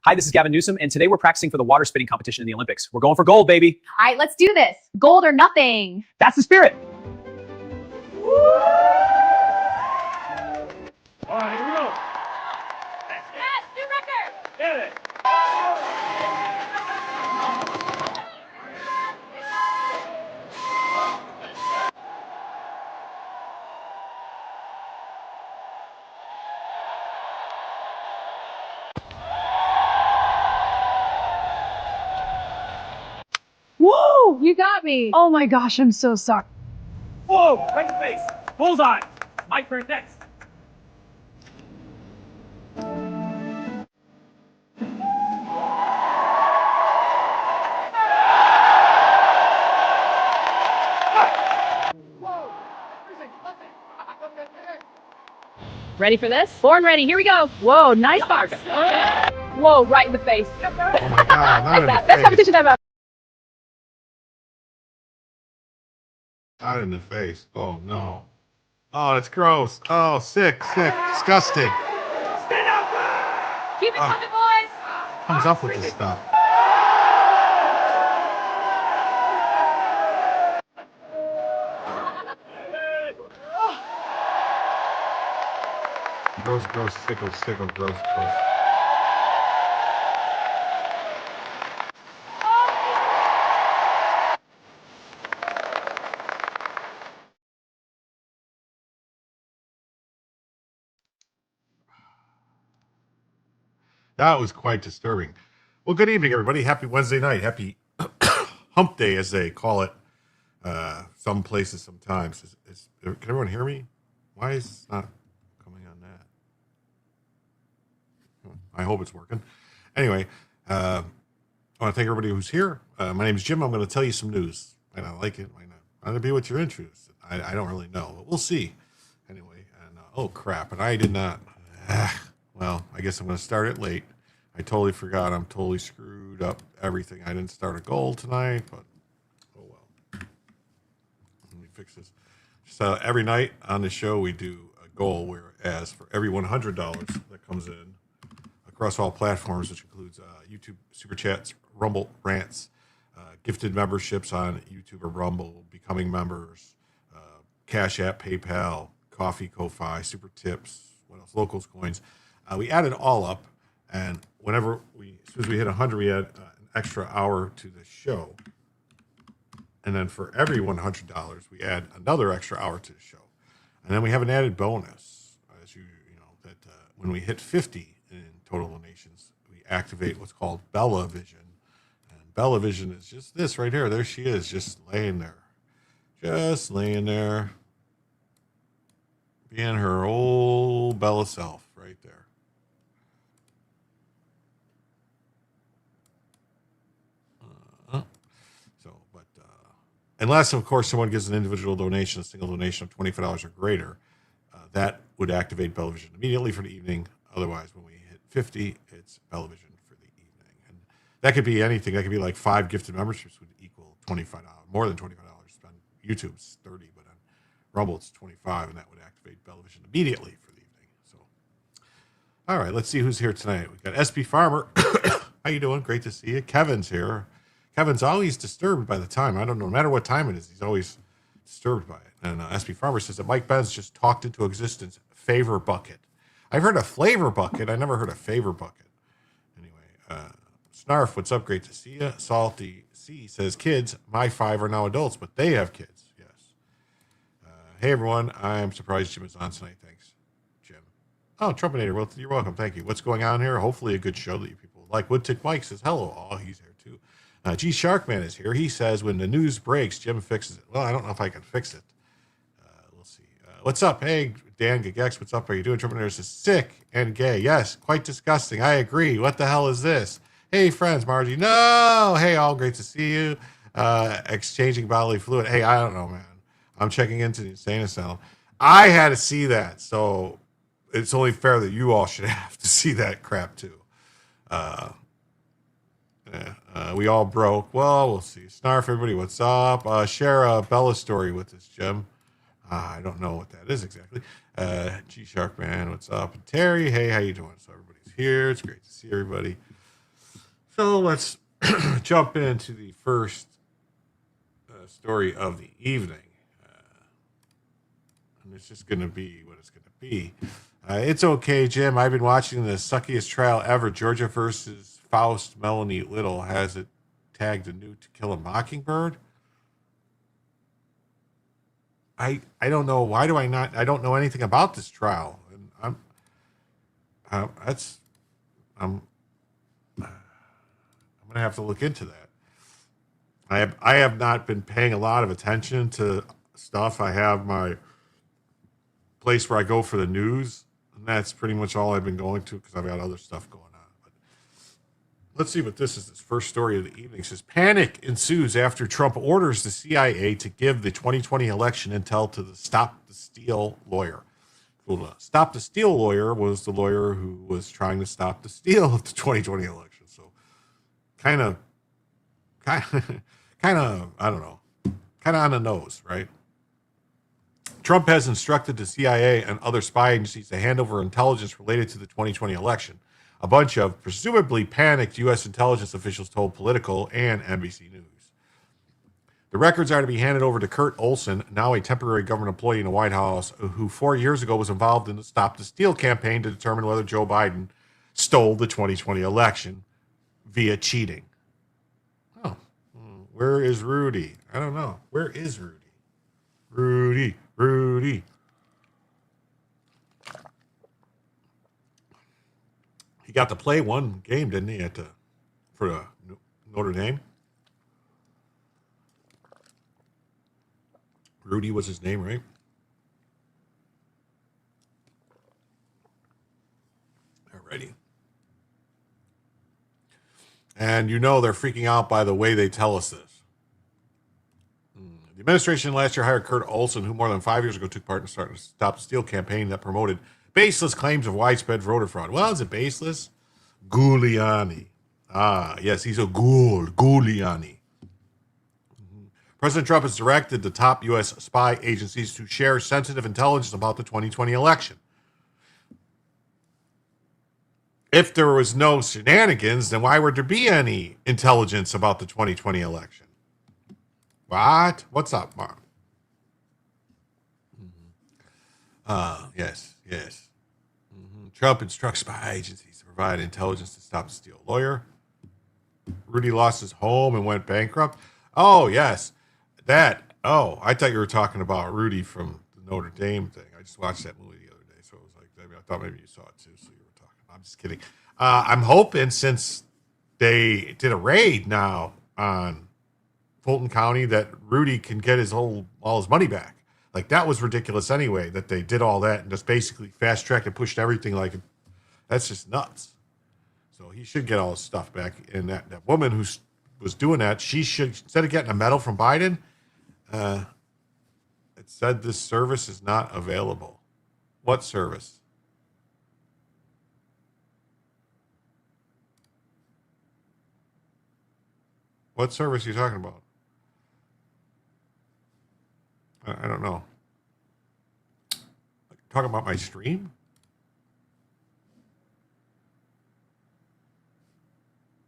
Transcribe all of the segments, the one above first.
Hi, this is Gavin Newsom, and today we're practicing for the water spitting competition in the Olympics. We're going for gold, baby. All right, let's do this. Gold or nothing. That's the spirit. All right, here we go. Yes, new record. Get it. Whoa, you got me. Oh my gosh, I'm so sorry. Whoa, right in the face. Bullseye. My turn next. Ready for this? Born ready, here we go. Whoa, nice box. Whoa, right in the face. Oh my God, not in the Best face. competition ever. Not in the face. Oh no. Oh, that's gross. Oh, sick, disgusting. Keep it coming, boys. Comes up with this stuff. Gross, sickle, gross. That was quite disturbing. Well, good evening, everybody. Happy Wednesday night. Happy hump day, as they call it. Some places, sometimes. Can everyone hear me? Why is it not coming on that? I hope it's working. Anyway, I want to thank everybody who's here. My name is Jim. I'm going to tell you some news. Might not like it, might not. Might not be what you're interested in. I don't really know, but we'll see. Anyway, and oh crap, and I did not. Well, I guess I'm going to start it late. I totally forgot. I'm totally screwed up everything. I didn't start a goal tonight, but oh well. Let me fix this. So every night on the show, we do a goal, whereas for every $100 that comes in, a across all platforms, which includes YouTube Super Chats, Rumble Rants, gifted memberships on YouTube or Rumble, becoming members, Cash App, PayPal, Coffee, Ko-Fi, Super Tips, what else? Locals coins. We add it all up, and as soon as we hit 100, we add an extra hour to the show. And then for every $100, we add another extra hour to the show. And then we have an added bonus, as you know, that when we hit 50 in total donations, we activate what's called Bella Vision. And Bella Vision is just this right here. There she is, just laying there. Just laying there. Being her old Bella self right there. Unless, of course, someone gives an individual donation, a single donation of $25 or greater, that would activate Bellavision immediately for the evening. Otherwise, when we hit 50, it's Bellavision for the evening. And that could be anything. That could be like 5 gifted memberships would equal $25, more than $25. On YouTube, it's 30, but on Rumble, it's 25, and that would activate Bellavision immediately for the evening. So, all right, let's see who's here tonight. We've got SB Farmer. How you doing? Great to see you. Kevin's here. Kevin's always disturbed by the time. I don't know. No matter what time it is, he's always disturbed by it. And SB Farmer says that Mike Benz just talked into existence favor bucket. I've heard of flavor bucket. I never heard of favor bucket. Anyway, Snarf, what's up? Great to see you. Salty C says, kids, my 5 are now adults, but they have kids. Yes. Hey, everyone. I'm surprised Jim is on tonight. Thanks, Jim. Oh, Trumpinator. Well, you're welcome. Thank you. What's going on here? Hopefully a good show that you people like. Woodtick Mike says, hello. Oh, he's here too. G Sharkman is here. He says, when the news breaks, Jim fixes it. Well, I don't know if I can fix it. We'll see. What's up? Hey, Dan Gagex, what's up? Are you doing? Terminator says, sick and gay. Yes, quite disgusting. I agree. What the hell is this? Hey, friends, Margie. No. Hey, all great to see you. Exchanging bodily fluid. Hey, I don't know, man. I'm checking into the insane asylum. I had to see that, so it's only fair that you all should have to see that crap, too. We all broke. Well, we'll see. Snarf, everybody, what's up? Share a Bella story with us, Jim. I don't know what that is exactly. G Shark Man, what's up? And Terry, hey, how you doing? So everybody's here. It's great to see everybody. So let's jump into the first story of the evening. And it's just going to be what it's going to be. It's okay, Jim. I've been watching the suckiest trial ever. Georgia versus Faust. Melanie Little has it tagged anew To Kill a Mockingbird. I don't know. Why do I not? I don't know anything about this trial, and I'm gonna have to look into that. I have not been paying a lot of attention to stuff. I have my place where I go for the news, and that's pretty much all I've been going to because I've got other stuff going on. But let's see what this is. This first story of the evening says, panic ensues after Trump orders the CIA to give the 2020 election intel to the Stop the Steal lawyer. Well, Stop the Steal lawyer was the lawyer who was trying to stop the steal of the 2020 election. So kind of, I don't know, kind of on the nose, right? Trump has instructed the CIA and other spy agencies to hand over intelligence related to the 2020 election. A bunch of presumably panicked U.S. intelligence officials told Politico and NBC News. The records are to be handed over to Kurt Olson, now a temporary government employee in the White House, who 4 years ago was involved in the Stop the Steal campaign to determine whether Joe Biden stole the 2020 election via cheating. Oh, where is Rudy? I don't know. Where is Rudy? Rudy. He got to play one game, didn't he, for Notre Dame? Rudy was his name, right? Alrighty. And you know they're freaking out by the way they tell us this. The administration last year hired Kurt Olson, who more than 5 years ago took part in starting to Stop the Steal campaign that promoted baseless claims of widespread voter fraud. Well, is it baseless? Giuliani. Ah, yes, he's a ghoul. Giuliani. President Trump has directed the top U.S. spy agencies to share sensitive intelligence about the 2020 election. if there was no shenanigans, then why would there be any intelligence about the 2020 election? What? What's up, Mark? Yes. Trump instructs spy agencies to provide intelligence to stop the steal. Lawyer. Rudy lost his home and went bankrupt. Oh, yes. That. Oh, I thought you were talking about Rudy from the Notre Dame thing. I just watched that movie the other day, so it was like, I thought maybe you saw it too, so you were talking. I'm just kidding. I'm hoping since they did a raid now on Fulton County that Rudy can get all his money back. Like, that was ridiculous anyway, that they did all that and just basically fast-tracked and pushed everything. Like, that's just nuts. So he should get all his stuff back. And that woman who was doing that, she should, instead of getting a medal from Biden, it said this service is not available. What service? What service are you talking about? I don't know. Talking about my stream?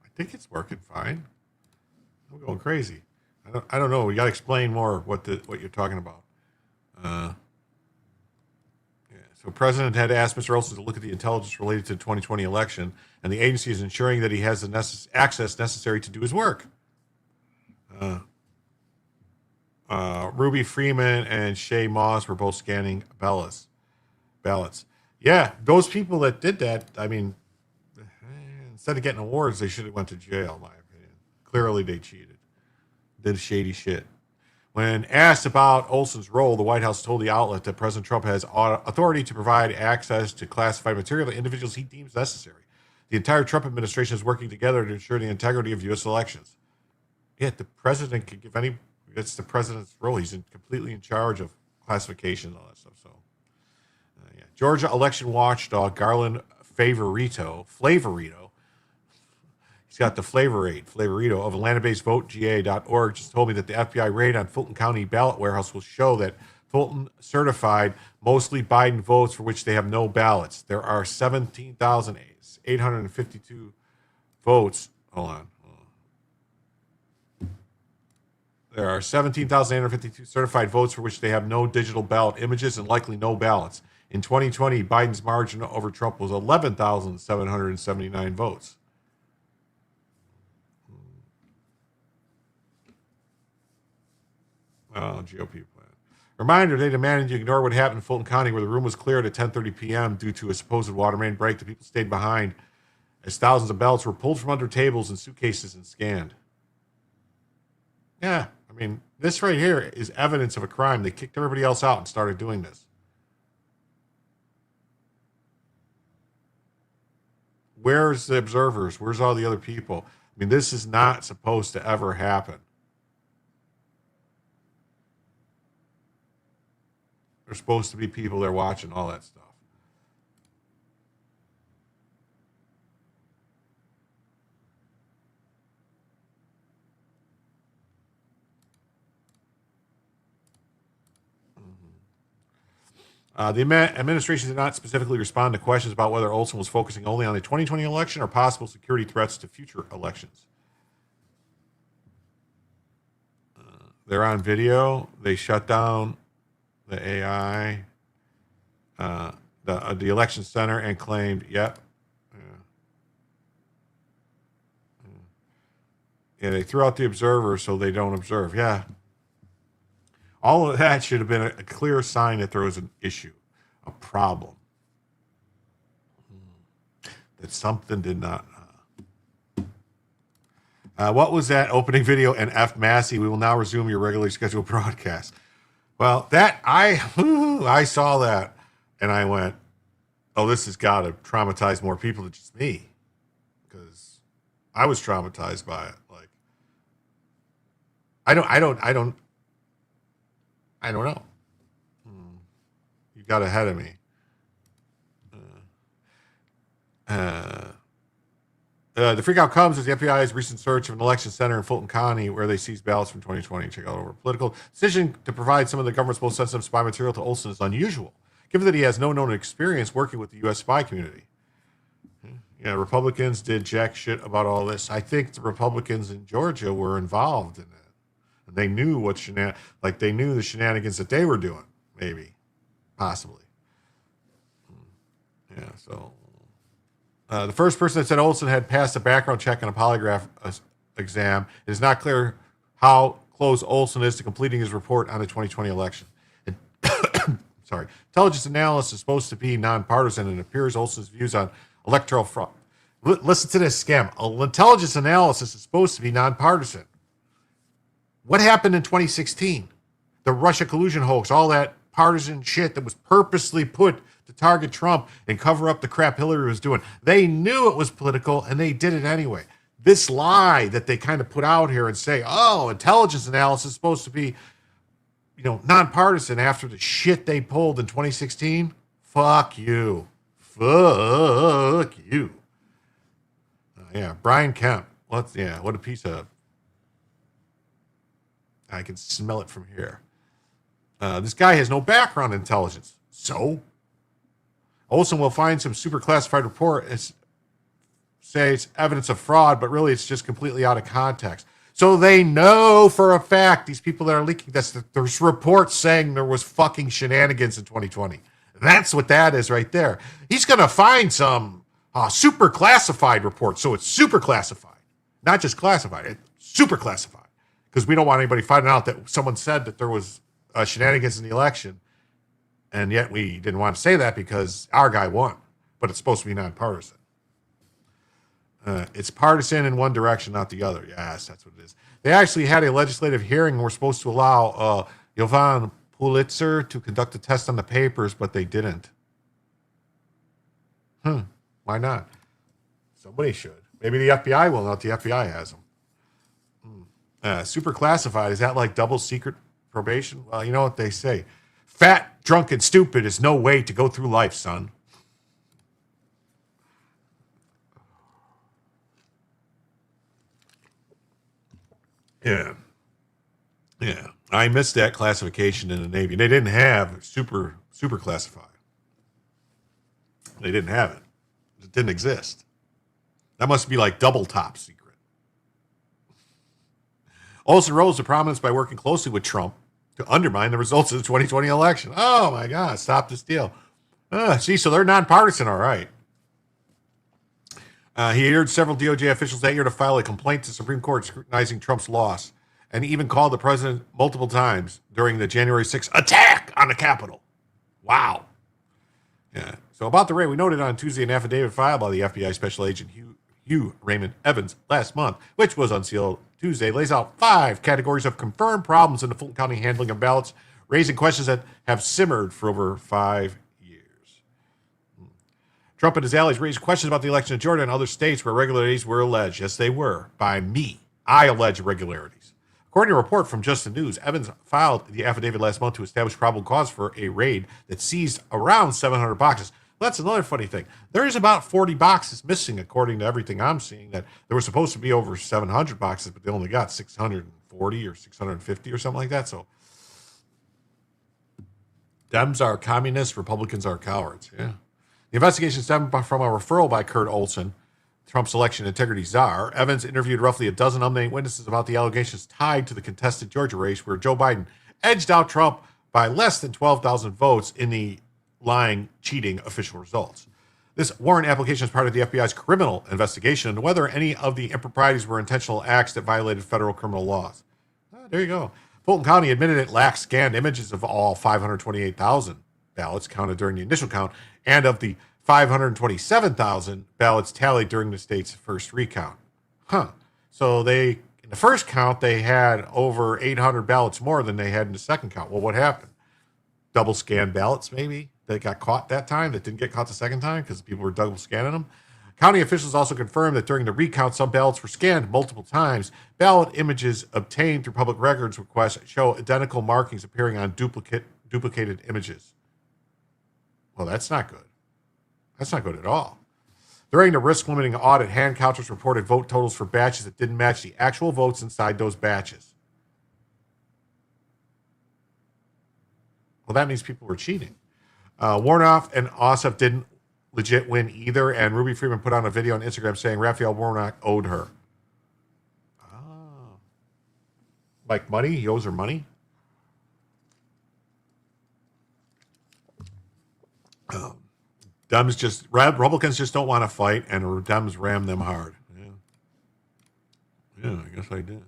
I think it's working fine. I'm going crazy. I don't know. We got to explain more what you're talking about. Yeah. So President had asked Mr. Olson to look at the intelligence related to the 2020 election, and the agency is ensuring that he has the access necessary to do his work. Ruby Freeman and Shay Moss were both scanning ballots. Yeah, those people that did that, I mean, instead of getting awards, they should have went to jail, in my opinion. Clearly, they cheated. Did shady shit. When asked about Olson's role, the White House told the outlet that President Trump has authority to provide access to classified material to individuals he deems necessary. The entire Trump administration is working together to ensure the integrity of U.S. elections. Yeah, the president can give any... It's the president's role. He's completely in charge of classification and all that stuff. So, yeah. Georgia election watchdog Garland Favorito. He's got the Flavorito of Atlanta-based VoteGA.org just told me that the FBI raid on Fulton County ballot warehouse will show that Fulton certified mostly Biden votes for which they have no ballots. There are 17,852 votes. Hold on. There are 17,852 certified votes for which they have no digital ballot images and likely no ballots. In 2020, Biden's margin over Trump was 11,779 votes. Oh, GOP plan. Reminder, they demanded you ignore what happened in Fulton County where the room was cleared at 10:30 p.m. due to a supposed water main break. The people stayed behind as thousands of ballots were pulled from under tables and suitcases and scanned. Yeah, I mean, this right here is evidence of a crime. They kicked everybody else out and started doing this. Where's the observers? Where's all the other people? I mean, this is not supposed to ever happen. There's supposed to be people there watching all that stuff. The administration did not specifically respond to questions about whether Olson was focusing only on the 2020 election or possible security threats to future elections. They're on video. They shut down the AI, the election center, and claimed, yep. Yeah, they threw out the observer so they don't observe. Yeah. All of that should have been a clear sign that there was an issue, a problem, that something did not. What was that opening video? And F. Massey, we will now resume your regularly scheduled broadcast. Well, that I saw that and I went, oh, this has got to traumatize more people than just me, because I was traumatized by it. Like, I don't know. You got ahead of me. The freakout comes as the FBI's recent search of an election center in Fulton County where they seized ballots from 2020. Check out over political decision to provide some of the government's most sensitive spy material to Olson is unusual, given that he has no known experience working with the U.S. spy community. Yeah, Republicans did jack shit about all this. I think the Republicans in Georgia were involved in it. And they knew they knew the shenanigans that they were doing, maybe, possibly. Yeah, so the first person that said Olson had passed a background check and a polygraph exam. It is not clear how close Olson is to completing his report on the 2020 election. Sorry. Intelligence analysis is supposed to be nonpartisan, and it appears Olson's views on electoral fraud. Listen to this scam. Intelligence analysis is supposed to be nonpartisan. What happened in 2016? The Russia collusion hoax, all that partisan shit that was purposely put to target Trump and cover up the crap Hillary was doing. They knew it was political, and they did it anyway. This lie that they kind of put out here and say, oh, intelligence analysis is supposed to be, nonpartisan after the shit they pulled in 2016. Fuck you. Fuck you. Yeah, Brian Kemp. What a piece of... I can smell it from here. This guy has no background in intelligence. So? Olson will find some super classified report and say it's evidence of fraud, but really it's just completely out of context. So they know for a fact, these people that are leaking this, that there's reports saying there was fucking shenanigans in 2020. That's what that is right there. He's going to find some super classified report. So it's super classified, not just classified, it's super classified. Because we don't want anybody finding out that someone said that there was shenanigans in the election. And yet we didn't want to say that because our guy won. But it's supposed to be nonpartisan. It's partisan in one direction, not the other. Yes, that's what it is. They actually had a legislative hearing and were supposed to allow Jovan Pulitzer to conduct a test on the papers, but they didn't. Why not? Somebody should. Maybe the FBI will, not the FBI has them. Super classified, is that like double secret probation? Well, you know what they say. Fat, drunk, and stupid is no way to go through life, son. Yeah. I missed that classification in the Navy. They didn't have super classified. They didn't have it. It didn't exist. That must be like double top secret. Olson rose to prominence by working closely with Trump to undermine the results of the 2020 election. Oh my God, stop this deal. So they're nonpartisan, all right. He urged several DOJ officials that year to file a complaint to the Supreme Court scrutinizing Trump's loss, and even called the president multiple times during the January 6th attack on the Capitol. Wow. Yeah. So about the raid, we noted on Tuesday an affidavit filed by the FBI Special Agent Hugh Raymond Evans last month, which was unsealed Tuesday, lays out 5 categories of confirmed problems in the Fulton County handling of ballots, raising questions that have simmered for over 5 years. Trump and his allies raised questions about the election in Georgia and other states where irregularities were alleged. Yes, they were. By me. I allege irregularities. According to a report from Just the News, Evans filed the affidavit last month to establish probable cause for a raid that seized around 700 boxes. Well, that's another funny thing. There is about 40 boxes missing, according to everything I'm seeing, that there were supposed to be over 700 boxes, but they only got 640 or 650 or something like that. So Dems are communists, Republicans are cowards. Yeah. The investigation stemmed from a referral by Kurt Olson, Trump's election integrity czar. Evans interviewed roughly a dozen unnamed witnesses about the allegations tied to the contested Georgia race, where Joe Biden edged out Trump by less than 12,000 votes in the lying, cheating official results. This warrant application is part of the FBI's criminal investigation into whether any of the improprieties were intentional acts that violated federal criminal laws. There you go. Fulton County admitted it lacked scanned images of all 528,000 ballots counted during the initial count and of the 527,000 ballots tallied during the state's first recount. So in the first count, they had over 800 ballots more than they had in the second count. Well, what happened? Double scanned ballots, maybe, that got caught that time, that didn't get caught the second time because people were double scanning them. County officials also confirmed that during the recount, some ballots were scanned multiple times. Ballot images obtained through public records requests show identical markings appearing on duplicated images. Well, that's not good. That's not good at all. During the risk-limiting audit, hand counters reported vote totals for batches that didn't match the actual votes inside those batches. Well, that means people were cheating. Warnoff and Ossoff didn't legit win either. And Ruby Freeman put on a video on Instagram saying Raphael Warnock owed her. Oh. Like money? He owes her money? Republicans just don't want to fight, and Dems ram them hard. Yeah, I guess I did.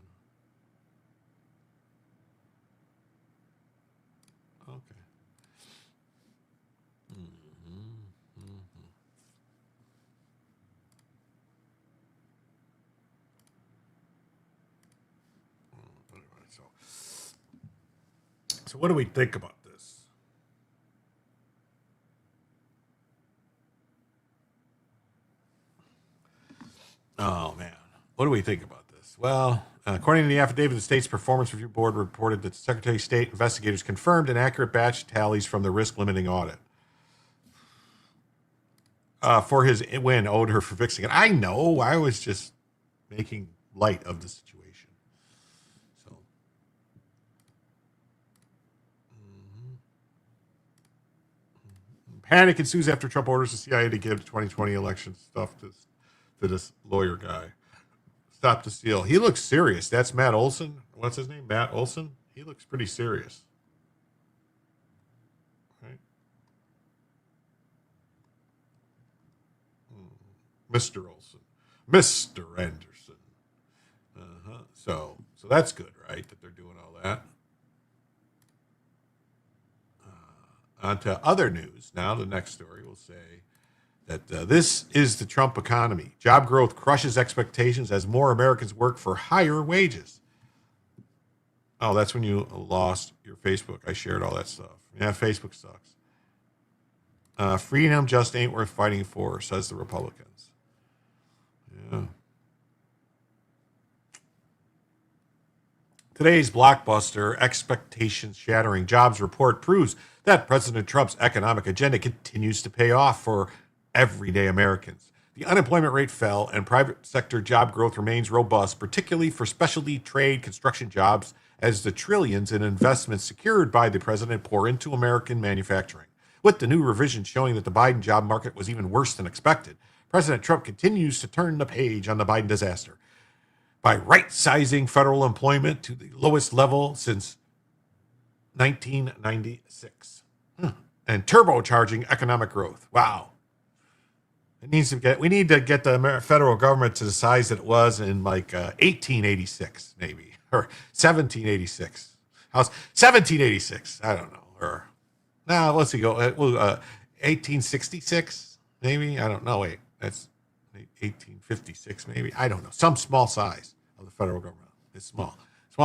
Okay. So what do we think about this? Oh, man. What do we think about this? Well, according to the affidavit, the state's Performance Review Board reported that the Secretary of State investigators confirmed inaccurate batch tallies from the risk limiting audit. For his win, owed her for fixing it. I know. I was just making light of the situation. So, panic ensues after Trump orders the CIA to give 2020 election stuff to this lawyer guy. Stop the steal. He looks serious. That's Matt Olson. What's his name? Matt Olson. He looks pretty serious. Right? Mr. Olson. Mr. Anderson. So that's good, right? That they're doing all that. On to other news. Now the next story will say that this is the Trump economy. Job growth crushes expectations as more Americans work for higher wages. Oh, that's when you lost your Facebook. I shared all that stuff. Yeah, Facebook sucks. Freedom just ain't worth fighting for, says the Republicans. Yeah. Today's blockbuster, expectation-shattering jobs report proves that President Trump's economic agenda continues to pay off for everyday Americans. The unemployment rate fell and private sector job growth remains robust, particularly for specialty trade construction jobs, as the trillions in investments secured by the president pour into American manufacturing. With the new revision showing that the Biden job market was even worse than expected, President Trump continues to turn the page on the Biden disaster by right-sizing federal employment to the lowest level since 1996 and turbocharging economic growth. Wow. We need to get the federal government to the size that it was in like 1886, maybe, or 1786. How's 1786? I don't know. Or now let's see. Go 1866, maybe. I don't know. Wait, that's 1856, maybe. I don't know. Some small size of the federal government. It's small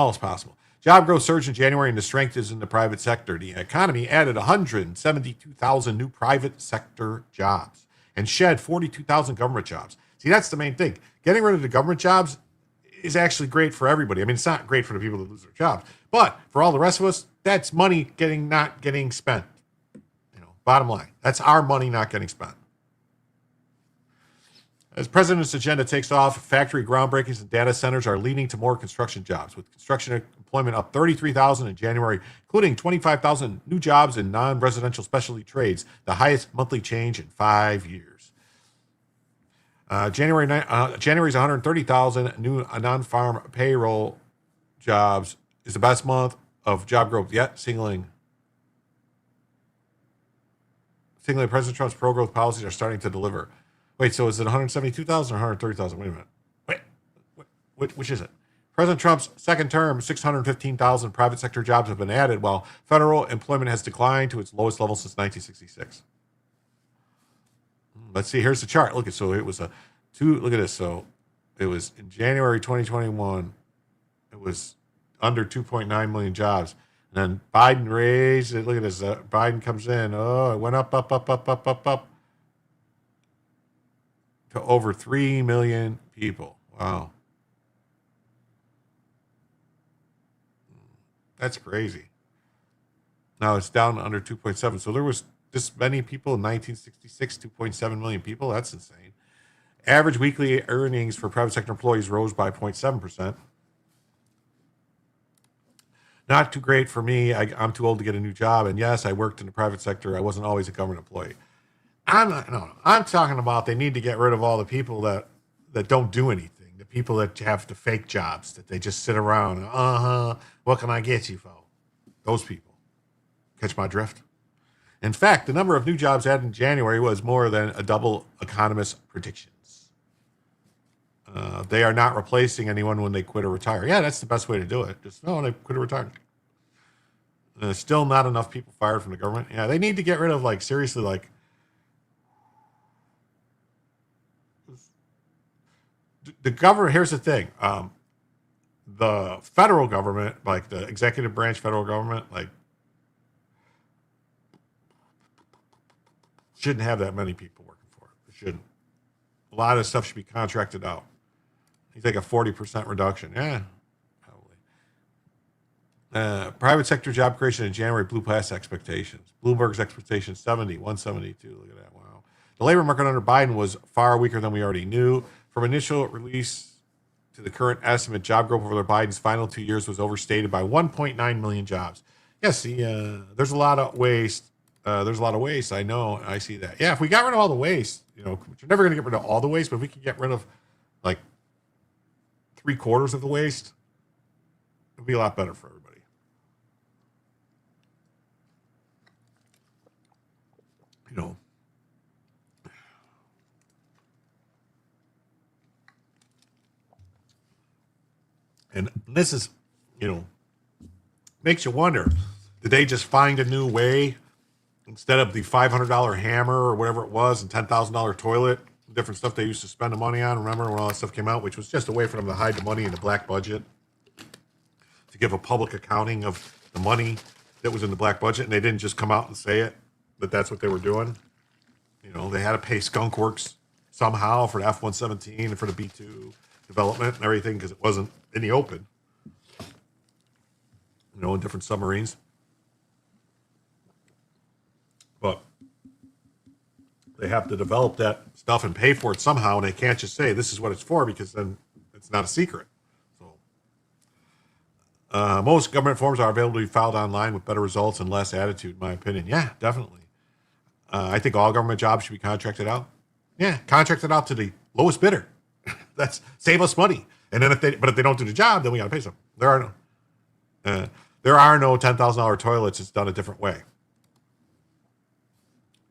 as possible. Job growth surged in January, and the strength is in the private sector. The economy added 172,000 new private sector jobs and shed 42,000 government jobs. See, that's the main thing. Getting rid of the government jobs is actually great for everybody. I mean, it's not great for the people that lose their jobs, but for all the rest of us, that's money not getting spent. Bottom line, that's our money not getting spent. As President's agenda takes off, factory groundbreakings and data centers are leading to more construction jobs, with construction employment up 33,000 in January, including 25,000 new jobs in non-residential specialty trades, the highest monthly change in 5 years. January's 130,000 new non-farm payroll jobs is the best month of job growth yet, signaling President Trump's pro-growth policies are starting to deliver. Wait, so is it 172,000 or 130,000? Wait a minute. Wait, which is it? President Trump's second term, 615,000 private sector jobs have been added, while federal employment has declined to its lowest level since 1966. Let's see. Here's the chart. Look at so it was look at this. So it was in January 2021. It was under 2.9 million jobs. And then Biden raised it. Look at this. Biden comes in. Oh, it went up to over 3 million people. Wow. That's crazy. Now it's down under 2.7. So there was this many people in 1966, 2.7 million people. That's insane. Average weekly earnings for private sector employees rose by 0.7%. Not too great for me. I'm too old to get a new job. And yes, I worked in the private sector. I wasn't always a government employee. I'm talking about they need to get rid of all the people that don't do anything. The people that have the fake jobs that they just sit around. What can I get you for? Those people. Catch my drift? In fact, the number of new jobs added in January was more than a double economists' predictions. They are not replacing anyone when they quit or retire. Yeah, that's the best way to do it. Just, they quit or retire. Still not enough people fired from the government. Yeah, they need to get rid of, like, seriously, like, the government. Here's the thing. The federal government, like the executive branch federal government, like, shouldn't have that many people working for it. It shouldn't. A lot of stuff should be contracted out. You think a 40% reduction. Yeah, probably. Private sector job creation in January blew past expectations. Bloomberg's expectations 172. Look at that. Wow. The labor market under Biden was far weaker than we already knew. From initial release to the current estimate, job growth over Biden's final 2 years was overstated by 1.9 million jobs. Yes, there's a lot of waste. There's a lot of waste. I know. I see that. Yeah, if we got rid of all the waste, you're never going to get rid of all the waste, but if we could get rid of like 3/4 of the waste, it'd be a lot better for everybody. And this is, makes you wonder, did they just find a new way instead of the $500 hammer or whatever it was and $10,000 toilet, different stuff they used to spend the money on? Remember when all that stuff came out, which was just a way for them to hide the money in the black budget, to give a public accounting of the money that was in the black budget, and they didn't just come out and say it, that that's what they were doing. They had to pay Skunk Works somehow for the F-117 and for the B-2 development and everything because it wasn't in the open, in different submarines. But they have to develop that stuff and pay for it somehow, and they can't just say this is what it's for because then it's not a secret. So most government forms are available to be filed online with better results and less attitude, in my opinion. Yeah, definitely. I think all government jobs should be contracted out. Yeah, contracted out to the lowest bidder. That's save us money. And then if they don't do the job, then we got to pay some. There are no $10,000 toilets. It's done a different way.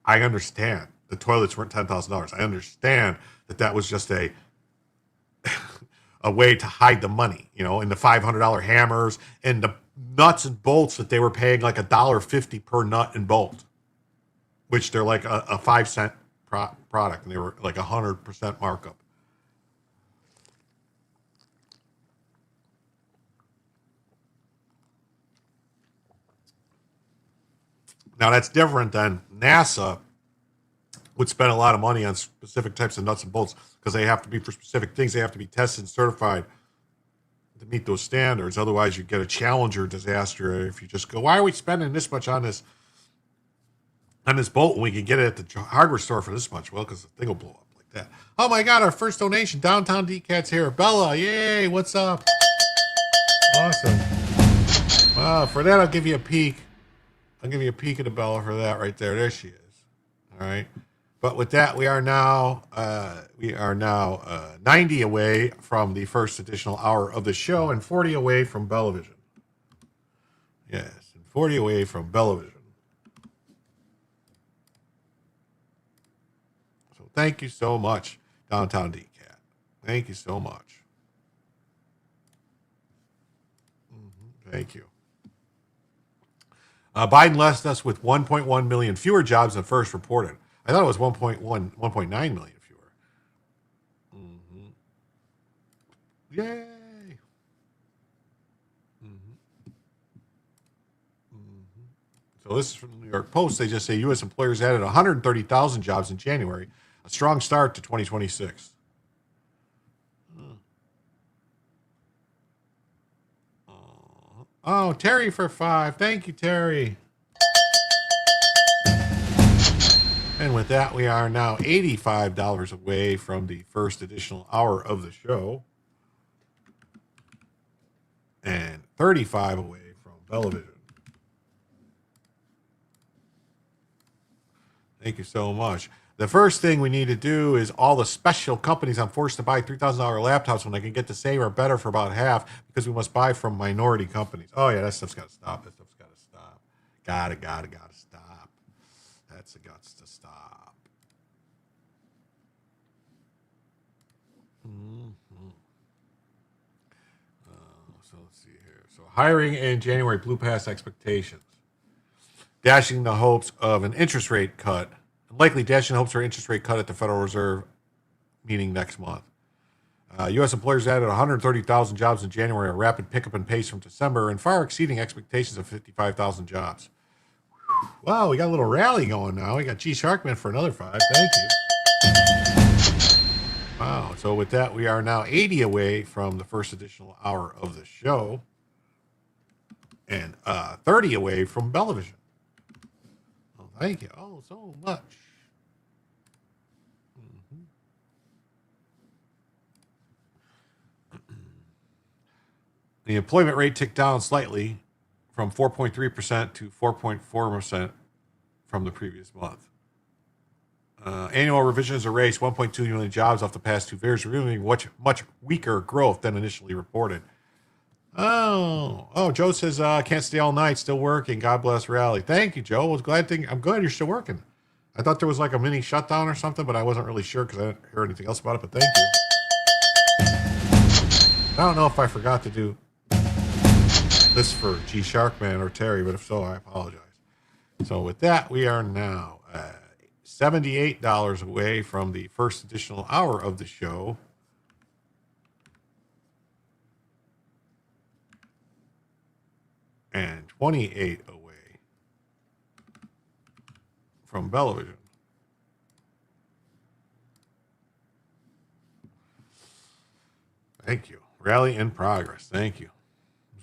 I understand the toilets weren't $10,000. I understand that was just a way to hide the money, in the $500 hammers and the nuts and bolts that they were paying like $1.50 per nut and bolt, which they're like a 5-cent product, and they were like 100% markup. Now, that's different than NASA would spend a lot of money on specific types of nuts and bolts because they have to be for specific things. They have to be tested and certified to meet those standards. Otherwise, you get a Challenger disaster if you just go, why are we spending this much on this bolt when we can get it at the hardware store for this much? Well, because the thing will blow up like that. Oh, my God, our first donation. Downtown DCAT's here. Bella, yay, what's up? Awesome. Wow, for that, I'll give you a peek. I'll give you a peek at the Bella for that right there. There she is. All right. But with that, we are now 90 away from the first additional hour of the show and 40 away from Bellavision. Yes, and 40 away from Bellavision. So thank you so much, Downtown DCAT. Thank you so much. Thank you. Biden left us with 1.1 million fewer jobs than first reported. I thought it was 1.9 million fewer. Yay. So this is from the New York Post. They just say U.S. employers added 130,000 jobs in January, a strong start to 2026. Oh, Terry for 5. Thank you, Terry. And with that, we are now $85 away from the first additional hour of the show. And 35 away from Bellavision. Thank you so much. The first thing we need to do is all the special companies I'm forced to buy $3,000 laptops when I can get the same or better for about half because we must buy from minority companies. Oh, yeah, that stuff's got to stop. That stuff's got to stop. Gotta stop. That's got to stop. So let's see here. So hiring in January blew past expectations, dashing the hopes of an interest rate cut, likely dashing hopes for an interest rate cut at the Federal Reserve meeting next month. U.S. employers added 130,000 jobs in January, a rapid pickup in pace from December, and far exceeding expectations of 55,000 jobs. Wow, we got a little rally going now. We got G Sharkman for another 5. Thank you. Wow. So with that, we are now 80 away from the first additional hour of the show, and 30 away from Bellavision. Oh, thank you. Oh, so much. The employment rate ticked down slightly from 4.3% to 4.4% from the previous month. Annual revisions erased 1.2 million jobs off the past 2 years, revealing much weaker growth than initially reported. Oh, Joe says, can't stay all night, still working. God bless Rally. Thank you, Joe. I'm glad you're still working. I thought there was like a mini shutdown or something, but I wasn't really sure because I didn't hear anything else about it, but thank you. I don't know if I forgot to do this for G Sharkman or Terry, but if so, I apologize. So with that, we are now $78 away from the first additional hour of the show. And 28 away from Bellavision. Thank you. Rally in progress. Thank you.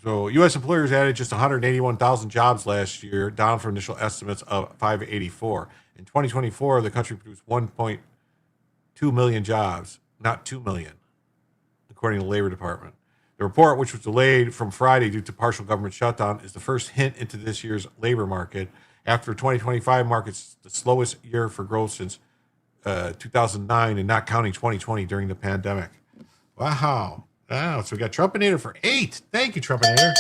So U.S. employers added just 181,000 jobs last year, down from initial estimates of 584. In 2024, the country produced 1.2 million jobs, not 2 million, according to the Labor Department. The report, which was delayed from Friday due to partial government shutdown, is the first hint into this year's labor market. After 2025 market's the slowest year for growth since 2009, and not counting 2020 during the pandemic. Wow. Wow. So we got Trumpinator for 8. Thank you, Trumpinator.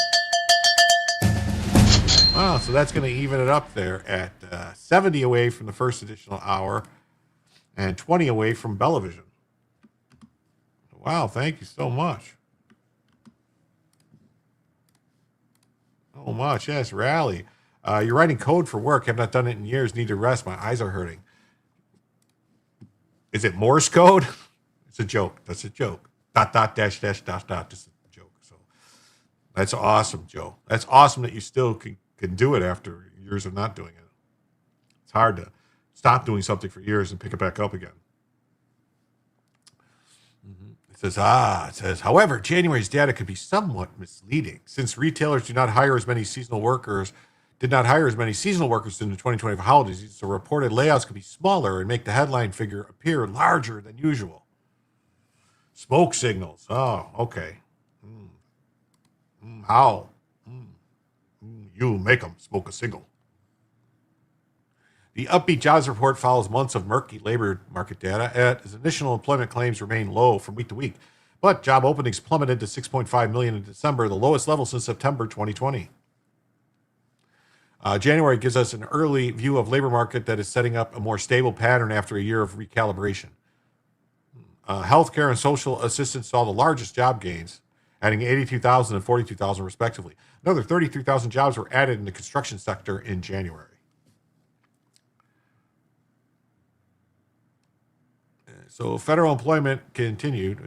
Wow. So that's going to even it up there at 70 away from the first additional hour and 20 away from Bellavision. Wow. Thank you so much. So much. Yes. Rally. You're writing code for work. Have not done it in years. Need to rest. My eyes are hurting. Is it Morse code? It's a joke. That's a joke. ... This is a joke. So that's awesome, Joe. That's awesome that you still can do it after years of not doing it. It's hard to stop doing something for years and pick it back up again. It says, however, January's data could be somewhat misleading since retailers did not hire as many seasonal workers in the 2025 holidays. So reported layouts could be smaller and make the headline figure appear larger than usual. Smoke signals. Oh, okay. How? You make them smoke a signal. The upbeat jobs report follows months of murky labor market data as initial employment claims remain low from week to week. But job openings plummeted to 6.5 million in December, the lowest level since September 2020. January gives us an early view of labor market that is setting up a more stable pattern after a year of recalibration. Healthcare and social assistance saw the largest job gains, adding 82,000 and 42,000 respectively. Another 33,000 jobs were added in the construction sector in January. So federal employment continued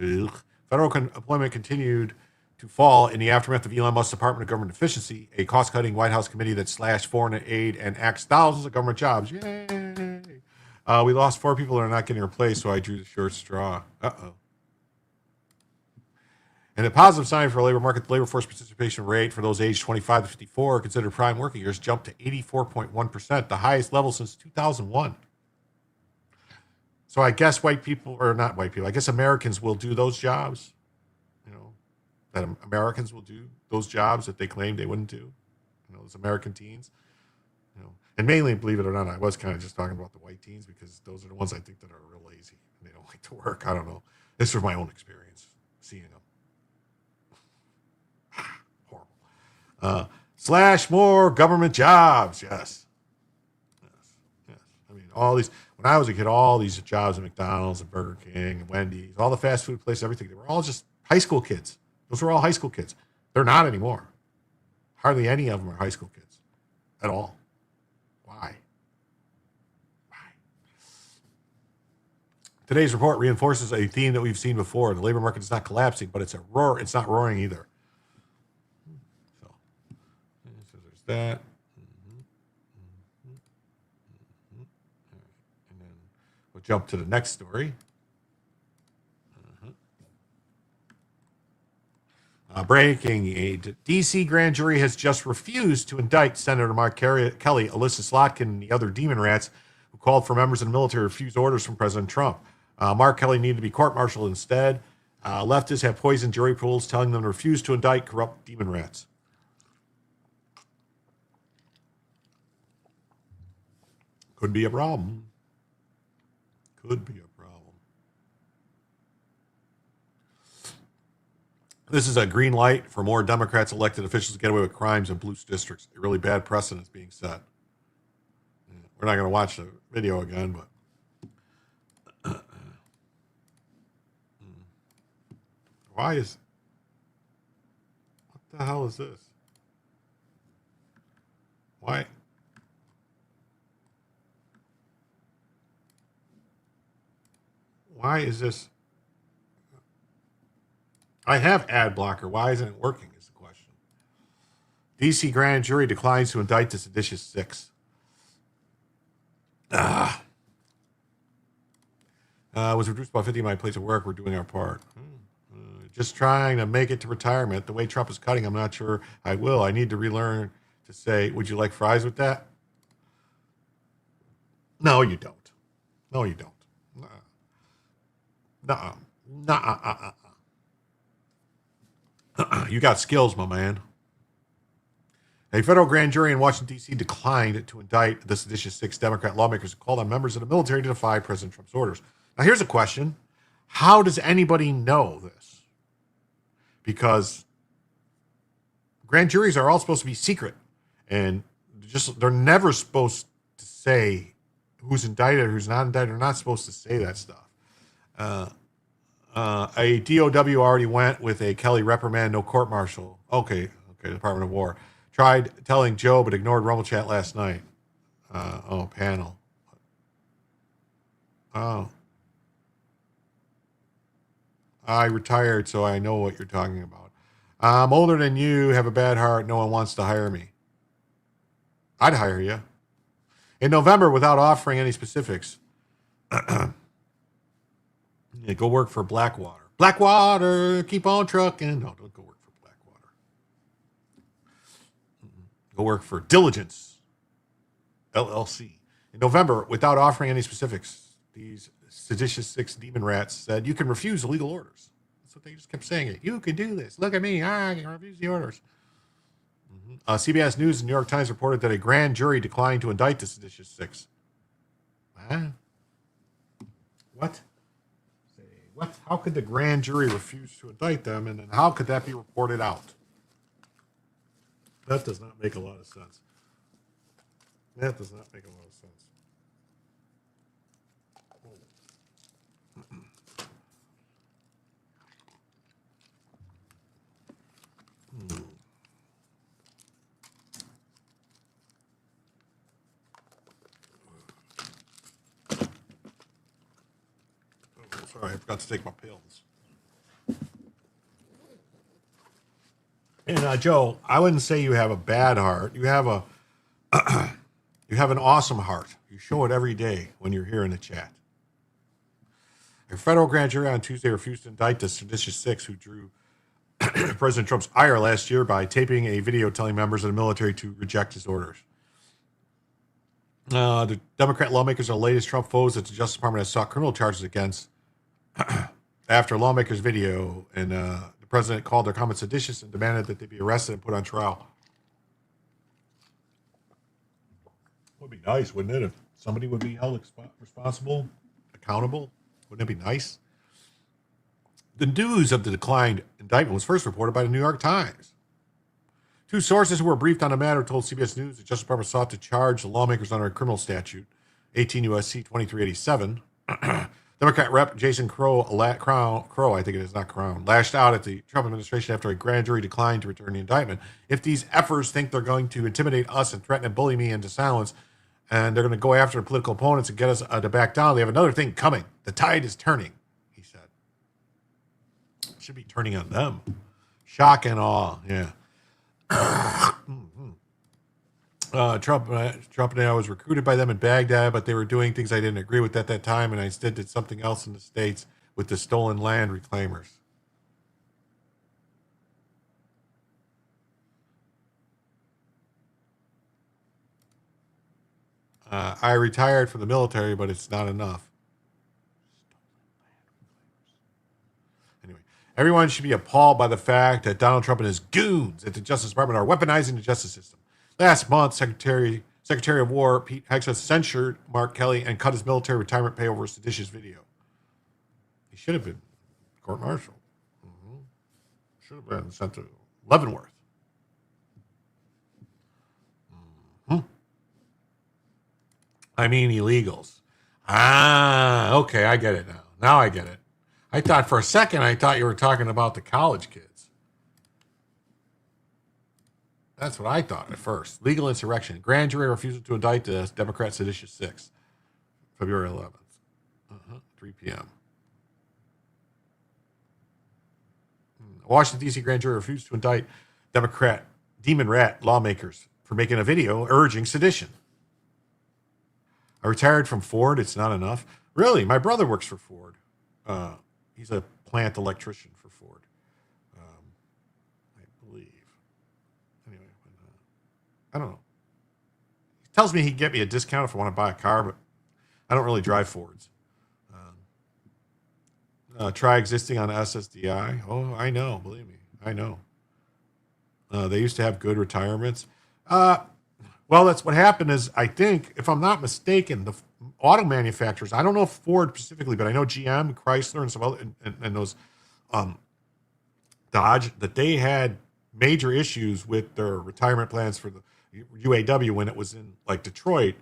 to fall in the aftermath of Elon Musk's Department of Government Efficiency, a cost-cutting White House committee that slashed foreign aid and axed thousands of government jobs. Yay! We lost 4 people that are not getting replaced, so I drew the short straw. Uh-oh. And a positive sign for labor market, the labor force participation rate for those aged 25 to 54 considered prime working years jumped to 84.1%, the highest level since 2001. So I guess I guess Americans will do those jobs, that Americans will do those jobs that they claimed they wouldn't do, those American teens. And mainly, believe it or not, I was kind of just talking about the white teens because those are the ones I think that are real lazy and they don't like to work. I don't know. This was my own experience seeing them. Horrible. Slash more government jobs. Yes. Yes. I mean, all these, when I was a kid, all these jobs at McDonald's and Burger King and Wendy's, all the fast food places, everything, they were all just high school kids. Those were all high school kids. They're not anymore. Hardly any of them are high school kids at all. Why? Today's report reinforces a theme that we've seen before. The labor market is not collapsing, but it's not roaring either. So there's that. And then we'll jump to the next story. Breaking: a D.C. grand jury has just refused to indict Senator Mark Kelly, Alyssa Slotkin, and the other demon rats who called for members of the military to refuse orders from President Trump. Mark Kelly needed to be court-martialed instead. Leftists have poisoned jury pools, telling them to refuse to indict corrupt demon rats. Could be a problem. Could be a problem. This is a green light for more Democrats elected officials to get away with crimes in blue districts. A really bad precedent is being set. We're not going to watch the video again, but what the hell is this? Why is this? I have ad blocker. Why isn't it working is the question. D.C. grand jury declines to indict the seditious six. Was reduced by 50 in my place of work. We're doing our part. Just trying to make it to retirement. The way Trump is cutting, I'm not sure I will. I need to relearn to say, would you like fries with that? No, you don't. No, you don't. Nuh-uh. You got skills, my man. A federal grand jury in Washington, D.C. declined to indict the seditious six Democrat lawmakers who called on members of the military to defy President Trump's orders. Now, here's a question. How does anybody know this? Because grand juries are all supposed to be secret. And they're never supposed to say who's indicted or who's not indicted. They're not supposed to say that stuff. A DOW already went with a Kelly reprimand, no court martial. Okay, Department of War. Tried telling Joe, but ignored Rumble Chat last night. Panel. Oh. I retired, so I know what you're talking about. I'm older than you, have a bad heart, no one wants to hire me. I'd hire you. In November, without offering any specifics, go work for Blackwater. Blackwater, keep on trucking. No, don't go work for Blackwater. Go work for Diligence, LLC. In November, without offering any specifics, these seditious six demon rats said, you can refuse illegal orders. That's what they just kept saying. You can do this. Look at me. I can refuse the orders. CBS News and New York Times reported that a grand jury declined to indict the seditious six. What? What? How could the grand jury refuse to indict them, and then how could that be reported out? That does not make a lot of sense. That does not make a lot of sense. Sorry, I forgot to take my pills. And Joe, I wouldn't say you have a bad heart. You have you have an awesome heart. You show it every day when you're here in the chat. A federal grand jury on Tuesday refused to indict the seditious six who drew President Trump's ire last year by taping a video telling members of the military to reject his orders. The Democrat lawmakers are the latest Trump foes that the Justice Department has sought criminal charges against after lawmakers' video, and the president called their comments seditious and demanded that they be arrested and put on trial. Would be nice, wouldn't it, if somebody would be held responsible, accountable? Wouldn't it be nice? The news of the declined indictment was first reported by the New York Times. Two sources who were briefed on the matter told CBS News the Justice Department sought to charge the lawmakers under a criminal statute, 18 U.S.C. 2387. Democrat Rep. Jason Crow, I think it is, not Crown, lashed out at the Trump administration after a grand jury declined to return the indictment. If these efforts think they're going to intimidate us and threaten and bully me into silence, and they're going to go after the political opponents and get us to back down, they have another thing coming. The tide is turning, he said. It should be turning on them. Shock and awe, yeah. Trump and I was recruited by them in Baghdad, but they were doing things I didn't agree with at that time, and I instead did something else in the States with the stolen land reclaimers. I retired from the military, but it's not enough. Anyway, everyone should be appalled by the fact that Donald Trump and his goons at the Justice Department are weaponizing the justice system. Last month, Secretary of War Pete Hegseth censured Mark Kelly and cut his military retirement pay over a seditious video. He should have been court-martialed. Should have been sent to Leavenworth. I mean, illegals. Okay, I get it now. Now I get it. I thought for a second, you were talking about the college kids. That's what I thought at first. Legal insurrection. Grand jury refusal to indict the Democrat seditious 6. February 11th. 3 p.m. Washington, D.C. grand jury refused to indict Democrat demon rat lawmakers for making a video urging sedition. I retired from Ford. It's not enough. Really? My brother works for Ford. He's a plant electrician for Ford. I believe. Anyway, I don't know. He tells me he'd get me a discount if I want to buy a car, but I don't really drive Fords. Try existing on SSDI. Oh, I know. Believe me. I know. They used to have good retirements. Well, that's what happened is, I think, if I'm not mistaken, the auto manufacturers, I don't know if Ford specifically, but I know GM, Chrysler, and some other, and those Dodge, that they had major issues with their retirement plans for the UAW when it was in like Detroit,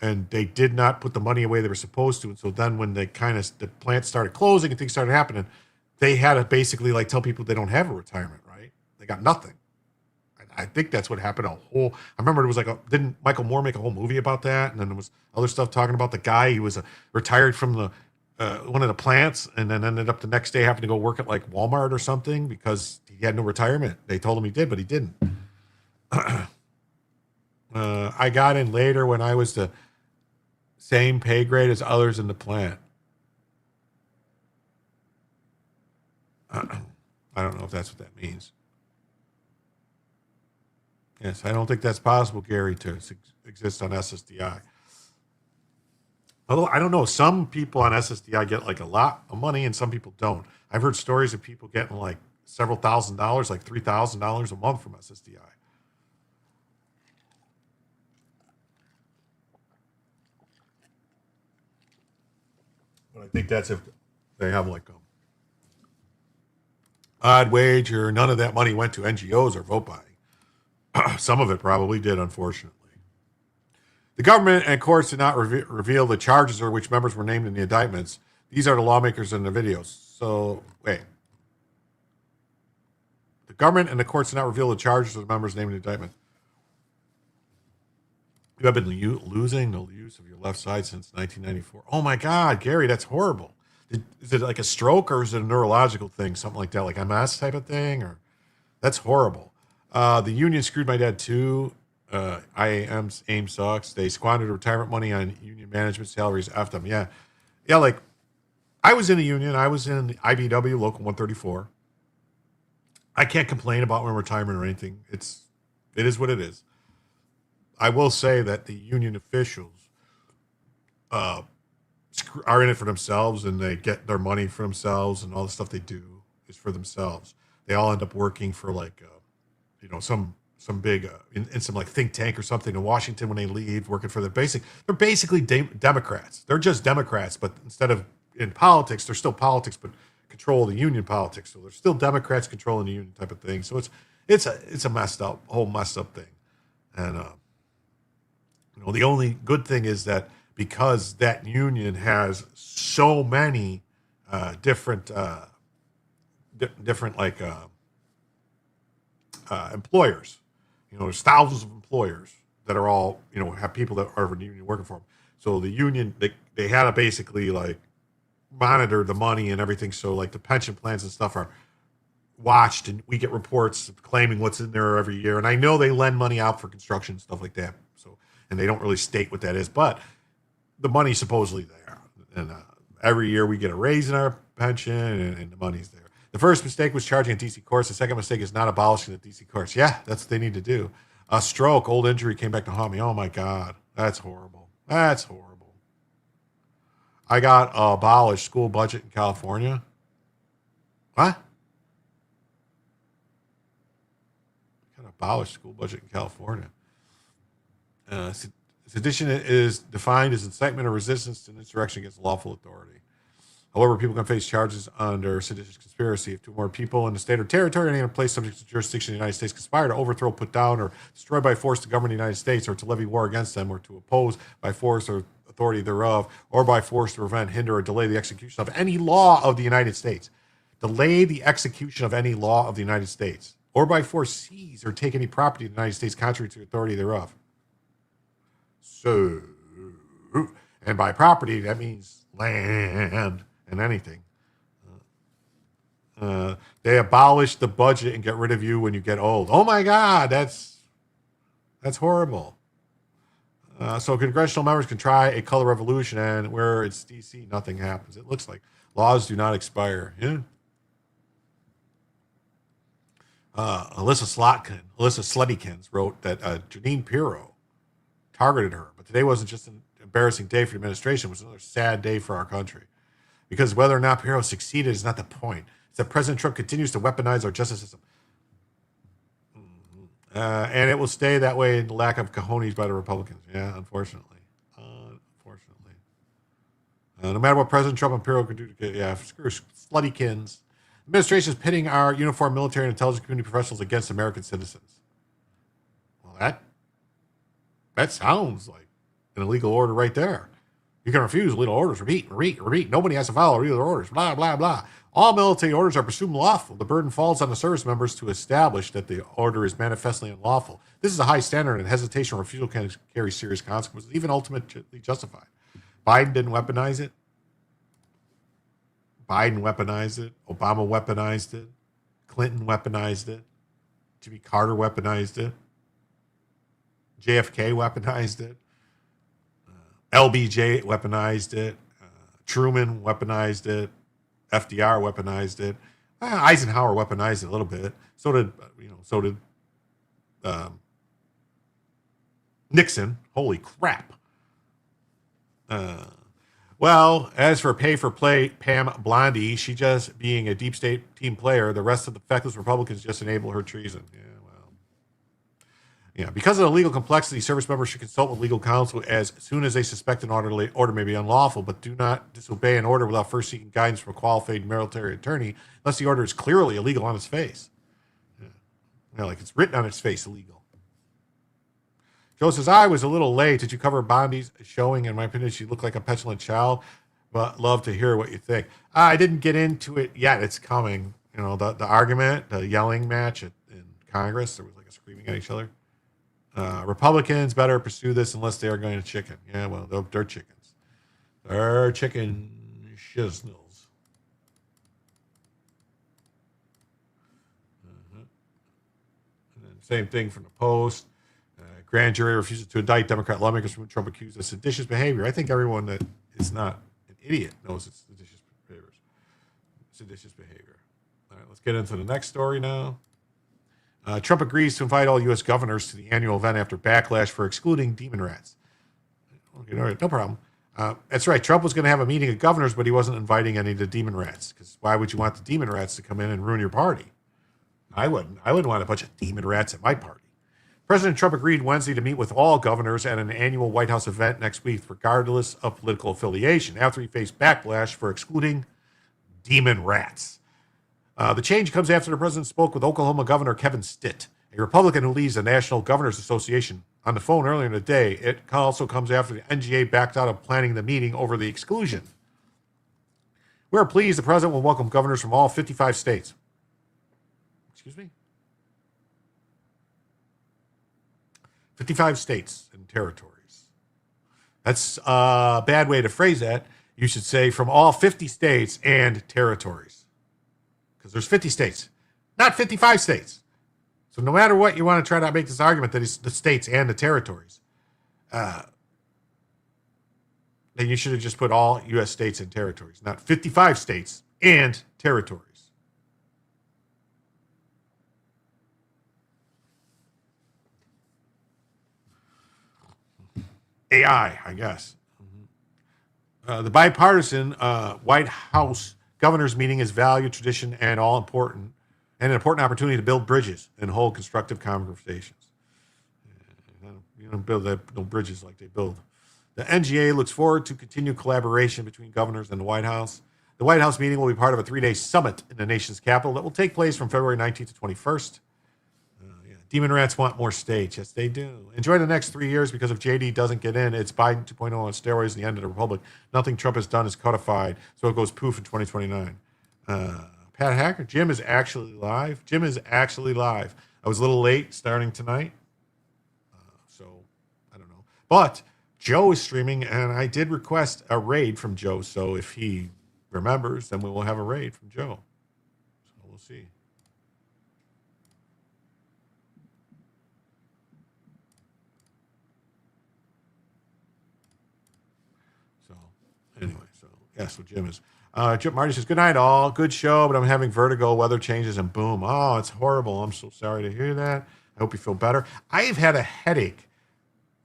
and they did not put the money away they were supposed to. And so then when the plants started closing and things started happening, they had to basically like tell people they don't have a retirement, right? They got nothing. I think that's what happened. I remember it was like, didn't Michael Moore make a whole movie about that? And then there was other stuff talking about the guy. He was retired from the one of the plants, and then ended up the next day having to go work at like Walmart or something because he had no retirement. They told him he did, but he didn't. I got in later when I was the same pay grade as others in the plant. I don't know if that's what that means. Yes, I don't think that's possible, Gary, to exist on SSDI. Although, I don't know, some people on SSDI get like a lot of money and some people don't. I've heard stories of people getting like several $1,000s, like $3,000 a month from SSDI. But I think that's if they have like odd wage, or none of that money went to NGOs or vote buying. Some of it probably did, unfortunately. The government and courts did not reveal the charges or which members were named in the indictments. These are the lawmakers in the videos. So, wait. The government and the courts did not reveal the charges or the members named in the indictment. You have been losing the use of your left side since 1994. Oh my God, Gary, that's horrible. Is it like a stroke or is it a neurological thing? Something like that, like MS type of thing? Or that's horrible. The union screwed my dad too. IAM's aim sucks. They squandered retirement money on union management salaries. F them. Yeah. Like I was in a union. I was in the IBW Local 134. I can't complain about my retirement or anything. It is what it is. I will say that the union officials are in it for themselves, and they get their money for themselves, and all the stuff they do is for themselves. They all end up working for like, some some big in some like think tank or something in Washington when they leave, working for they're basically Democrats. They're just Democrats, but instead of in politics, they're still politics, but control the union politics. So they're still Democrats controlling the union type of thing. So it's a whole messed up thing. And the only good thing is that because that union has so many different employers. There's thousands of employers that are all, have people that are in the union working for them. So the union, they had to basically like monitor the money and everything. So like the pension plans and stuff are watched, and we get reports claiming what's in there every year. And I know they lend money out for construction and stuff like that. So, and they don't really state what that is, but the money's supposedly there. And every year we get a raise in our pension, and the money's there. The first mistake was charging a DC course. The second mistake is not abolishing the DC course. Yeah, that's what they need to do. A stroke, old injury came back to haunt me. Oh my God, that's horrible. That's horrible. I got abolished school budget in California. What? I got abolished school budget in California. Sedition is defined as incitement or resistance to an insurrection against lawful authority. However, people can face charges under seditious conspiracy if two or more people in the state or territory or any other place subject to jurisdiction of the United States conspire to overthrow, put down, or destroy by force the government of the United States, or to levy war against them, or to oppose by force or authority thereof, or by force to prevent, hinder, or delay the execution of any law of the United States. Delay the execution of any law of the United States, or by force seize or take any property of the United States contrary to authority thereof. So, and by property, that means land and anything. They abolish the budget and get rid of you when you get old. Oh my God, that's horrible. So congressional members can try a color revolution, and where it's DC, nothing happens. It looks like laws do not expire. Yeah. Alyssa Sluttykins wrote that Janine Pirro targeted her, but today wasn't just an embarrassing day for the administration. It was another sad day for our country. Because whether or not Pirro succeeded is not the point. It's that President Trump continues to weaponize our justice system. And it will stay that way in the lack of cojones by the Republicans. Yeah, unfortunately. No matter what President Trump and Pirro could do screw Sluttykins. Administration is pitting our uniformed military and intelligence community professionals against American citizens. Well, that sounds like an illegal order right there. You can refuse legal orders. Repeat. Nobody has to follow legal orders. Blah, blah, blah. All military orders are presumed lawful. The burden falls on the service members to establish that the order is manifestly unlawful. This is a high standard, and hesitation or refusal can carry serious consequences, even ultimately justified. Biden didn't weaponize it. Biden weaponized it. Obama weaponized it. Clinton weaponized it. Jimmy Carter weaponized it. JFK weaponized it. LBJ weaponized it. Truman weaponized it. FDR weaponized it. Eisenhower weaponized it a little bit. So did Nixon. Holy crap. Well, as for pay for play, Pam Blondie, she just being a deep state team player, the rest of the feckless Republicans just enable her treason. Because of the legal complexity, service members should consult with legal counsel as soon as they suspect an order may be unlawful, but do not disobey an order without first seeking guidance from a qualified military attorney unless the order is clearly illegal on its face. Like it's written on its face, illegal. Joe says, I was a little late. Did you cover Bondi's showing? In my opinion, she looked like a petulant child, but love to hear what you think. I didn't get into it yet. It's coming. The argument, the yelling match in Congress, there was like a screaming at each other. Republicans better pursue this unless they are going to chicken. Yeah, well, they're chickens. They're chicken shiznels. And then same thing from the Post. Grand jury refuses to indict Democrat lawmakers whom Trump accused of seditious behavior. I think everyone that is not an idiot knows it's seditious behavior. All right, let's get into the next story now. Trump agrees to invite all U.S. governors to the annual event after backlash for excluding demon rats. Okay, all right, no problem. That's right. Trump was going to have a meeting of governors, but he wasn't inviting any of the demon rats, because why would you want the demon rats to come in and ruin your party? I wouldn't want a bunch of demon rats at my party. President Trump agreed Wednesday to meet with all governors at an annual White House event next week, regardless of political affiliation, after he faced backlash for excluding demon rats. The change comes after the president spoke with Oklahoma Governor Kevin Stitt, a Republican who leads the National Governors Association, on the phone earlier in the day. It also comes after the NGA backed out of planning the meeting over the exclusion. We're pleased the president will welcome governors from all 55 states. Excuse me? 55 states and territories. That's a bad way to phrase that. You should say from all 50 states and territories. Because there's 50 states, not 55 states. So no matter what, you want to try to make this argument that it's the states and the territories. Then you should have just put all U.S. states and territories, not 55 states and territories. AI, I guess. The bipartisan White House governors meeting is valued, tradition, and an important opportunity to build bridges and hold constructive conversations. You don't build no bridges like they build. The NGA looks forward to continued collaboration between governors and the White House. The White House meeting will be part of a 3-day summit in the nation's capital that will take place from February 19th to 21st. Demon rats want more states. Yes, they do. Enjoy the next 3 years because if JD doesn't get in, it's Biden 2.0 on steroids, the end of the republic. Nothing Trump has done is codified, so it goes poof in 2029. Pat Hacker, Jim is actually live. Jim is actually live. I was a little late starting tonight, so I don't know. But Joe is streaming, and I did request a raid from Joe, so if he remembers, then we will have a raid from Joe. So we'll see. Anyway, so Jim is. Marty says, good night, all. Good show, but I'm having vertigo, weather changes, and boom. Oh, it's horrible. I'm so sorry to hear that. I hope you feel better. I have had a headache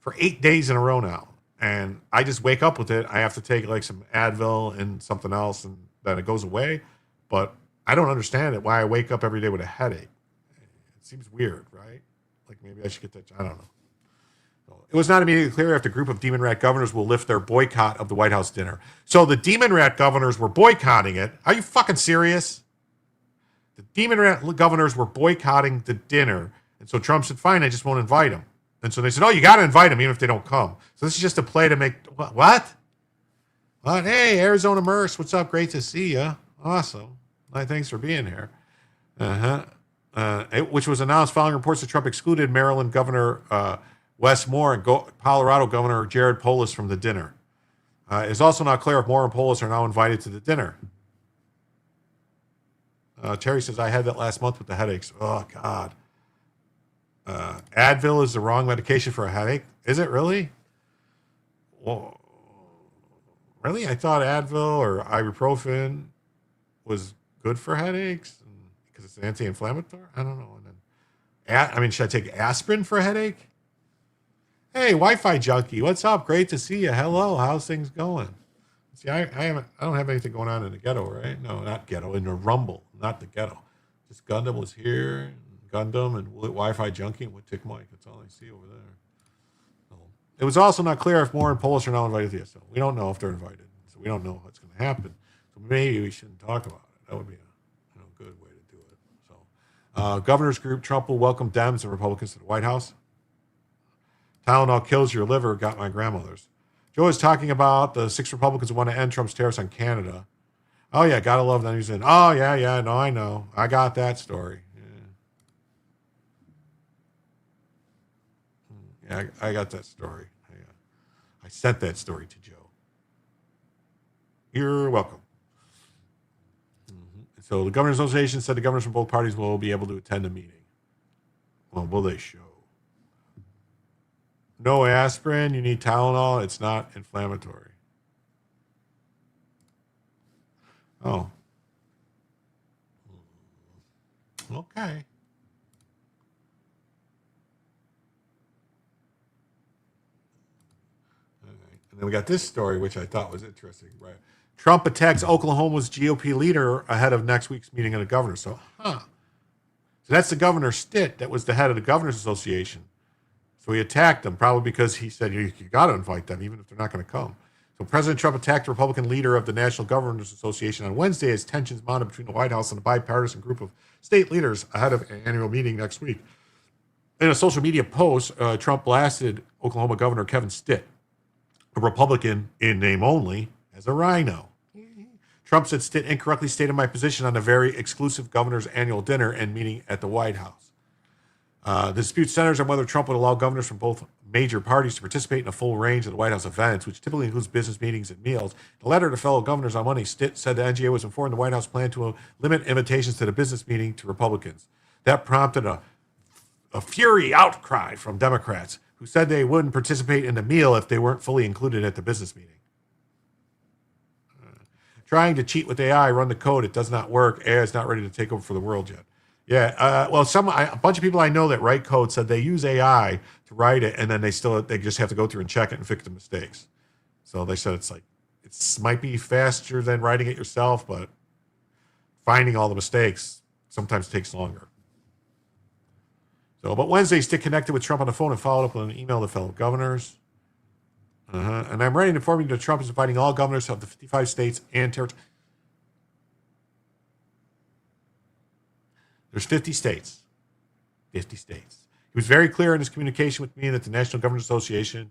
for 8 days in a row now, and I just wake up with it. I have to take like some Advil and something else, and then it goes away. But I don't understand it, why I wake up every day with a headache. It seems weird, right? Like maybe I should get that. I don't know. It was not immediately clear if the group of Demon Rat governors will lift their boycott of the White House dinner. So the Demon Rat governors were boycotting it. Are you fucking serious? The Demon Rat governors were boycotting the dinner. And so Trump said, fine, I just won't invite them. And so they said, oh, you got to invite them even if they don't come. So this is just a play to make, what? Hey, Arizona Merce, what's up? Great to see you. Awesome. Thanks for being here. Which was announced following reports that Trump excluded Maryland Governor Wes Moore and Colorado Governor Jared Polis from the dinner. It's also not clear if Moore and Polis are now invited to the dinner. Terry says, I had that last month with the headaches. Oh, God. Advil is the wrong medication for a headache. Is it really? Well, really? I thought Advil or ibuprofen was good for headaches because it's an anti-inflammatory. I don't know. And then, should I take aspirin for a headache? Hey, Wi-Fi junkie, what's up? Great to see you. Hello, how's things going? See, I don't have anything going on in the ghetto, right? No, not ghetto, in the Rumble, not the ghetto. Just Gundam was here, Gundam and Wi-Fi junkie and Tick Mike. That's all I see over there. So, it was also not clear if Moore and Polis are now invited to the SO. We don't know if they're invited, so we don't know what's going to happen. So maybe we shouldn't talk about it. That would be a good way to do it. So, Governor's group, Trump will welcome Dems and Republicans to the White House. Tylenol kills your liver, got my grandmother's. Joe is talking about the 6 Republicans who want to end Trump's tariffs on Canada. Oh, yeah, gotta love them. He's in, oh, yeah, no, I know. I got that story. Yeah, I got that story. I sent that story to Joe. You're welcome. So the Governors Association said the governors from both parties will be able to attend the meeting. Well, will they show? No aspirin, you need Tylenol. It's not inflammatory. Oh. Okay. All right. And then we got this story, which I thought was interesting. Right. Trump attacks Oklahoma's GOP leader ahead of next week's meeting of the governors. So that's the Governor Stitt that was the head of the Governors Association. So he attacked them, probably because he said, you got to invite them, even if they're not going to come. So President Trump attacked the Republican leader of the National Governors Association on Wednesday as tensions mounted between the White House and a bipartisan group of state leaders ahead of an annual meeting next week. In a social media post, Trump blasted Oklahoma Governor Kevin Stitt, a Republican in name only, as a rhino. Trump said Stitt incorrectly stated my position on the very exclusive governor's annual dinner and meeting at the White House. The dispute centers on whether Trump would allow governors from both major parties to participate in a full range of the White House events, which typically includes business meetings and meals. In a letter to fellow governors on Monday, Stitt said the NGA was informed the White House planned to limit invitations to the business meeting to Republicans. That prompted a fury outcry from Democrats, who said they wouldn't participate in the meal if they weren't fully included at the business meeting. Trying to cheat with AI, run the code, it does not work. AI is not ready to take over for the world yet. Yeah, well, a bunch of people I know that write code said they use AI to write it, and then they just have to go through and check it and fix the mistakes. So they said it might be faster than writing it yourself, but finding all the mistakes sometimes takes longer. So, but Wednesday, Stitt connected with Trump on the phone and followed up with an email to fellow governors. And I'm ready to inform you that Trump is inviting all governors of the 55 states and territories. There's 50 states. 50 states. He was very clear in his communication with me that the National Governors Association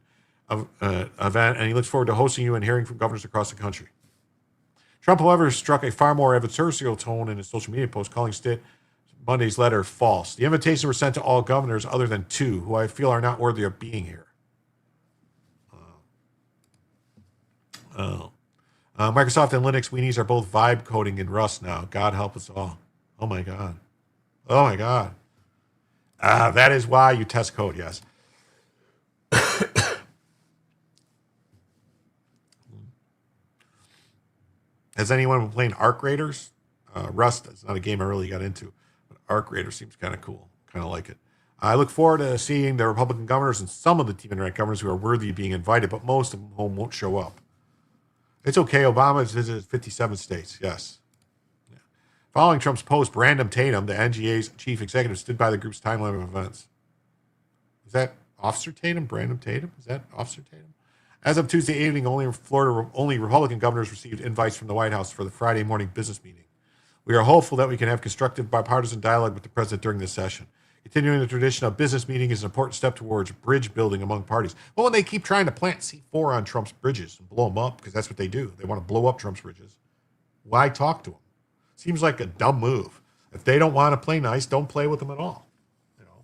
event, and he looks forward to hosting you and hearing from governors across the country. Trump, however, struck a far more adversarial tone in his social media post, calling Stitt Monday's letter false. The invitations were sent to all governors other than 2, who I feel are not worthy of being here. Microsoft and Linux weenies are both vibe coding in Rust now. God help us all. Oh my God. Oh my God. That is why you test code, yes. Has anyone been playing Arc Raiders? Rust is not a game I really got into, but Arc Raiders seems kind of cool. Kind of like it. I look forward to seeing the Republican governors and some of the Democrat governors who are worthy of being invited, but most of whom won't show up. It's okay. Obama has visited 57 states. Yes. Yeah. Following Trump's post, Random Tatum, the NGA's chief executive, stood by the group's timeline of events. Is that Officer Tatum? Brandon Tatum? Is that Officer Tatum? As of Tuesday evening, only Republican governors received invites from the White House for the Friday morning business meeting. We are hopeful that we can have constructive bipartisan dialogue with the president during this session. Continuing the tradition of business meeting is an important step towards bridge building among parties. Well, when they keep trying to plant C4 on Trump's bridges and blow them up, because that's what they do. They want to blow up Trump's bridges. Why talk to them? Seems like a dumb move. If they don't want to play nice, don't play with them at all. You know,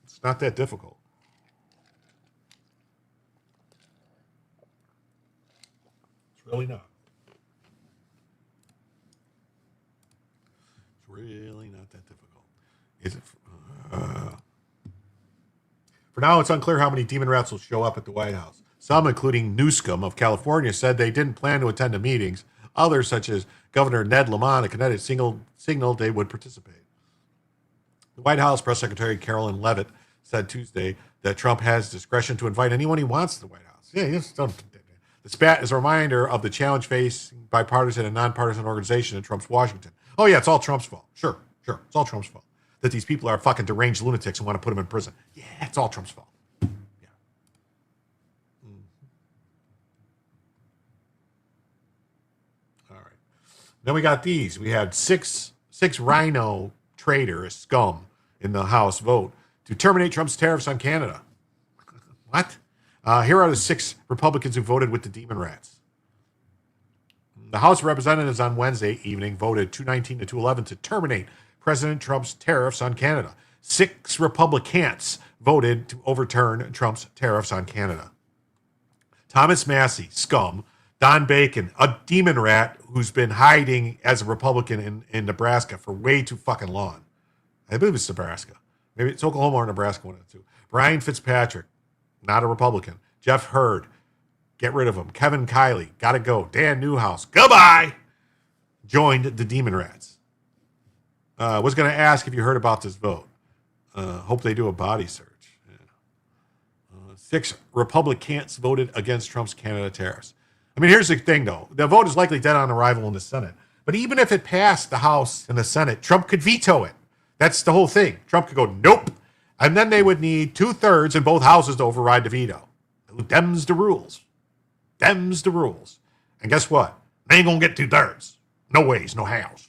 it's not that difficult. It's really not. It's really not that difficult. Is it? For now, it's unclear how many demon rats will show up at the White House. Some, including Newsom of California, said they didn't plan to attend the meetings. Others, such as Governor Ned Lamont of Connecticut, signaled they would participate. The White House Press Secretary Carolyn Leavitt said Tuesday that Trump has discretion to invite anyone he wants to the White House. Yeah, the spat is a reminder of the challenge facing bipartisan and nonpartisan organization in Trump's Washington. Oh, yeah, it's all Trump's fault. Sure, it's all Trump's fault. That these people are fucking deranged lunatics and want to put them in prison. Yeah, it's all Trump's fault. Yeah. All right. Then we got these. We had six rhino traitor scum in the House vote to terminate Trump's tariffs on Canada. What? Here are the 6 Republicans who voted with the demon rats. The House of Representatives on Wednesday evening voted 219 to 211 to terminate President Trump's tariffs on Canada. 6 Republicans voted to overturn Trump's tariffs on Canada. Thomas Massey, scum. Don Bacon, a demon rat who's been hiding as a Republican in Nebraska for way too fucking long. I believe it's Nebraska. Maybe it's Oklahoma or Nebraska, one of the two. Brian Fitzpatrick, not a Republican. Jeff Hurd, get rid of him. Kevin Kiley, gotta go. Dan Newhouse, goodbye. Joined the demon rats. Was going to ask if you heard about this vote. Hope they do a body search. Yeah. 6 Republicans voted against Trump's Canada tariffs. I mean, here's the thing, though. The vote is likely dead on arrival in the Senate. But even if it passed the House and the Senate, Trump could veto it. That's the whole thing. Trump could go, nope. And then they would need 2/3 in both houses to override the veto. Them's the rules. Them's the rules. And guess what? They ain't going to get 2/3. No ways, no hows.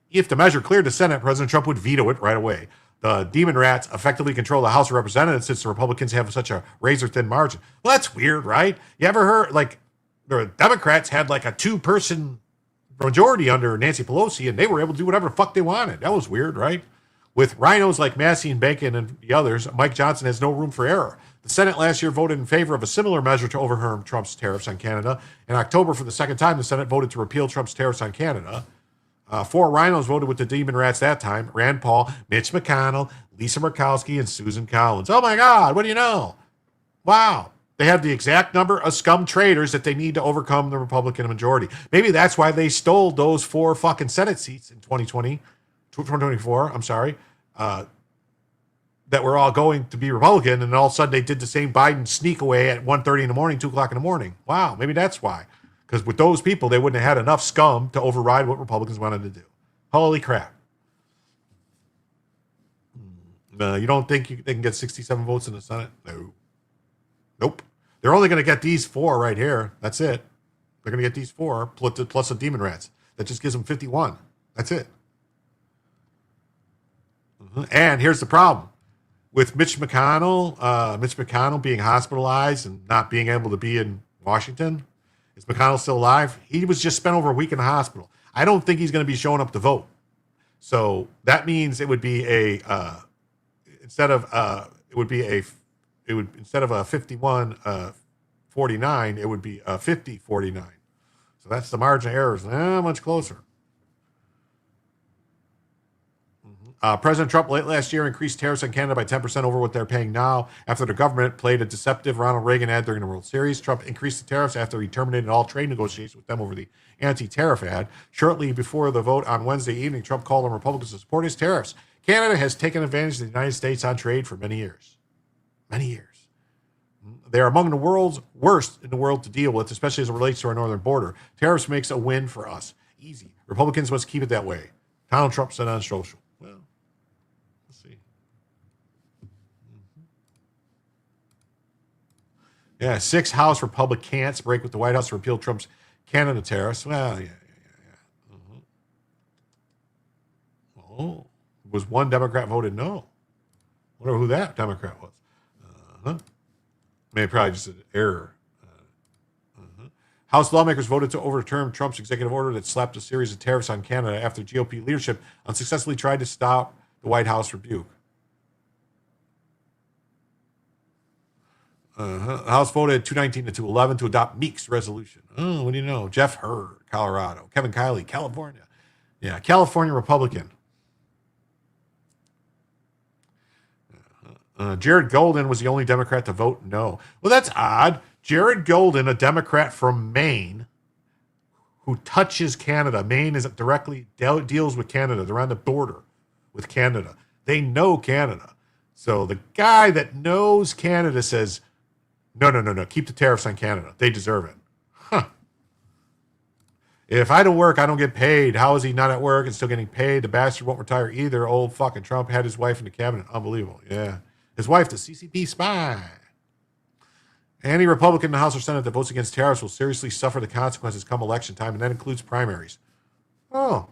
If the measure cleared the Senate, President Trump would veto it right away. The demon rats effectively control the House of Representatives since the Republicans have such a razor-thin margin. Well, that's weird, right? You ever heard, like, the Democrats had like a 2-person majority under Nancy Pelosi, and they were able to do whatever the fuck they wanted. That was weird, right? With rhinos like Massey and Bacon and the others, Mike Johnson has no room for error. The Senate last year voted in favor of a similar measure to overturn Trump's tariffs on Canada. In October, for the second time, the Senate voted to repeal Trump's tariffs on Canada. 4 rhinos voted with the demon rats that time: Rand Paul, Mitch McConnell, Lisa Murkowski, and Susan Collins. Oh my God, what do you know? Wow. They have the exact number of scum traitors that they need to overcome the Republican majority. Maybe that's why they stole those 4 fucking Senate seats in 2024, that were all going to be Republican, and all of a sudden they did the same Biden sneak away at 1:30 in the morning, 2 o'clock in the morning. Wow, maybe that's why. Because with those people, they wouldn't have had enough scum to override what Republicans wanted to do. Holy crap. You don't think they can get 67 votes in the Senate? No. Nope. They're only going to get these 4 right here. That's it. They're going to get these 4 plus the demon rats. That just gives them 51. That's it. And here's the problem. With Mitch McConnell being hospitalized and not being able to be in Washington. Is McConnell still alive? He was just spent over a week in the hospital. I don't think he's going to be showing up to vote. So that means it would be instead of a 51-49, it would be a 50-49. So that's the margin of error is much closer. President Trump late last year increased tariffs on Canada by 10% over what they're paying now after the government played a deceptive Ronald Reagan ad during the World Series. Trump increased the tariffs after he terminated all trade negotiations with them over the anti-tariff ad. Shortly before the vote on Wednesday evening, Trump called on Republicans to support his tariffs. Canada has taken advantage of the United States on trade for many years. Many years. They are among the world's worst in the world to deal with, especially as it relates to our northern border. Tariffs makes a win for us. Easy. Republicans must keep it that way. Donald Trump said on social. Well, let's see. Yeah, 6 House Republicans break with the White House to repeal Trump's Canada tariffs. Well, yeah. Oh, was one Democrat voted no. Wonder who that Democrat was. Maybe probably just an error. House lawmakers voted to overturn Trump's executive order that slapped a series of tariffs on Canada after GOP leadership unsuccessfully tried to stop the White House rebuke. The House voted 219 to 211 to adopt Meek's resolution. Oh, what do you know? Jeff Hurd, Colorado. Kevin Kiley, California. Yeah, California Republican. Jared Golden was the only Democrat to vote no. Well, that's odd. Jared Golden, a Democrat from Maine, who touches Canada. Maine is directly deals with Canada. They're on the border with Canada. They know Canada. So the guy that knows Canada says, no. Keep the tariffs on Canada. They deserve it. Huh. If I don't work, I don't get paid. How is he not at work and still getting paid? The bastard won't retire either. Old fucking Trump had his wife in the cabinet. Unbelievable. Yeah. His wife, the CCP spy. Any Republican in the House or Senate that votes against tariffs will seriously suffer the consequences come election time, and that includes primaries. Oh.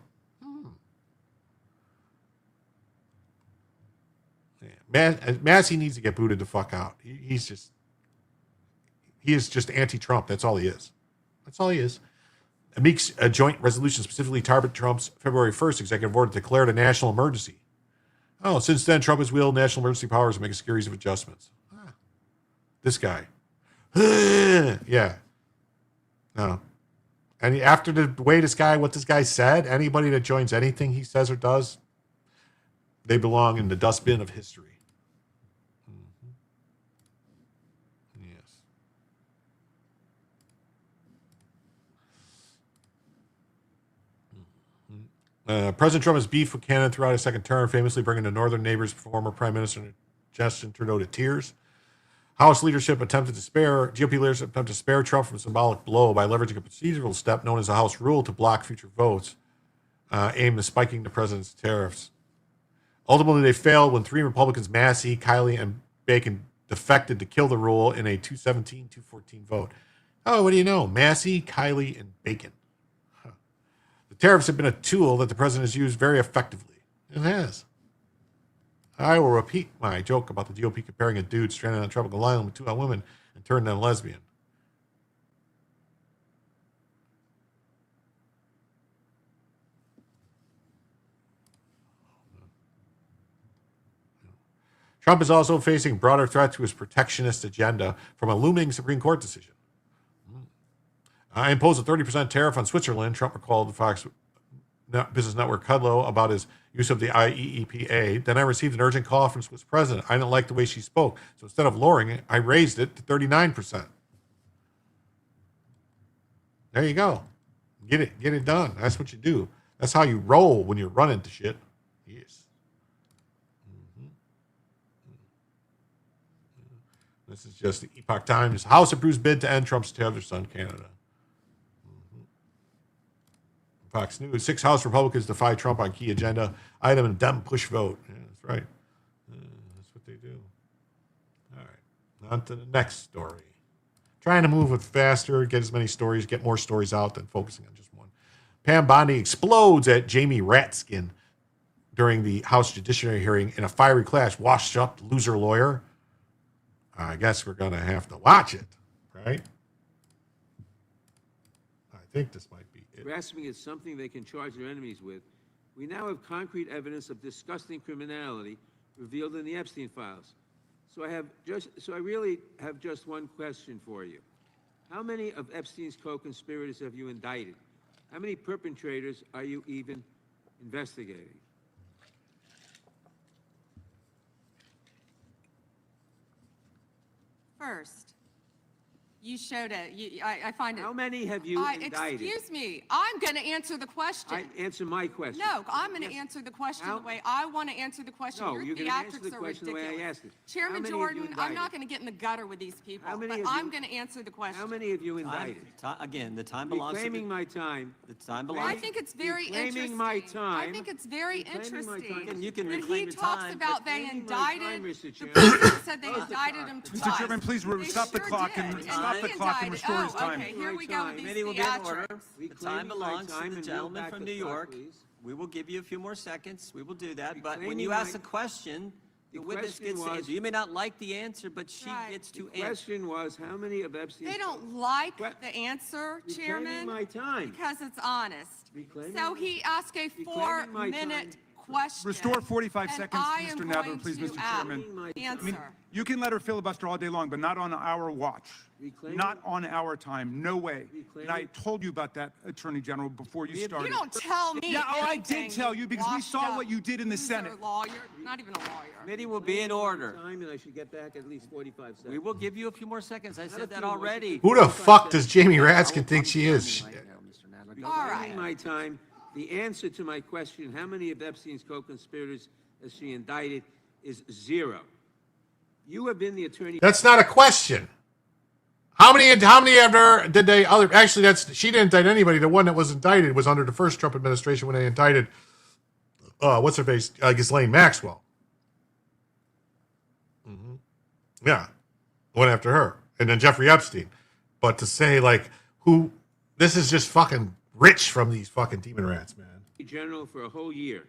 Yeah. Massey needs to get booted the fuck out. He is just anti-Trump. That's all he is. That's all he is. Meek's joint resolution specifically targeted Trump's February 1st executive order declared a national emergency. Oh, since then, Trump has wielded national emergency powers to make a series of adjustments. This guy. Yeah. No. And after the way what this guy said, anybody that joins anything he says or does, they belong in the dustbin of history. Yes. President Trump has beef with Canada throughout his second term, famously bringing the northern neighbors former Prime Minister Justin Trudeau to tears. GOP leadership attempted to spare Trump from a symbolic blow by leveraging a procedural step known as a House rule to block future votes aimed at spiking the president's tariffs. Ultimately, they failed when 3 Republicans, Massey, Kiley, and Bacon, defected to kill the rule in a 217-214 vote. Oh, what do you know? Massey, Kiley, and Bacon. Huh. The tariffs have been a tool that the president has used very effectively. It has. I will repeat my joke about the GOP comparing a dude stranded on a tropical island with 2 hot women and turned them lesbian. Trump is also facing broader threat to his protectionist agenda from a looming Supreme Court decision. I imposed a 30% tariff on Switzerland, Trump recalled the Fox Business Network Kudlow about his use of the IEEPA. Then I received an urgent call from Swiss president. I didn't like the way she spoke. So instead of lowering it, I raised it to 39%. There you go. Get it done. That's what you do. That's how you roll when you're running to shit. Yes. This is just the Epoch Times. House approves bid to end Trump's tariffs on Canada. Fox News. 6 House Republicans defy Trump on key agenda item and Dem push vote. Yeah, that's right. That's what they do. All right. On to the next story. Trying to move it faster, get as many stories, get more stories out than focusing on just one. Pam Bondi explodes at Jamie Ratskin during the House Judiciary hearing in a fiery clash. Washed up loser lawyer. I guess we're going to have to watch it, right? I think this might be it. Grasping is something they can charge their enemies with. We now have concrete evidence of disgusting criminality revealed in the Epstein files. So I really have just one question for you. How many of Epstein's co-conspirators have you indicted? How many perpetrators are you even investigating? First, you showed it. I find it. How many have you indicted? Excuse me. I'm going to answer the question. Answer my question. No, I'm going to answer the question the way I want to answer the question. No, Your you're going to answer the theatrics are question the ridiculous. way I asked it. Chairman Jordan, I'm not going to get in the gutter with these people, How many but have I'm you- going to answer the question. How many have you indicted? Again, the time belongs to Reclaiming my time. the time Well, belongs. I think it's very Reclaiming interesting. my I time. think it's very Reclaiming my interesting. time. You can When reclaim he your talks time. about they Reclaiming my indicted, time, Mr. the Chairman. president said they Close the indicted clock. him Mr. twice. Chairman, please They stop the sure clock did. and And stop he the clock and indicted- restore his time. Okay, here we go with these Committee will be in order. theatrics. The Reclaiming time my belongs time to the and gentleman roll back from the New clock, York. please. We will give you a few more seconds. We will do that. But when Reclaiming you ask my- a question, the witness question gets to was- answer. You may not like the answer, but she Right. gets to The answer. question was, how many of Epstein's... They don't like Re- the answer, Reclaiming Chairman, my time. because it's honest. Reclaiming So my- he asked a Reclaiming my 4-minute time. question. Restore 45 and seconds, I Mr. am Nadler, going please, to Mr. Chairman. Answer. You can let her filibuster all day long, but not on our watch. Reclaiming- Not on our time. No way. Reclaiming- And I told you about that, Attorney General, before you started. You don't tell me. Yeah, oh, I anything, did tell you because we washed saw up what you did in the loser Senate. Lawyer, not even a lawyer. Committee will be in order. Time, and I should get back at least 45 seconds. We will give you a few more seconds. I Not a said that few more already. seconds. Who the fuck does Jamie Ratskin think she is? Right now, Mr. Nadler. Go All ahead. right. Reclaiming my time. The answer to my question, how many of Epstein's co-conspirators has she indicted, is 0. You have been the attorney... That's not a question. How many of her did they other actually she didn't indict anybody. The one that was indicted was under the first Trump administration when they indicted what's her face? Ghislaine Maxwell. Yeah. Went after her. And then Jeffrey Epstein. But to say this is just fucking rich from these fucking demon rats, man. General for a whole year,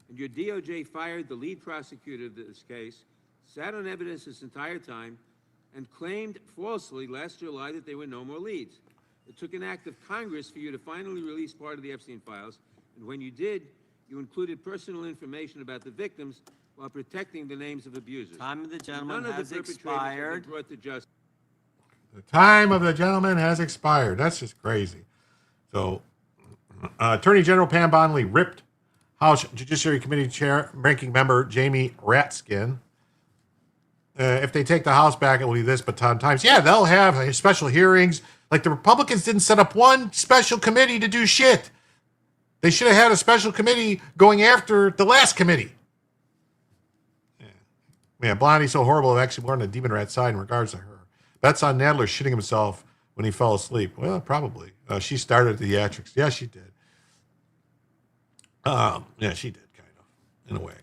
and your DOJ fired the lead prosecutor of this case, sat on evidence this entire time, and claimed falsely last July that there were no more leads. It took an act of Congress for you to finally release part of the Epstein files, and when you did, you included personal information about the victims while protecting the names of abusers. Time of the gentleman None of has the perpetrators have been expired. brought to justice. The time of the gentleman has expired. That's just crazy. So, Attorney General Pam Bondi ripped House Judiciary Committee Chair, Ranking Member Jamie Ratskin. If they take the House back, it will be this baton times. Yeah, they'll have special hearings. Like the Republicans didn't set up one special committee to do shit. They should have had a special committee going after the last committee. Yeah, Blondie's so horrible. I'm actually more on the demon rat side in regards to her. Bets on Nadler shitting himself when he fell asleep. Well, probably. She started the theatrics. Yeah, she did. Yeah, she did, kind of, in a way.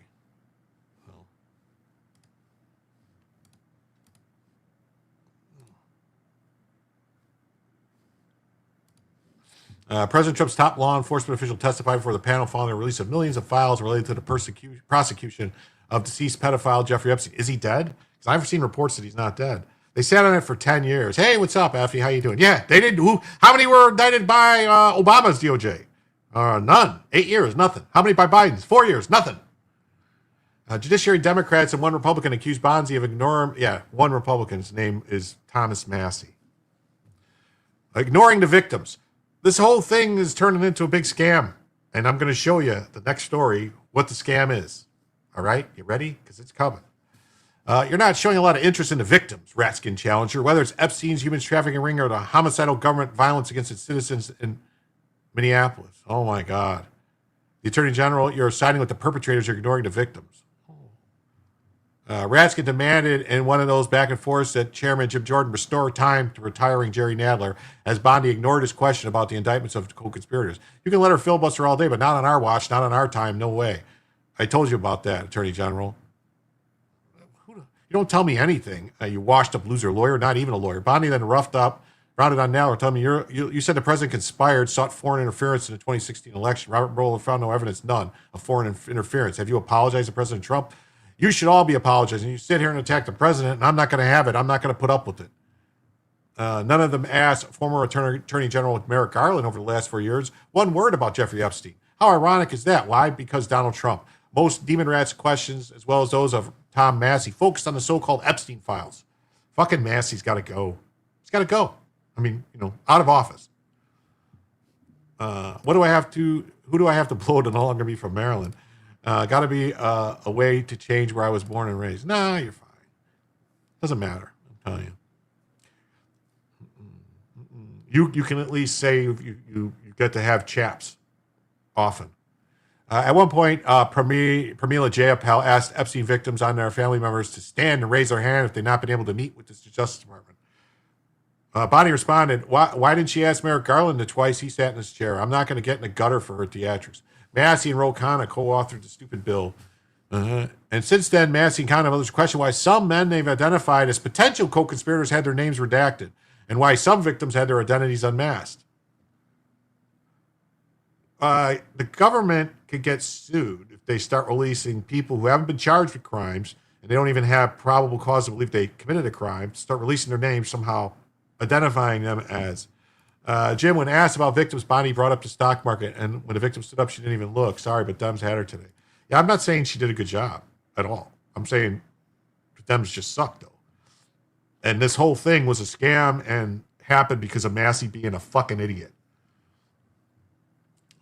President Trump's top law enforcement official testified before the panel following the release of millions of files related to the prosecution of deceased pedophile Jeffrey Epstein. Is he dead? Because I've seen reports that he's not dead. They sat on it for 10 years. Hey, what's up, Effie? How you doing? Yeah, they didn't. How many were indicted by Obama's DOJ? None. 8 years, nothing. How many by Biden's? 4 years, nothing. Judiciary Democrats and one Republican accused Bonzi of ignoring. Yeah, one Republican's name is Thomas Massey. Ignoring the victims. This whole thing is turning into a big scam. And I'm going to show you the next story what the scam is. All right? You ready? Because it's coming. You're not showing a lot of interest in the victims, Ratskin Challenger, whether it's Epstein's human trafficking ring or the homicidal government violence against its citizens in Minneapolis. Oh, my God. The Attorney General, you're siding with the perpetrators, you're ignoring the victims. Ratskin demanded in one of those back and forths that Chairman Jim Jordan restore time to retiring Jerry Nadler, as Bondi ignored his question about the indictments of co-conspirators. You can let her filibuster all day, but not on our watch, not on our time, no way. I told you about that, Attorney General. You don't tell me anything. You washed up loser lawyer, not even a lawyer. Bondi then rounded on Nadler, telling me you said the president conspired, sought foreign interference in the 2016 election. Robert Mueller found no evidence, none, of foreign interference. Have you apologized to President Trump? You should all be apologizing. You sit here and attack the president, and I'm not going to have it. I'm not going to put up with it. None of them asked former Attorney General Merrick Garland over the last 4 years one word about Jeffrey Epstein. How ironic is that? Why? Because Donald Trump. Most Demon Rats questions, as well as those of Tom Massey, focused on the so-called Epstein files. Fucking Massey's got to go. He's got to go. I mean, out of office. Who do I have to blow to no longer be from Maryland? Got to be a way to change where I was born and raised. Nah, you're fine. Doesn't matter. I'm telling you. You can at least say you get to have chaps often. At one point, Pramila Jayapal asked Epstein victims and their family members to stand and raise their hand if they'd not been able to meet with the Justice Department. Bonnie responded, why didn't she ask Merrick Garland the twice he sat in his chair? I'm not going to get in the gutter for her theatrics. Massey and Ro Khanna co-authored the stupid bill. And since then, Massey and Khanna and others question why some men they've identified as potential co-conspirators had their names redacted and why some victims had their identities unmasked. The government could get sued if they start releasing people who haven't been charged with crimes and they don't even have probable cause to believe they committed a crime, start releasing their names, somehow identifying them as. Jim, when asked about victims, Bonnie brought up the stock market, and when the victim stood up, she didn't even look. Sorry, but Dems had her today. Yeah, I'm not saying she did a good job at all. I'm saying Dems just sucked, though. And this whole thing was a scam and happened because of Massey being a fucking idiot.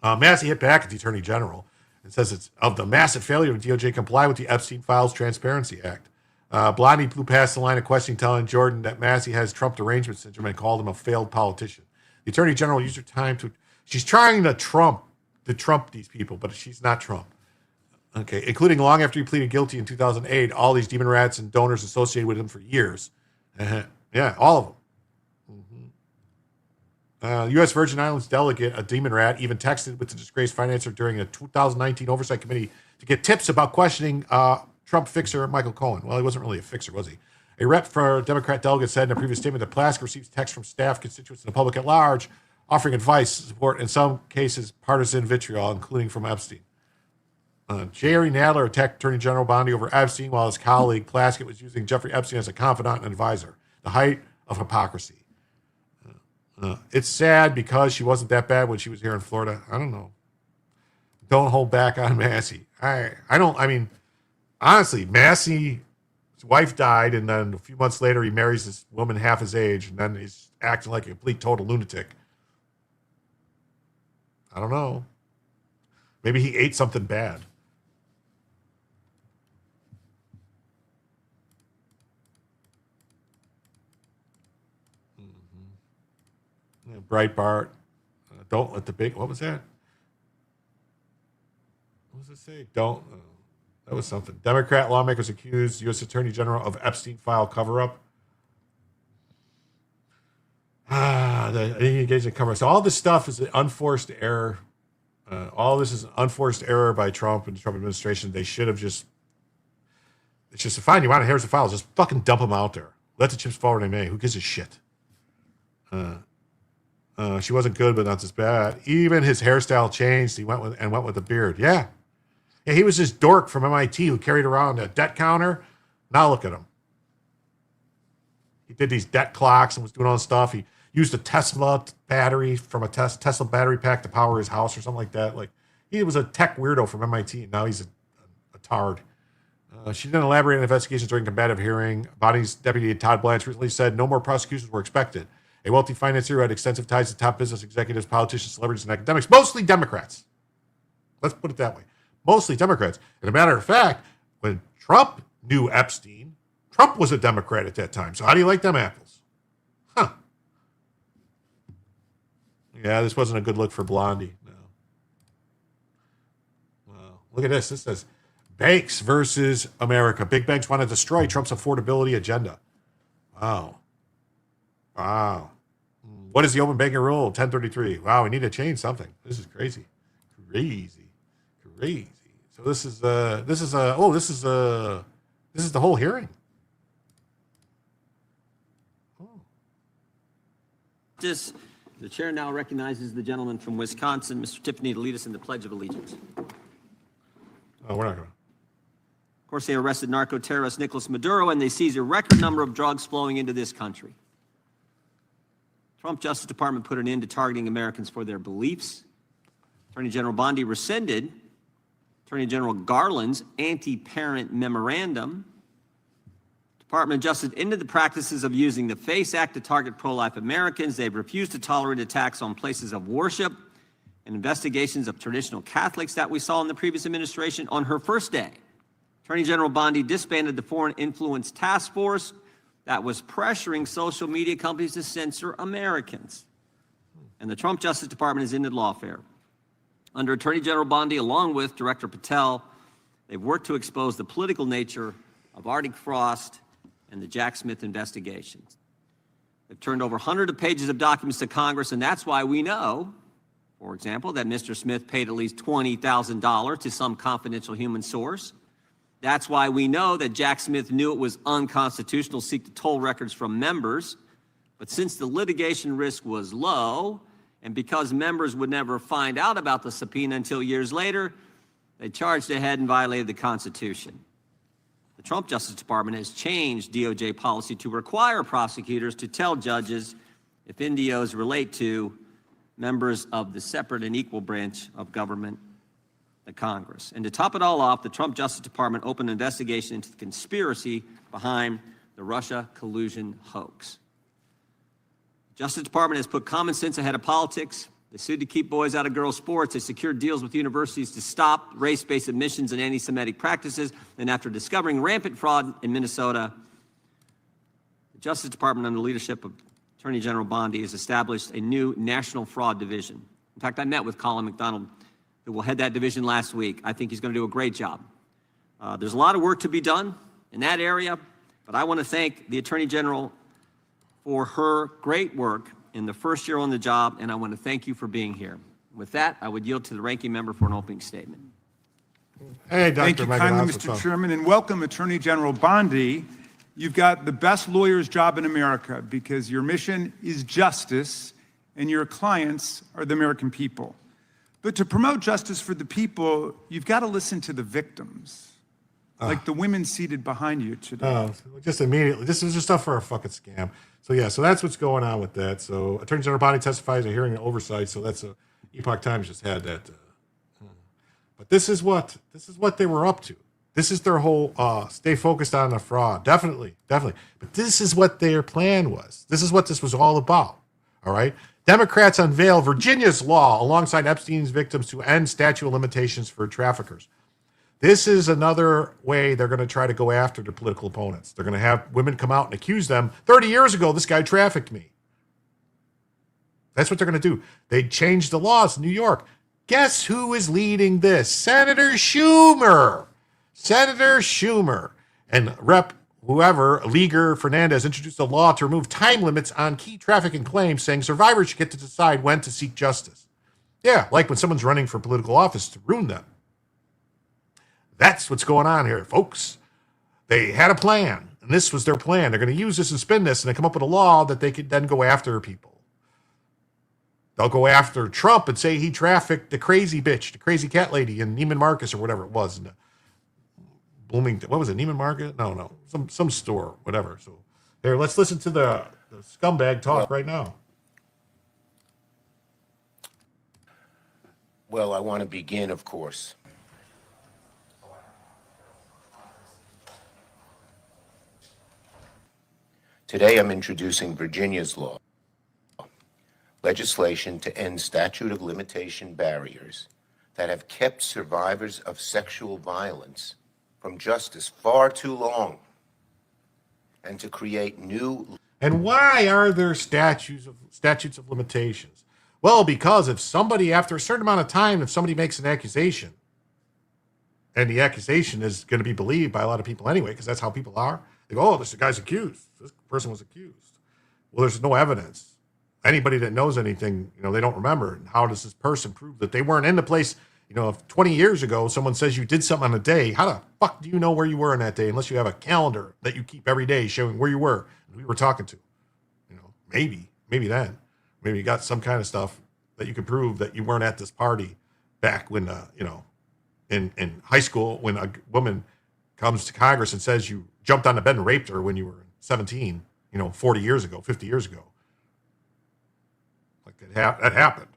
Massey hit back at the Attorney General and says it's of the massive failure of DOJ comply with the Epstein Files Transparency Act. Blondie blew past the line of questioning, telling Jordan that Massey has Trump derangement syndrome and called him a failed politician. The Attorney General used her time to... She's trying to trump these people, but she's not Trump. Okay, including long after he pleaded guilty in 2008, all these demon rats and donors associated with him for years. Yeah, all of them. U.S. Virgin Islands delegate, a demon rat, even texted with the disgraced financier during a 2019 Oversight Committee to get tips about questioning Trump fixer Michael Cohen. Well, he wasn't really a fixer, was he? A rep for Democrat delegate said in a previous statement that Plask receives texts from staff, constituents, and the public at large offering advice, support, in some cases, partisan vitriol, including from Epstein. Jerry Nadler attacked Attorney General Bondi over Epstein while his colleague Plaskett was using Jeffrey Epstein as a confidant and advisor. The height of hypocrisy. It's sad because she wasn't that bad when she was here in Florida. I don't know. Don't hold back on Massey. Honestly, Massey's wife died, and then a few months later he marries this woman half his age, and then he's acting like a complete total lunatic. I don't know. Maybe he ate something bad. Breitbart. Don't let the big... What was that? What does it say? Don't... that was something. Democrat lawmakers accused U.S. Attorney General of Epstein file cover-up. The engagement cover-up. So all this stuff is an unforced error. All this is an unforced error by Trump and the Trump administration. They should have just... It's just, fine, you want to, here's the files. Just fucking dump them out there. Let the chips fall where they may. Who gives a shit? She wasn't good, but not as bad. Even his hairstyle changed. He went with a beard. Yeah. Yeah, he was this dork from MIT who carried around a debt counter. Now look at him. He did these debt clocks and was doing all this stuff. He used a Tesla battery from a Tesla battery pack to power his house or something like that. Like, he was a tech weirdo from MIT, and now he's a tard. She didn't elaborate on investigations during combative hearing. Bonnie's deputy Todd Blanche recently said no more prosecutions were expected. A wealthy financier who had extensive ties to top business executives, politicians, celebrities, and academics, mostly Democrats. Let's put it that way. Mostly Democrats. And a matter of fact, when Trump knew Epstein, Trump was a Democrat at that time. So how do you like them apples? Huh. Yeah, this wasn't a good look for Blondie. No. Well, look at this. This says banks versus America. Big banks want to destroy Trump's affordability agenda. Wow. Wow. What is the open banking rule? 1033. Wow, we need to change something. This is crazy. Crazy. So this is the whole hearing. The chair now recognizes the gentleman from Wisconsin, Mr. Tiffany, to lead us in the Pledge of Allegiance. Oh, we're not going to. Of course, they arrested narco-terrorist Nicolas Maduro, and they seized a record number of drugs flowing into this country. Trump Justice Department put an end to targeting Americans for their beliefs. Attorney General Bondi rescinded Attorney General Garland's anti-parent memorandum. Department of Justice ended the practices of using the FACE Act to target pro-life Americans. They've refused to tolerate attacks on places of worship and investigations of traditional Catholics that we saw in the previous administration. On her first day, Attorney General Bondi disbanded the Foreign Influence Task Force that was pressuring social media companies to censor Americans. And the Trump Justice Department has ended lawfare. Under Attorney General Bondi, along with Director Patel, they've worked to expose the political nature of Arctic Frost and the Jack Smith investigations. They've turned over hundreds of pages of documents to Congress, and that's why we know, for example, that Mr. Smith paid at least $20,000 to some confidential human source. That's why we know that Jack Smith knew it was unconstitutional to seek to toll records from members. But since the litigation risk was low, and because members would never find out about the subpoena until years later, they charged ahead and violated the Constitution. The Trump Justice Department has changed DOJ policy to require prosecutors to tell judges if NDOs relate to members of the separate and equal branch of government, the Congress. And to top it all off, the Trump Justice Department opened an investigation into the conspiracy behind the Russia collusion hoax. The Justice Department has put common sense ahead of politics. They sued to keep boys out of girls' sports. They secured deals with universities to stop race-based admissions and anti-Semitic practices. And after discovering rampant fraud in Minnesota, the Justice Department, under the leadership of Attorney General Bondi, has established a new National Fraud Division. In fact, I met with Colin McDonald, who will head that division, last week. I think he's going to do a great job. There's a lot of work to be done in that area, but I want to thank the Attorney General for her great work in the first year on the job, and I want to thank you for being here. With that, I would yield to the ranking member for an opening statement. Hey, Dr. Thank you kindly, Mr. Chairman, and welcome Attorney General Bondi. You've got the best lawyer's job in America because your mission is justice and your clients are the American people. But to promote justice for the people, you've got to listen to the victims, like the women seated behind you today. Oh, just immediately. This is just stuff for a fucking scam. So yeah, so that's what's going on with that. So Attorney General Bondi testifies in a hearing and oversight. So that's Epoch Times just had that. But this is what they were up to. This is their whole stay focused on the fraud. Definitely. But this is what their plan was. This is what this was all about. All right. Democrats unveil Virginia's law alongside Epstein's victims to end statute of limitations for traffickers. This is another way they're going to try to go after their political opponents. They're going to have women come out and accuse them. 30 years ago, this guy trafficked me. That's what they're going to do. They changed the laws in New York. Guess who is leading this? Senator Schumer. And Rep. whoever, Liger Fernandez, introduced a law to remove time limits on key trafficking claims, saying survivors should get to decide when to seek justice. Yeah, like when someone's running for political office to ruin them. That's what's going on here, folks. They had a plan, and this was their plan. They're going to use this and spin this, and they come up with a law that they could then go after people. They'll go after Trump and say he trafficked the crazy bitch, the crazy cat lady in Neiman Marcus or whatever it was. In Bloomington, what was it, Neiman Marcus? No, some store, whatever. So there, let's listen to the scumbag talk right now. Well, I want to begin, of course. Today I'm introducing Virginia's law, legislation to end statute of limitation barriers that have kept survivors of sexual violence from justice far too long, and to create new. And why are there statutes of limitations? Well, because if somebody, after a certain amount of time, if somebody makes an accusation, and the accusation is going to be believed by a lot of people anyway, because that's how people are. They go, oh, this guy's accused. This person was accused. Well, there's no evidence. Anybody that knows anything, they don't remember. How does this person prove that they weren't in the place? If 20 years ago someone says you did something on a day, how the fuck do you know where you were on that day unless you have a calendar that you keep every day showing where you were and who you were talking to? Maybe then. Maybe you got some kind of stuff that you can prove that you weren't at this party back when, in high school, when a woman comes to Congress and says you jumped on the bed and raped her when you were 17, 40 years ago, 50 years ago. Like that happened.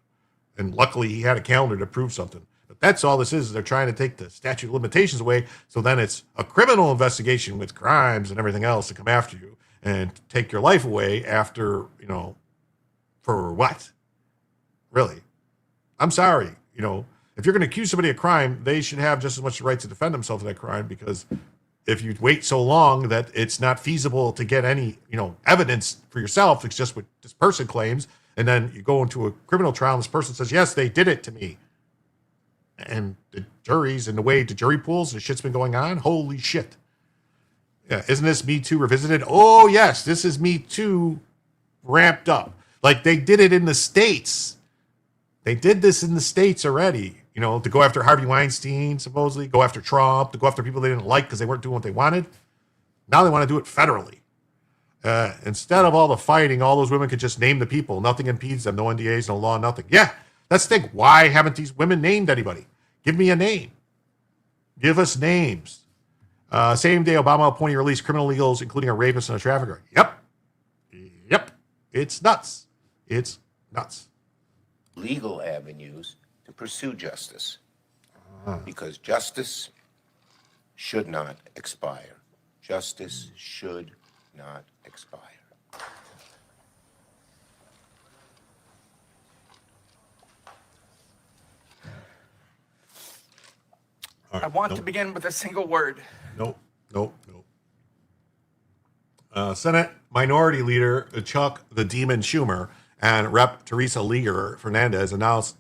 And luckily he had a calendar to prove something. But that's all this is they're trying to take the statute of limitations away. So then it's a criminal investigation with crimes and everything else to come after you and take your life away after, for what? Really? I'm sorry. If you're going to accuse somebody of crime, they should have just as much right to defend themselves of that crime, because if you wait so long that it's not feasible to get any, evidence for yourself, it's just what this person claims, and then you go into a criminal trial and this person says, yes, they did it to me. And the juries and the way the jury pools, the shit's been going on, holy shit. Yeah, isn't this Me Too revisited? Oh, yes, this is Me Too ramped up. Like they did it in the States. They did this in the States already, to go after Harvey Weinstein, supposedly, go after Trump, to go after people they didn't like because they weren't doing what they wanted. Now they want to do it federally. Instead of all the fighting, all those women could just name the people. Nothing impedes them. No NDAs, no law, nothing. Yeah, let's think. Why haven't these women named anybody? Give me a name. Give us names. Same day, Obama appointing released criminal illegals, including a rapist and a trafficker. Yep. It's nuts. It's nuts. Legal avenues to pursue justice, because justice should not expire. Justice should not expire. I want to begin with a single word. Nope. Senate Minority Leader Chuck the Demon Schumer and Rep. Teresa Leger Fernandez announced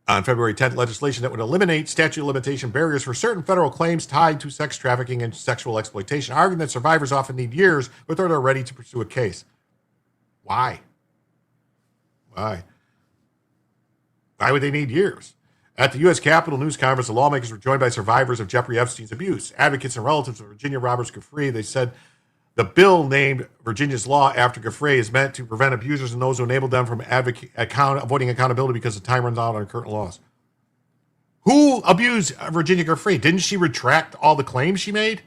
on February 10th legislation that would eliminate statute of limitation barriers for certain federal claims tied to sex trafficking and sexual exploitation, arguing that survivors often need years before they're ready to pursue a case. Why? Why would they need years? At the U.S. Capitol News Conference, the lawmakers were joined by survivors of Jeffrey Epstein's abuse, advocates and relatives of Virginia Roberts Giuffre. They said the bill named Virginia's law after Giuffre is meant to prevent abusers and those who enable them from avoiding accountability because the time runs out on current laws. Who abused Virginia Giuffre? Didn't she retract all the claims she made?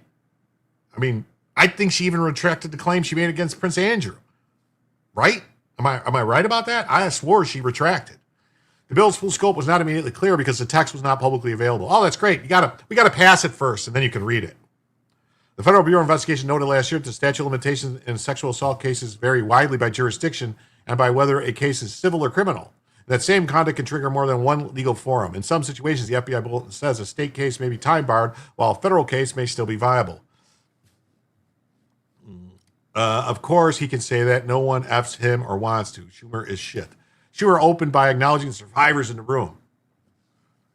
I mean, I think she even retracted the claim she made against Prince Andrew. Right? Am I right about that? I swore she retracted. The bill's full scope was not immediately clear because the text was not publicly available. Oh, that's great. We gotta pass it first, and then you can read it. The Federal Bureau of Investigation noted last year that the statute of limitations in sexual assault cases vary widely by jurisdiction and by whether a case is civil or criminal. That same conduct can trigger more than one legal forum. In some situations, the FBI bulletin says a state case may be time barred, while a federal case may still be viable. Of course, he can say that. No one F's him or wants to. Schumer is shit. Schumer opened by acknowledging the survivors in the room.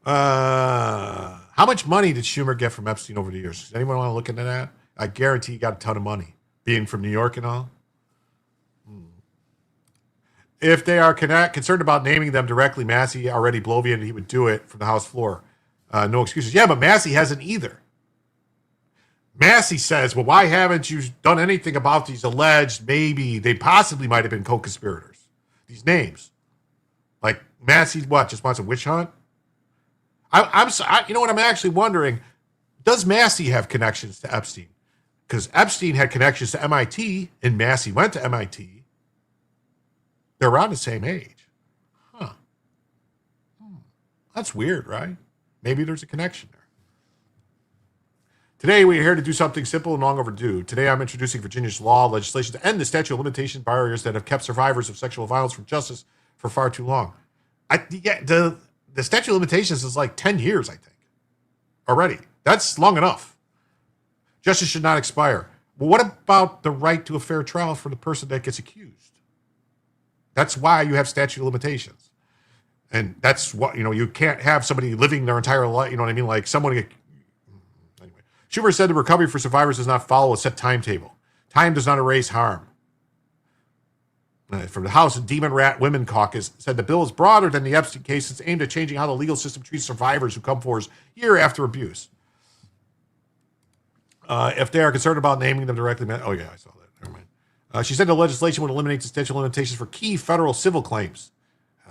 How much money did Schumer get from Epstein over the years? Does anyone want to look into that? I guarantee he got a ton of money, being from New York and all. If they are concerned about naming them directly, Massey already bloviated he would do it from the House floor. No excuses. Yeah, but Massey hasn't either. Massey says, well, why haven't you done anything about these alleged, maybe they possibly might have been co-conspirators? These names. Like Massey, what, just wants a witch hunt? You know what, I'm actually wondering, does Massey have connections to Epstein? Because Epstein had connections to MIT, and Massey went to MIT. They're around the same age. Huh. That's weird, right? Maybe there's a connection there. Today, we are here to do something simple and long overdue. Today, I'm introducing Virginia's law legislation to end the statute of limitation barriers that have kept survivors of sexual violence from justice for far too long. The statute of limitations is like 10 years, I think, already. That's long enough. Justice should not expire. But what about the right to a fair trial for the person that gets accused? That's why you have statute of limitations. And that's what, you can't have somebody living their entire life, you know what I mean? Like someone get... Anyway, Schumer said the recovery for survivors does not follow a set timetable. Time does not erase harm. From the House, Demon Rat Women Caucus said the bill is broader than the Epstein case. It's aimed at changing how the legal system treats survivors who come forward year after abuse. If they are concerned about naming them directly, oh yeah, I saw that. Never mind. She said the legislation would eliminate the statute of limitations for key federal civil claims.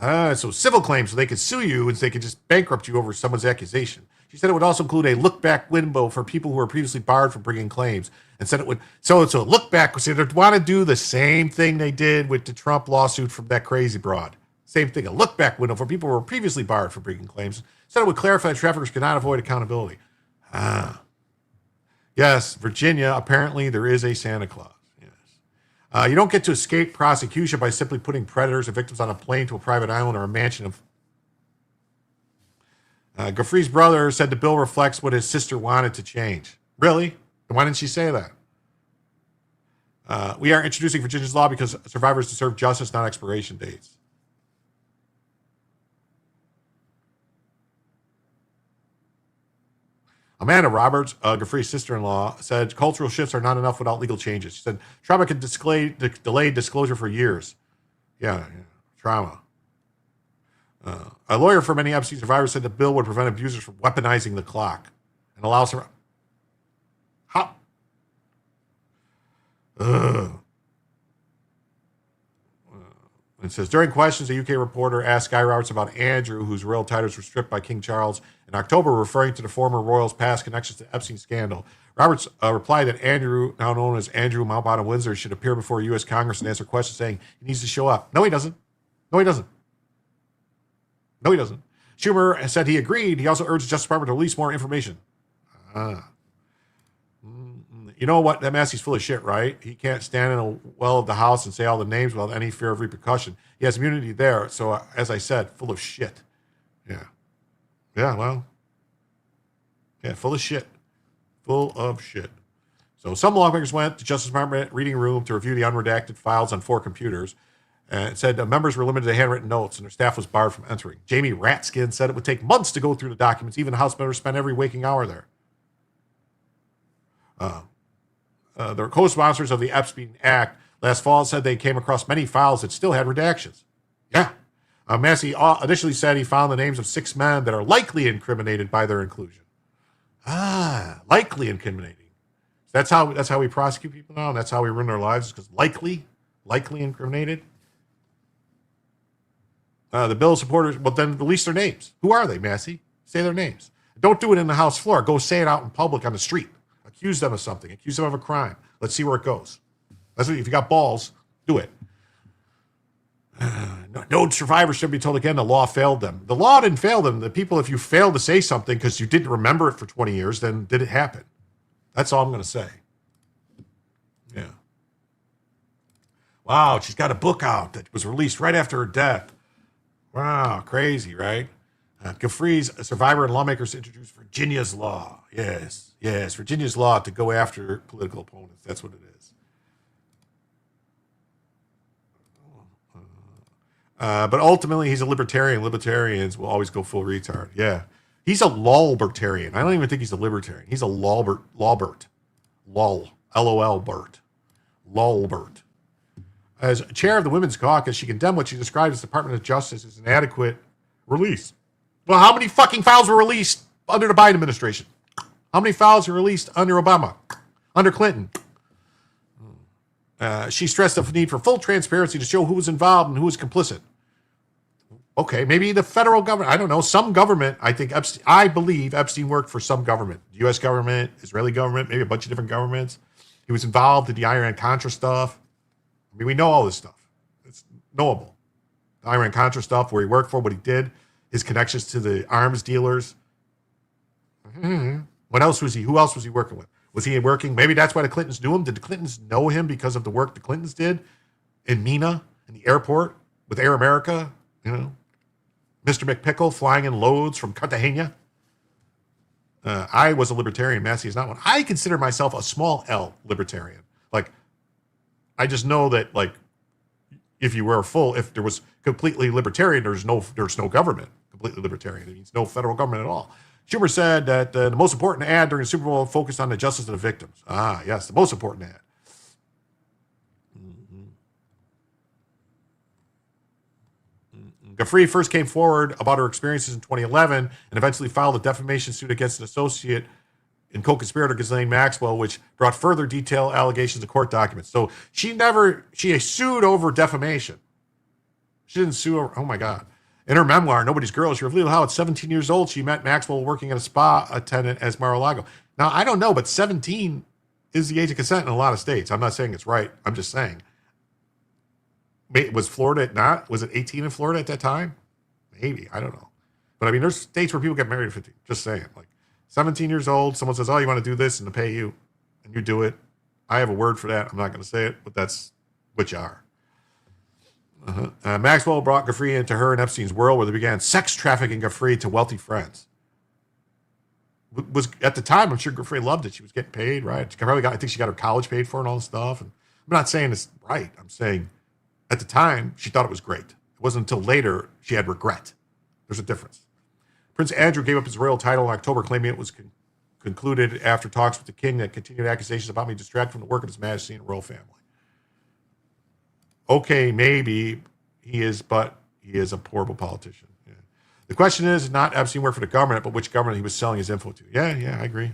So civil claims, so they could sue you and they could just bankrupt you over someone's accusation. She said it would also include a look-back window for people who were previously barred from bringing claims, and said it would. So it's a look-back. So they want to do the same thing they did with the Trump lawsuit from that crazy broad. Same thing, a look-back window for people who were previously barred from bringing claims. Said it would clarify that traffickers cannot avoid accountability. Yes, Virginia, apparently there is a Santa Claus. Yes. You don't get to escape prosecution by simply putting predators and victims on a plane to a private island or a mansion of... Goffrey's brother said the bill reflects what his sister wanted to change. Really? Why didn't she say that? We are introducing Virginia's law because survivors deserve justice, not expiration dates. Amanda Roberts, Goffrey's sister-in-law, said cultural shifts are not enough without legal changes. She said trauma can delay disclosure for years. Yeah, trauma. A lawyer for many Epstein survivors said the bill would prevent abusers from weaponizing the clock and allow some... How? It says, during questions, a UK reporter asked Guy Roberts about Andrew, whose royal titles were stripped by King Charles in October, referring to the former royal's past connections to the Epstein scandal. Roberts replied that Andrew, now known as Andrew Mountbatten Windsor, should appear before U.S. Congress and answer questions, saying he needs to show up. No, he doesn't. No, he doesn't. No, he doesn't. Schumer said he agreed. He also urged the Justice Department to release more information. You know what? That Massey's full of shit, right? He can't stand in a well of the House and say all the names without any fear of repercussion. He has immunity there. So, as I said, full of shit. Yeah. Yeah, well. Yeah, full of shit. Full of shit. So, some lawmakers went to Justice Department reading room to review the unredacted files on 4 computers. And it said members were limited to handwritten notes and their staff was barred from entering. Jamie Ratskin said it would take months to go through the documents. Even House members spent every waking hour there. The co-sponsors of the Epstein Act last fall said they came across many files that still had redactions. Yeah. Massey initially said he found the names of 6 men that are likely incriminated by their inclusion. Likely incriminating. That's how we prosecute people now, and that's how we ruin their lives, because likely incriminated. The bill supporters, well, then release their names. Who are they, Massey? Say their names. Don't do it in the House floor. Go say it out in public on the street. Accuse them of something. Accuse them of a crime. Let's see where it goes. That's what, if you got balls, do it. No survivor should be told again the law failed them. The law didn't fail them. The people, if you fail to say something because you didn't remember it for 20 years, then did it happen? That's all I'm going to say. Yeah. Wow, she's got a book out that was released right after her death. Wow, crazy, right? Goffrey's survivor and lawmakers introduced Virginia's law. Yes, Virginia's law to go after political opponents. That's what it is. But ultimately, he's a libertarian. Libertarians will always go full retard. Yeah. He's a lolbertarian. I don't even think he's a libertarian. He's a lolbert. Lol. LOL Bert. Lolbert. As chair of the Women's Caucus, she condemned what she described as the Department of Justice as an inadequate release. Well, how many fucking files were released under the Biden administration? How many files were released under Obama? Under Clinton? She stressed the need for full transparency to show who was involved and who was complicit. Okay, maybe the federal government. I don't know. Some government. I believe Epstein worked for some government. The U.S. government, Israeli government, maybe a bunch of different governments. He was involved in the Iran-Contra stuff. I mean, we know all this stuff. It's knowable. The Iran-Contra stuff, where he worked for, what he did, his connections to the arms dealers. What else was he? Who else was he working with? Was he working? Maybe that's why the Clintons knew him. Did the Clintons know him because of the work the Clintons did in MENA, in the airport, with Air America? You know, Mr. McPickle flying in loads from Cartagena. I was a libertarian. Massey is not one. I consider myself a small L libertarian. Like, I just know that, like, if there was completely libertarian, there's no government. Completely libertarian. It means no federal government at all. Schumer said that the most important ad during the Super Bowl focused on the justice of the victims. Ah, yes, the most important ad. Giuffre first came forward about her experiences in 2011 and eventually filed a defamation suit against an associate and co-conspirator, Ghislaine Maxwell, which brought further detailed allegations of court documents. So she sued over defamation. She didn't sue over, oh my God. In her memoir, Nobody's Girl, she revealed how at 17 years old, she met Maxwell working at a spa attendant as Mar-a-Lago. Now, I don't know, but 17 is the age of consent in a lot of states. I'm not saying it's right. I'm just saying. Was Florida not? Was it 18 in Florida at that time? Maybe. I don't know. But I mean, there's states where people get married at 15. Just saying. Like 17 years old, someone says, oh, you want to do this and to pay you, and you do it. I have a word for that. I'm not going to say it, but that's what you are. Maxwell brought Giuffre into her and Epstein's world where they began sex trafficking Giuffre to wealthy friends. Was at the time, I'm sure Giuffre loved it. She was getting paid, right? I think she got her college paid for and all this stuff. And I'm not saying it's right. I'm saying at the time, she thought it was great. It wasn't until later she had regret. There's a difference. Prince Andrew gave up his royal title in October, claiming it was concluded after talks with the king that continued accusations about me distract from the work of his majesty and royal family. Okay, maybe he is, but he is a horrible politician. Yeah. The question is not Epstein worked for the government, but which government he was selling his info to. Yeah, I agree.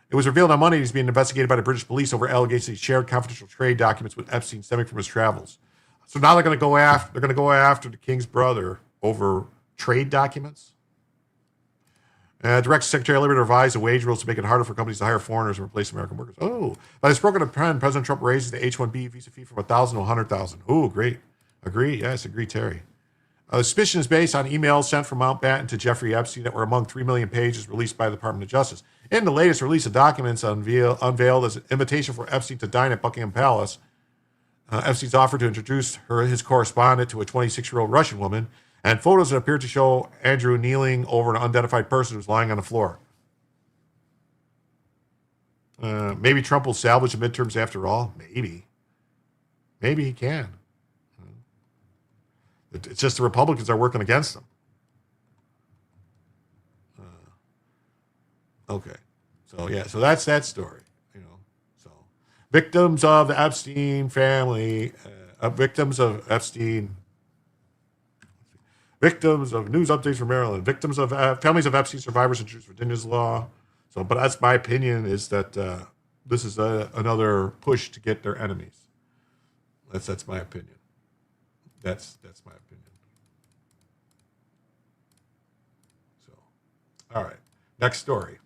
It was revealed on Monday he's being investigated by the British police over allegations he shared confidential trade documents with Epstein stemming from his travels. So now they're going to go after the king's brother over trade documents. Directs Secretary of Labor to revise the wage rules to make it harder for companies to hire foreigners and replace American workers. Oh, by this broken pen, President Trump raises the H-1B visa fee from $1,000 to $100,000. Oh, great. Agree? Yes, agree, Terry. Suspicion is based on emails sent from Mountbatten to Jeffrey Epstein that were among 3 million pages released by the Department of Justice. In the latest release of documents unveiled as an invitation for Epstein to dine at Buckingham Palace, Epstein's offered to introduce his correspondent to a 26-year-old Russian woman, and photos that appeared to show Andrew kneeling over an unidentified person who was lying on the floor. Maybe Trump will salvage the midterms after all. Maybe he can. It's just the Republicans are working against him. Okay. So that's that story. So victims of the Epstein family, victims of news updates from Maryland, victims of families of Epstein survivors and Virginia's law. So, but that's my opinion is that this is another push to get their enemies. That's my opinion. That's my opinion. So, all right. Next story.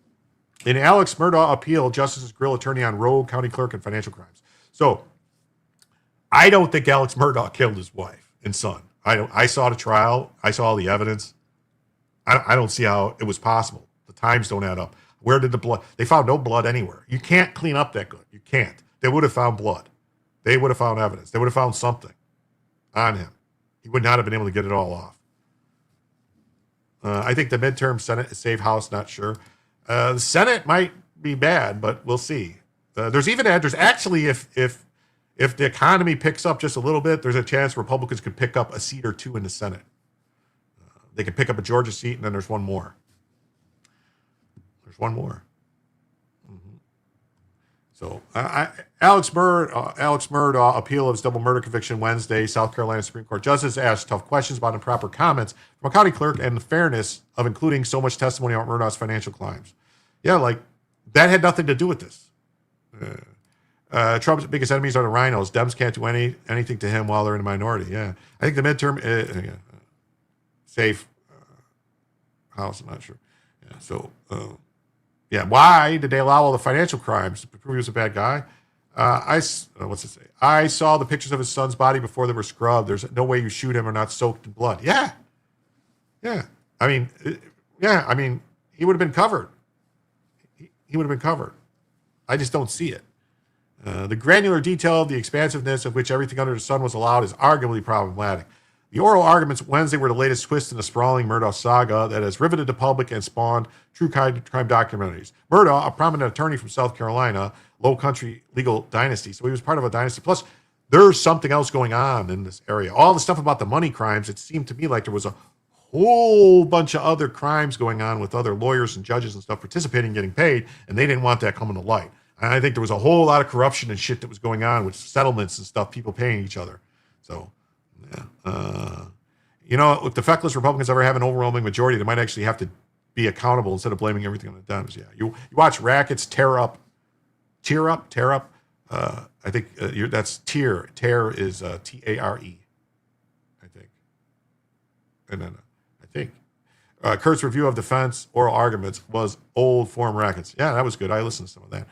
In Alex Murdaugh appeal, justices grill attorney on rogue county clerk and financial crimes. So, I don't think Alex Murdaugh killed his wife and son. I saw the trial. I saw all the evidence. I don't see how it was possible. The times don't add up. Where did the blood? They found no blood anywhere. You can't clean up that good. You can't. They would have found blood. They would have found evidence. They would have found something on him. He would not have been able to get it all off. I think the midterm Senate is safe house, not sure. The Senate might be bad, but we'll see. There's actually, if the economy picks up just a little bit, there's a chance Republicans could pick up a seat or two in the Senate. They could pick up a Georgia seat, and then there's one more. So Alex Murdaugh appeal of his double murder conviction Wednesday. South Carolina Supreme Court justice asked tough questions about improper comments from a county clerk and the fairness of including so much testimony about Murdaugh's financial crimes. Yeah, like that had nothing to do with this. Trump's biggest enemies are the rhinos. Dems can't do anything to him while they're in a minority. Yeah. I think the midterm, safe House, I'm not sure. Yeah. So, yeah. Why did they allow all the financial crimes to prove he was a bad guy? What's it say? I saw the pictures of his son's body before they were scrubbed. There's no way you shoot him or not soaked in blood. Yeah. Yeah. I mean, he would have been covered. He would have been covered. I just don't see it. The granular detail of the expansiveness of which everything under the sun was allowed is arguably problematic. The oral arguments Wednesday were the latest twist in the sprawling Murdaugh saga that has riveted the public and spawned true crime documentaries. Murdaugh, a prominent attorney from South Carolina, low country legal dynasty, so he was part of a dynasty. Plus, there's something else going on in this area. All the stuff about the money crimes, it seemed to me like there was a whole bunch of other crimes going on with other lawyers and judges and stuff participating and getting paid, and they didn't want that coming to light. And I think there was a whole lot of corruption and shit that was going on with settlements and stuff, people paying each other. So, yeah. If the feckless Republicans ever have an overwhelming majority, they might actually have to be accountable instead of blaming everything on the Dems. Yeah, you watch rackets tear up. I think that's tear. Tear is Tare. I think. And then I think Kurt's review of defense oral arguments was old form rackets. Yeah, that was good. I listened to some of that.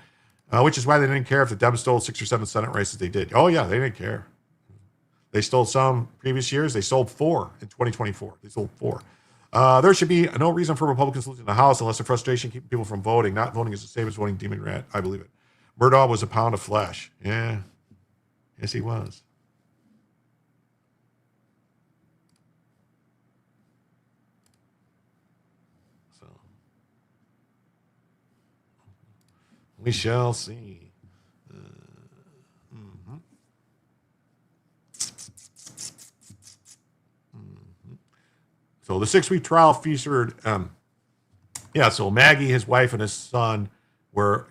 Which is why they didn't care if the Dems stole 6 or 7 Senate races they did. Oh, yeah, they didn't care. They stole some previous years. They sold 4 in 2024. They sold 4. There should be no reason for Republicans losing the House unless the frustration keeping people from voting. Not voting is the same as voting demon rat. I believe it. Murdaugh was a pound of flesh. Yeah. Yes, he was. So we shall see. So the 6-week trial featured, so Maggie, his wife, and his son were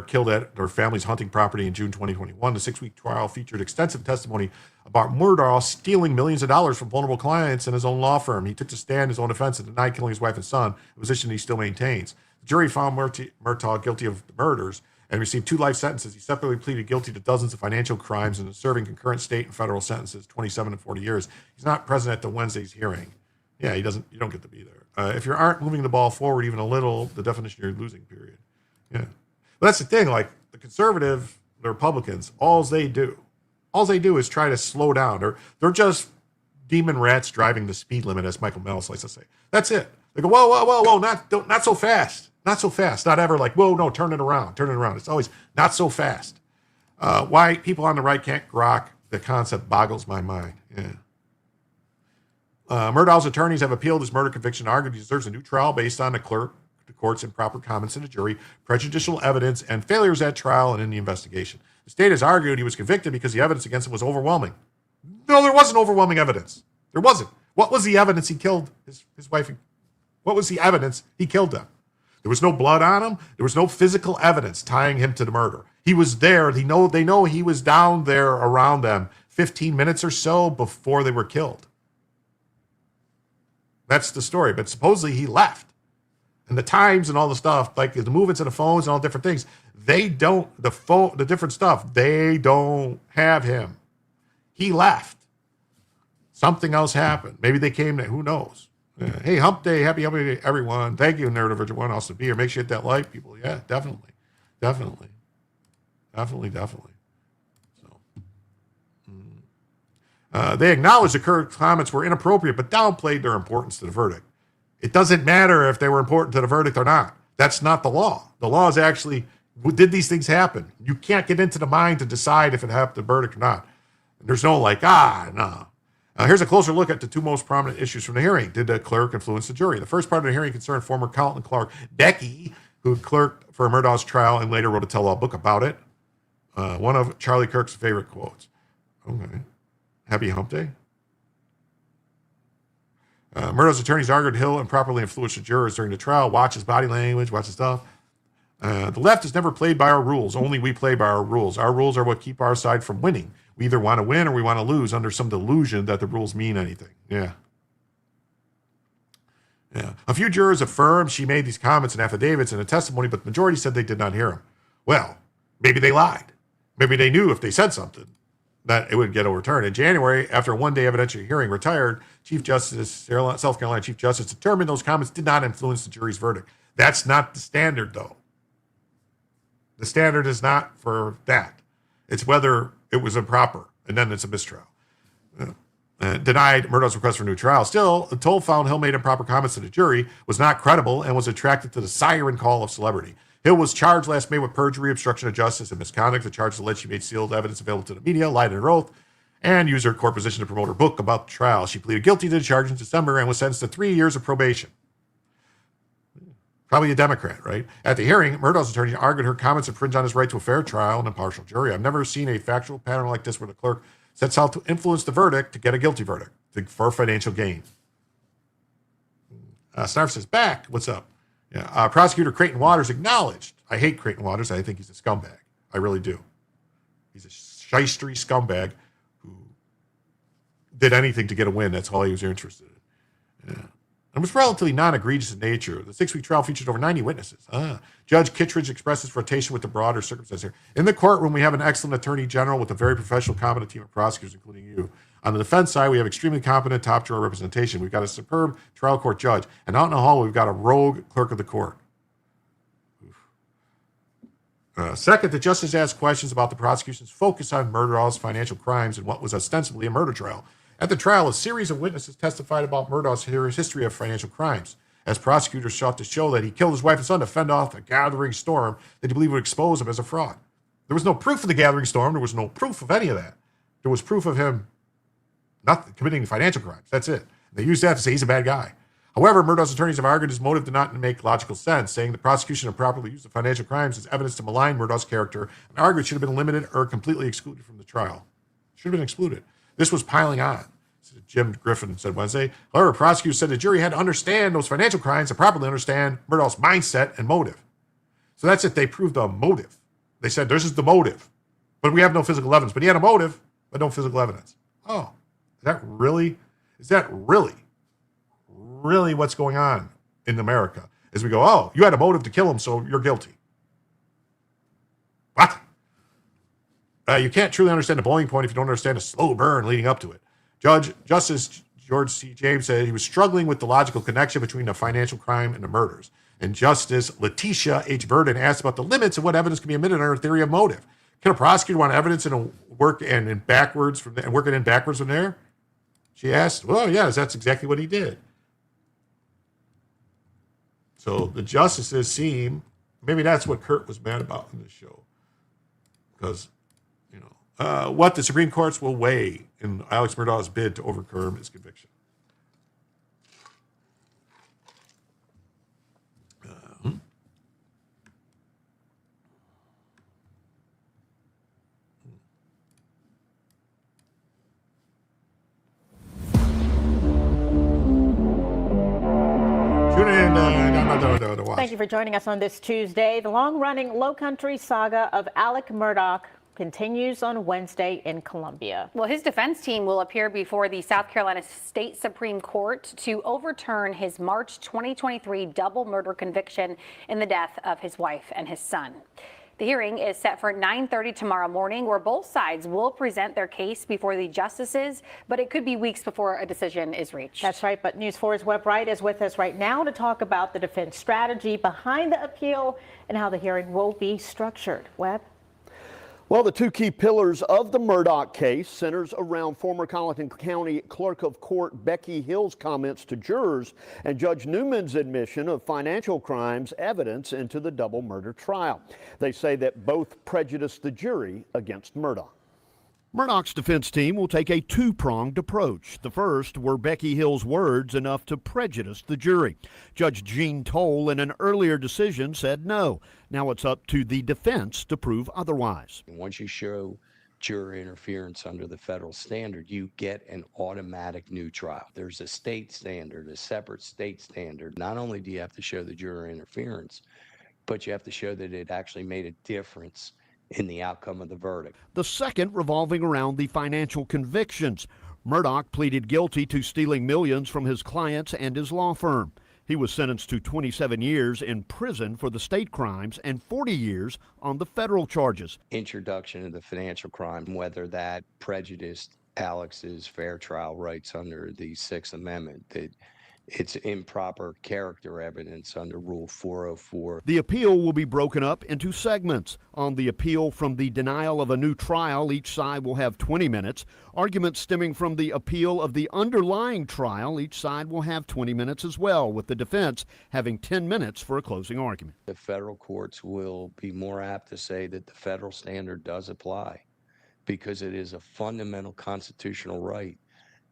killed at their family's hunting property in June 2021. The 6-week trial featured extensive testimony about Murdaugh stealing millions of dollars from vulnerable clients in his own law firm. He took to stand in his own defense and denied killing his wife and son, a position he still maintains. The jury found Murdaugh guilty of the murders and received 2 life sentences. He separately pleaded guilty to dozens of financial crimes and is serving concurrent state and federal sentences, 27 and 40 years. He's not present at the Wednesday's hearing. Yeah, you don't get to be there. If you aren't moving the ball forward even a little, the definition you're losing, period. Yeah. But that's the thing, like the conservative, the Republicans, all they do is try to slow down. They're just demon rats driving the speed limit, as Michael Mellis likes to say. That's it. They go, whoa, not so fast. Not so fast. Not ever like, whoa, no, turn it around. It's always not so fast. Why people on the right can't grok the concept boggles my mind. Yeah. Murdaugh's attorneys have appealed his murder conviction, argued he deserves a new trial based on the court's improper comments in the jury, prejudicial evidence, and failures at trial and in the investigation. The state has argued he was convicted because the evidence against him was overwhelming. No, there wasn't overwhelming evidence. There wasn't. What was the evidence he killed his wife? What was the evidence he killed them? There was no blood on him. There was no physical evidence tying him to the murder. He was there. They know he was down there around them 15 minutes or so before they were killed. That's the story. But supposedly he left. And the times and all the stuff, like the movements of the phones and all different things, the different stuff, they don't have him. He left. Something else happened. Maybe they came to, who knows? Yeah. Hey, hump day. Happy hump day, everyone. Thank you, Neurodivergent One. Also be here. Make sure you hit that like, people. Yeah, definitely. So, they acknowledged the Kurt's comments were inappropriate, but downplayed their importance to the verdict. It doesn't matter if they were important to the verdict or not. That's not the law. The law is actually, did these things happen? You can't get into the mind to decide if it happened to the verdict or not. There's no no. Here's a closer look at the 2 most prominent issues from the hearing. Did the clerk influence the jury? The first part of the hearing concerned former accountant clerk Becky, who clerked for Murdaugh's trial and later wrote a tell-all book about it. One of Charlie Kirk's favorite quotes. Okay. Happy hump day? Murdaugh's attorneys argued Hill improperly influenced the jurors during the trial. Watch his body language, watch his stuff. The left is never played by our rules. Only we play by our rules. Our rules are what keep our side from winning. We either want to win or we want to lose under some delusion that the rules mean anything. Yeah. A few jurors affirmed she made these comments and affidavits in a testimony, but the majority said they did not hear him. Well, Maybe they lied. Maybe they knew if they said something that it would get overturned. In January, after a one-day evidentiary hearing, retired South Carolina Chief Justice determined those comments did not influence the jury's verdict. That's not the standard, though. The standard is not for that. It's whether it was improper, and then it's a mistrial. Denied Murdaugh's request for a new trial. Still, the toll found Hill made improper comments to the jury, was not credible, and was attracted to the siren call of celebrity. Hill was charged last May with perjury, obstruction of justice, and misconduct. The charges allege she made sealed evidence available to the media, lied in her oath, and used her court position to promote her book about the trial. She pleaded guilty to the charge in December and was sentenced to 3 years of probation. Probably a Democrat, right? At the hearing, Murdaugh's attorney argued her comments infringe on his right to a fair trial and impartial jury. I've never seen a factual pattern like this where the clerk sets out to influence the verdict to get a guilty verdict for financial gain. Snarf says, back. What's up? Yeah. Prosecutor Creighton Waters acknowledged. I hate Creighton Waters. I think he's a scumbag. I really do. He's a shystery scumbag who did anything to get a win. That's all he was interested in. Yeah. It was relatively non-egregious in nature. The 6-week trial featured over 90 witnesses. Judge Kittredge expressed his frustration with the broader circumstances here. In the courtroom, we have an excellent attorney general with a very professional, competent team of prosecutors, including you. On the defense side, we have extremely competent, top-drawer representation. We've got a superb trial court judge. And out in the hall, we've got a rogue clerk of the court. Second, the justice asked questions about the prosecution's focus on Murdaugh's financial crimes and what was ostensibly a murder trial. At the trial, a series of witnesses testified about Murdaugh's history of financial crimes, as prosecutors sought to show that he killed his wife and son to fend off a gathering storm that he believed would expose him as a fraud. There was no proof of the gathering storm. There was no proof of any of that. There was proof of him not committing financial crimes. That's it. They used that to say he's a bad guy. However, Murdaugh's attorneys have argued his motive did not make logical sense, saying the prosecution improperly used the financial crimes as evidence to malign Murdaugh's character, and argued it should have been limited or completely excluded from the trial. Should have been excluded. This was piling on. Jim Griffin said Wednesday. However, prosecutors said the jury had to understand those financial crimes to properly understand Murdaugh's mindset and motive. So that's it. They proved the motive. They said this is the motive, but we have no physical evidence. But he had a motive, but no physical evidence. Oh, is that really what's going on in America? As we go, oh, you had a motive to kill him, so you're guilty. What? You can't truly understand the boiling point if you don't understand the slow burn leading up to it. Justice George C. James said he was struggling with the logical connection between the financial crime and the murders. And Justice Letitia H. Verdon asked about the limits of what evidence can be admitted under a theory of motive. Can a prosecutor want evidence work it in backwards from there? She asked. Well, yes, that's exactly what he did. So the justices seem, maybe that's what Kurt was mad about in this show. Because, what the Supreme Courts will weigh in Alex Murdaugh's bid to overturn his conviction. Tune in. Thank you for joining us on this Tuesday. The long-running Low Country saga of Alec Murdaugh continues on Wednesday in Columbia. Well, his defense team will appear before the South Carolina State Supreme Court to overturn his March 2023 double murder conviction in the death of his wife and his son. The hearing is set for 9:30 tomorrow morning, where both sides will present their case before the justices, but it could be weeks before a decision is reached. That's right, but News 4's Webb Wright is with us right now to talk about the defense strategy behind the appeal and how the hearing will be structured. Webb? Well, the two key pillars of the Murdaugh case centers around former Colleton County Clerk of Court Becky Hill's comments to jurors and Judge Newman's admission of financial crimes evidence into the double murder trial. They say that both prejudiced the jury against Murdaugh. Murdaugh's defense team will take a two-pronged approach. The first, were Becky Hill's words enough to prejudice the jury? Judge Jean Toll, in an earlier decision, said no. Now it's up to the defense to prove otherwise. Once you show juror interference under the federal standard, you get an automatic new trial. There's a state standard, a separate state standard. Not only do you have to show the juror interference, but you have to show that it actually made a difference in the outcome of the verdict. The second revolving around the financial convictions. Murdaugh pleaded guilty to stealing millions from his clients and his law firm. He was sentenced to 27 years in prison for the state crimes and 40 years on the federal charges. Introduction of the financial crime, whether that prejudiced Alex's fair trial rights under the Sixth Amendment, that it's improper character evidence under Rule 404. The appeal will be broken up into segments. On the appeal from the denial of a new trial, each side will have 20 minutes. Arguments stemming from the appeal of the underlying trial, each side will have 20 minutes as well, with the defense having 10 minutes for a closing argument. The federal courts will be more apt to say that the federal standard does apply because it is a fundamental constitutional right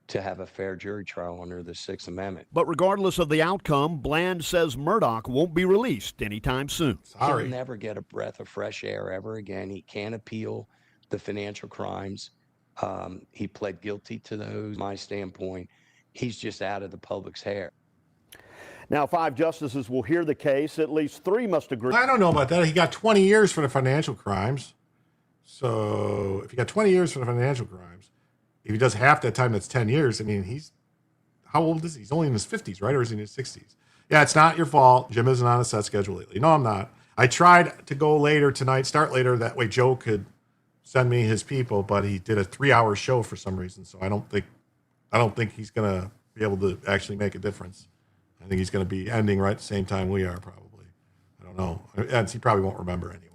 to have a fair jury trial under the Sixth Amendment. But regardless of the outcome, Bland says Murdaugh won't be released anytime soon. He'll never get a breath of fresh air ever again. He can't appeal the financial crimes. He pled guilty to those. My standpoint, he's just out of the public's hair. Now, 5 justices will hear the case. At least 3 must agree. I don't know about that. He got 20 years for the financial crimes. So if he got 20 years for the financial crimes, if he does half that time, that's 10 years. I mean, how old is he? He's only in his 50s, right? Or is he in his 60s? Yeah, it's not your fault. Jim isn't on a set schedule lately. No, I'm not. I tried to go later tonight, start later. That way Joe could send me his people, but he did a 3-hour show for some reason. So I don't think he's going to be able to actually make a difference. I think he's going to be ending right at the same time we are, probably. I don't know. And he probably won't remember anyway,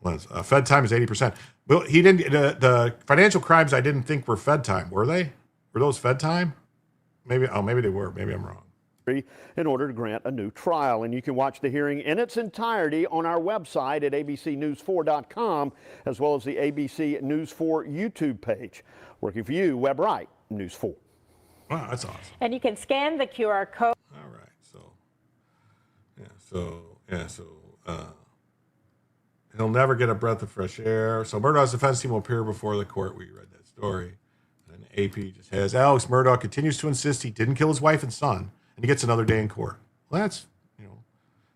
because Fed time is 80%. Well, he didn't. The financial crimes I didn't think were Fed time. Were they? Were those Fed time? Maybe. Oh, maybe they were. Maybe I'm wrong. In order to grant a new trial. And you can watch the hearing in its entirety on our website at abcnews4.com, as well as the ABC News 4 YouTube page. Working for you, Web Right, News 4. Wow, that's awesome. And you can scan the QR code. All right. So he'll never get a breath of fresh air. So Murdaugh's defense team will appear before the court. We read that story. And AP just has Alex Murdaugh continues to insist he didn't kill his wife and son, and he gets another day in court. Well, that's,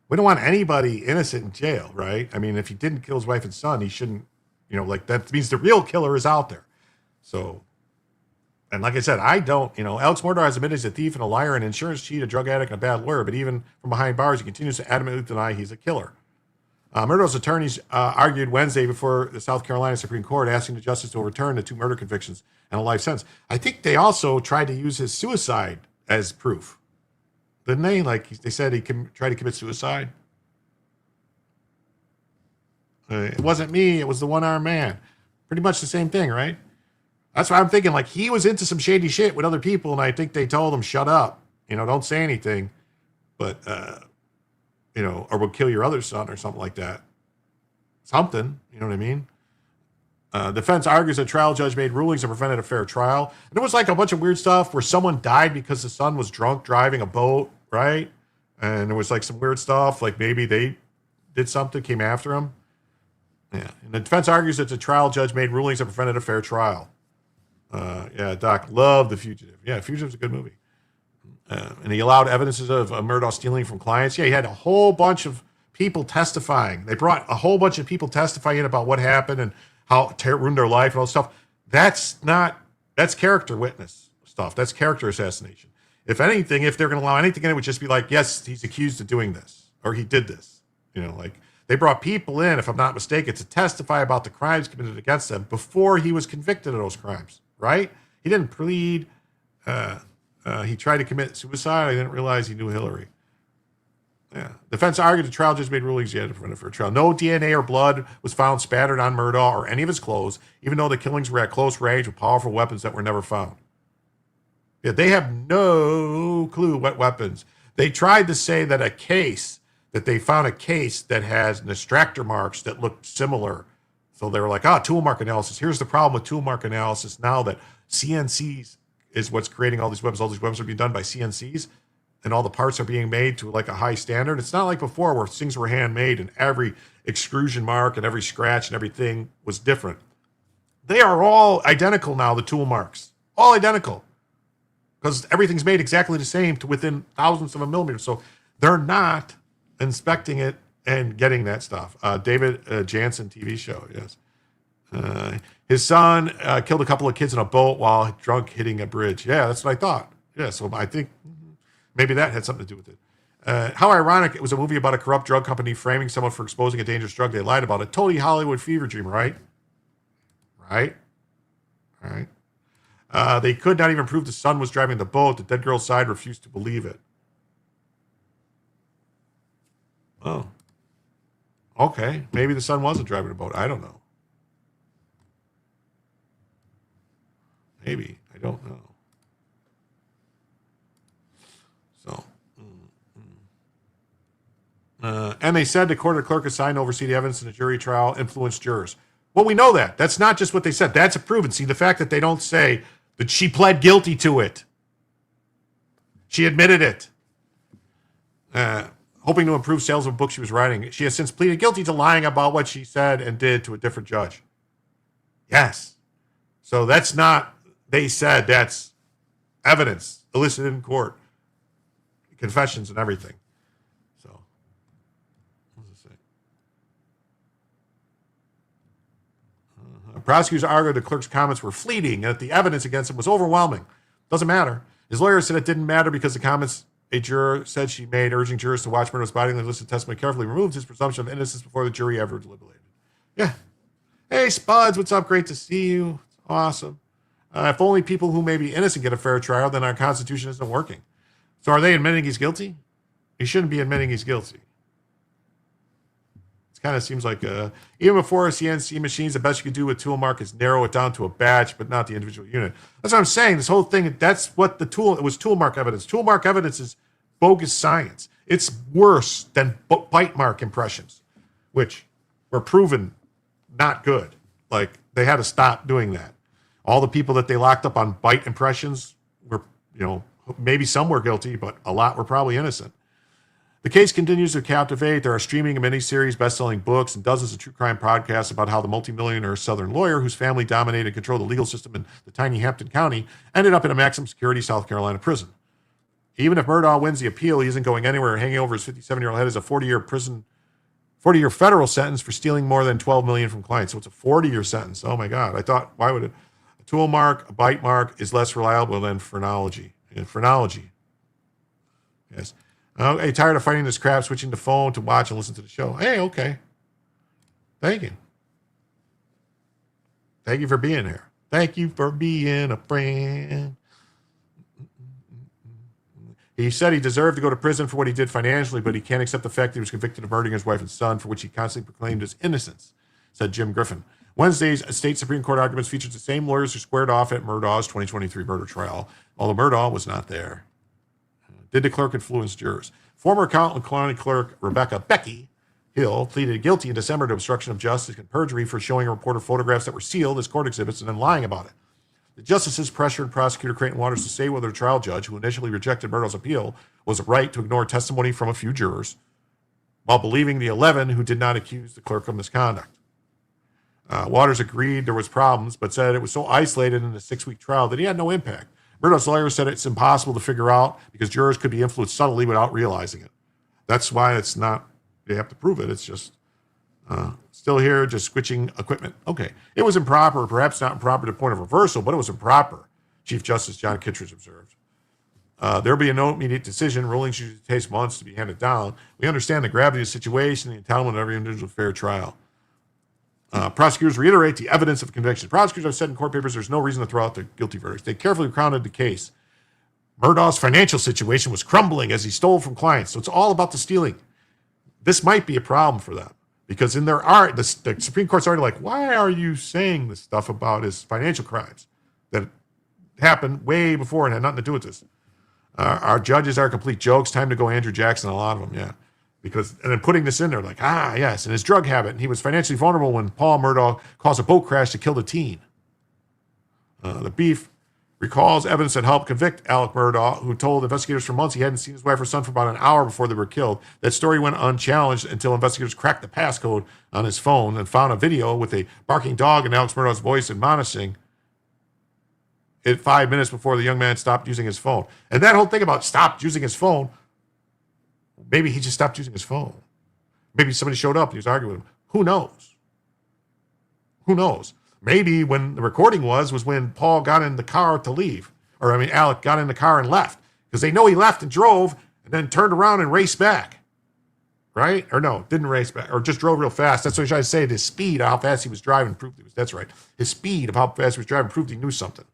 we don't want anybody innocent in jail, right? I mean, if he didn't kill his wife and son, he shouldn't, that means the real killer is out there. So, and like I said, Alex Murdaugh has admitted he's a thief and a liar, an insurance cheat, a drug addict, and a bad lawyer, but even from behind bars, he continues to adamantly deny he's a killer. Murdaugh's attorneys argued Wednesday before the South Carolina Supreme Court, asking the justice to overturn the 2 murder convictions and a life sentence. I think they also tried to use his suicide as proof, didn't they? Like they said he tried to commit suicide. It wasn't me. It was the one-armed man. Pretty much the same thing, right? That's why I'm thinking, like, he was into some shady shit with other people, and I think they told him, shut up. Don't say anything. But, or we'll kill your other son or something like that. Something, you know what I mean? Defense argues a trial judge made rulings that prevented a fair trial. And it was like a bunch of weird stuff where someone died because the son was drunk driving a boat, right? And there was like some weird stuff, like maybe they did something, came after him. Yeah. And the defense argues that the trial judge made rulings that prevented a fair trial. Doc, love The Fugitive. Yeah, Fugitive's a good movie. And he allowed evidences of Murdaugh stealing from clients. Yeah, he had a whole bunch of people testifying. They brought a whole bunch of people testifying about what happened and how it ruined their life and all this stuff. That's character witness stuff. That's character assassination. If anything, if they're going to allow anything in, it would just be like, yes, he's accused of doing this, or he did this. Like they brought people in, if I'm not mistaken, to testify about the crimes committed against them before he was convicted of those crimes, right? He didn't plead. He tried to commit suicide. I didn't realize he knew Hillary. Yeah. Defense argued the trial judge made rulings he had to prevent a fair trial. No DNA or blood was found spattered on Murdaugh or any of his clothes, even though the killings were at close range with powerful weapons that were never found. Yeah, they have no clue what weapons. They tried to say that they found a case that has extractor marks that looked similar. So they were like, tool mark analysis. Here's the problem with tool mark analysis now that CNCs is what's creating all these weapons. All these weapons are being done by CNCs, and all the parts are being made to like a high standard. It's not like before where things were handmade and every extrusion mark and every scratch and everything was different. They are all identical now, the tool marks. All identical. Because everything's made exactly the same to within thousandths of a millimeter. So they're not inspecting it and getting that stuff. David Jansen TV show, yes. His son killed a couple of kids in a boat while drunk hitting a bridge. Yeah, that's what I thought. Yeah, so I think Maybe that had something to do with it. How ironic, it was a movie about a corrupt drug company framing someone for exposing a dangerous drug they lied about. A totally Hollywood fever dream, right? Right? All right. They could not even prove the son was driving the boat. The dead girl's side refused to believe it. Oh. Okay. Maybe the son wasn't driving the boat. I don't know. Maybe. I don't know. So. And they said the court clerk assigned to oversee the evidence in the jury trial influenced jurors. Well, we know that. That's not just what they said. That's a proven. See, the fact that they don't say that she pled guilty to it. She admitted it. Hoping to improve sales of a book she was writing. She has since pleaded guilty to lying about what she said and did to a different judge. Yes. So that's not, they said that's evidence elicited in court. Confessions and everything. So, what does it say? Prosecutors argued the clerk's comments were fleeting and that the evidence against him was overwhelming. Doesn't matter. His lawyer said it didn't matter because the comments a juror said she made, urging jurors to watch Murdoch's body and listen to testimony carefully, removed his presumption of innocence before the jury ever deliberated. Yeah. Hey, Spuds, what's up? Great to see you. It's awesome. If only people who may be innocent get a fair trial, then our Constitution isn't working. So are they admitting he's guilty? He shouldn't be admitting he's guilty. It kind of seems like even before CNC machines, the best you could do with tool mark is narrow it down to a batch, but not the individual unit. That's what I'm saying. This whole thing, that's what it was tool mark evidence. Tool mark evidence is bogus science. It's worse than bite mark impressions, which were proven not good. Like, they had to stop doing that. All the people that they locked up on bite impressions were, maybe some were guilty, but a lot were probably innocent. The case continues to captivate. There are streaming miniseries, best-selling books, and dozens of true crime podcasts about how the multimillionaire Southern lawyer, whose family dominated and controlled the legal system in the tiny Hampton County, ended up in a maximum security South Carolina prison. Even if Murdaugh wins the appeal, he isn't going anywhere. Hanging over his 57-year-old head is a 40-year federal sentence for stealing more than $12 million from clients. So it's a 40-year sentence. Oh my God! I thought, why would a tool mark, a bite mark, is less reliable than phrenology? Phrenology. Yes. Hey, tired of fighting this crap, switching the phone to watch and listen to the show. Hey, okay. Thank you. Thank you for being here. Thank you for being a friend. He said he deserved to go to prison for what he did financially, but he can't accept the fact that he was convicted of murdering his wife and son, for which he constantly proclaimed his innocence, said Jim Griffin. Wednesday's state Supreme Court arguments featured the same lawyers who squared off at Murdaugh's 2023 murder trial, although Murdaugh was not there. Did the clerk influence jurors? Former County Clerk Rebecca Becky Hill pleaded guilty in December to obstruction of justice and perjury for showing a reporter photographs that were sealed as court exhibits and then lying about it. The justices pressured prosecutor Creighton Waters to say whether the trial judge, who initially rejected Murdaugh's appeal, was right to ignore testimony from a few jurors, while believing the 11 who did not accuse the clerk of misconduct. Waters agreed there was problems, but said it was so isolated in the 6-week trial that he had no impact. Murdaugh's lawyer said it's impossible to figure out because jurors could be influenced subtly without realizing it. That's why it's not, they have to prove it. It's just still here, just switching equipment. Okay. It was improper, perhaps not improper to the point of reversal, but it was improper, Chief Justice John Kittredge observed. There'll be no immediate decision. Rulings usually take months to be handed down. We understand the gravity of the situation and the entitlement of every individual fair trial. Prosecutors reiterate the evidence of conviction. Prosecutors have said in court papers there's no reason to throw out the guilty verdicts. They carefully recounted the case. Murdaugh's financial situation was crumbling as he stole from clients. So it's all about the stealing. This might be a problem for them because in their art, the Supreme Court's already like, why are you saying this stuff about his financial crimes that happened way before and had nothing to do with this? Our judges are complete jokes. Time to go Andrew Jackson, a lot of them, yeah. And then putting this in there, like, yes, and his drug habit. And he was financially vulnerable when Paul Murdaugh caused a boat crash to kill the teen. The beef recalls evidence that helped convict Alec Murdaugh, who told investigators for months he hadn't seen his wife or son for about an hour before they were killed. That story went unchallenged until investigators cracked the passcode on his phone and found a video with a barking dog and Alex Murdaugh's voice admonishing it 5 minutes before the young man stopped using his phone. And that whole thing about stopped using his phone, maybe he just stopped using his phone. Maybe somebody showed up and he was arguing with him. Who knows? Who knows? Maybe when the recording was when Paul got in the car to leave. Alec got in the car and left. because they know he left and drove and then turned around and raced back. Right? Or no, didn't race back, or just drove real fast. That's what I tried to say. His speed, how fast he was driving, proved he was. That's right. His speed of how fast he was driving proved he knew something.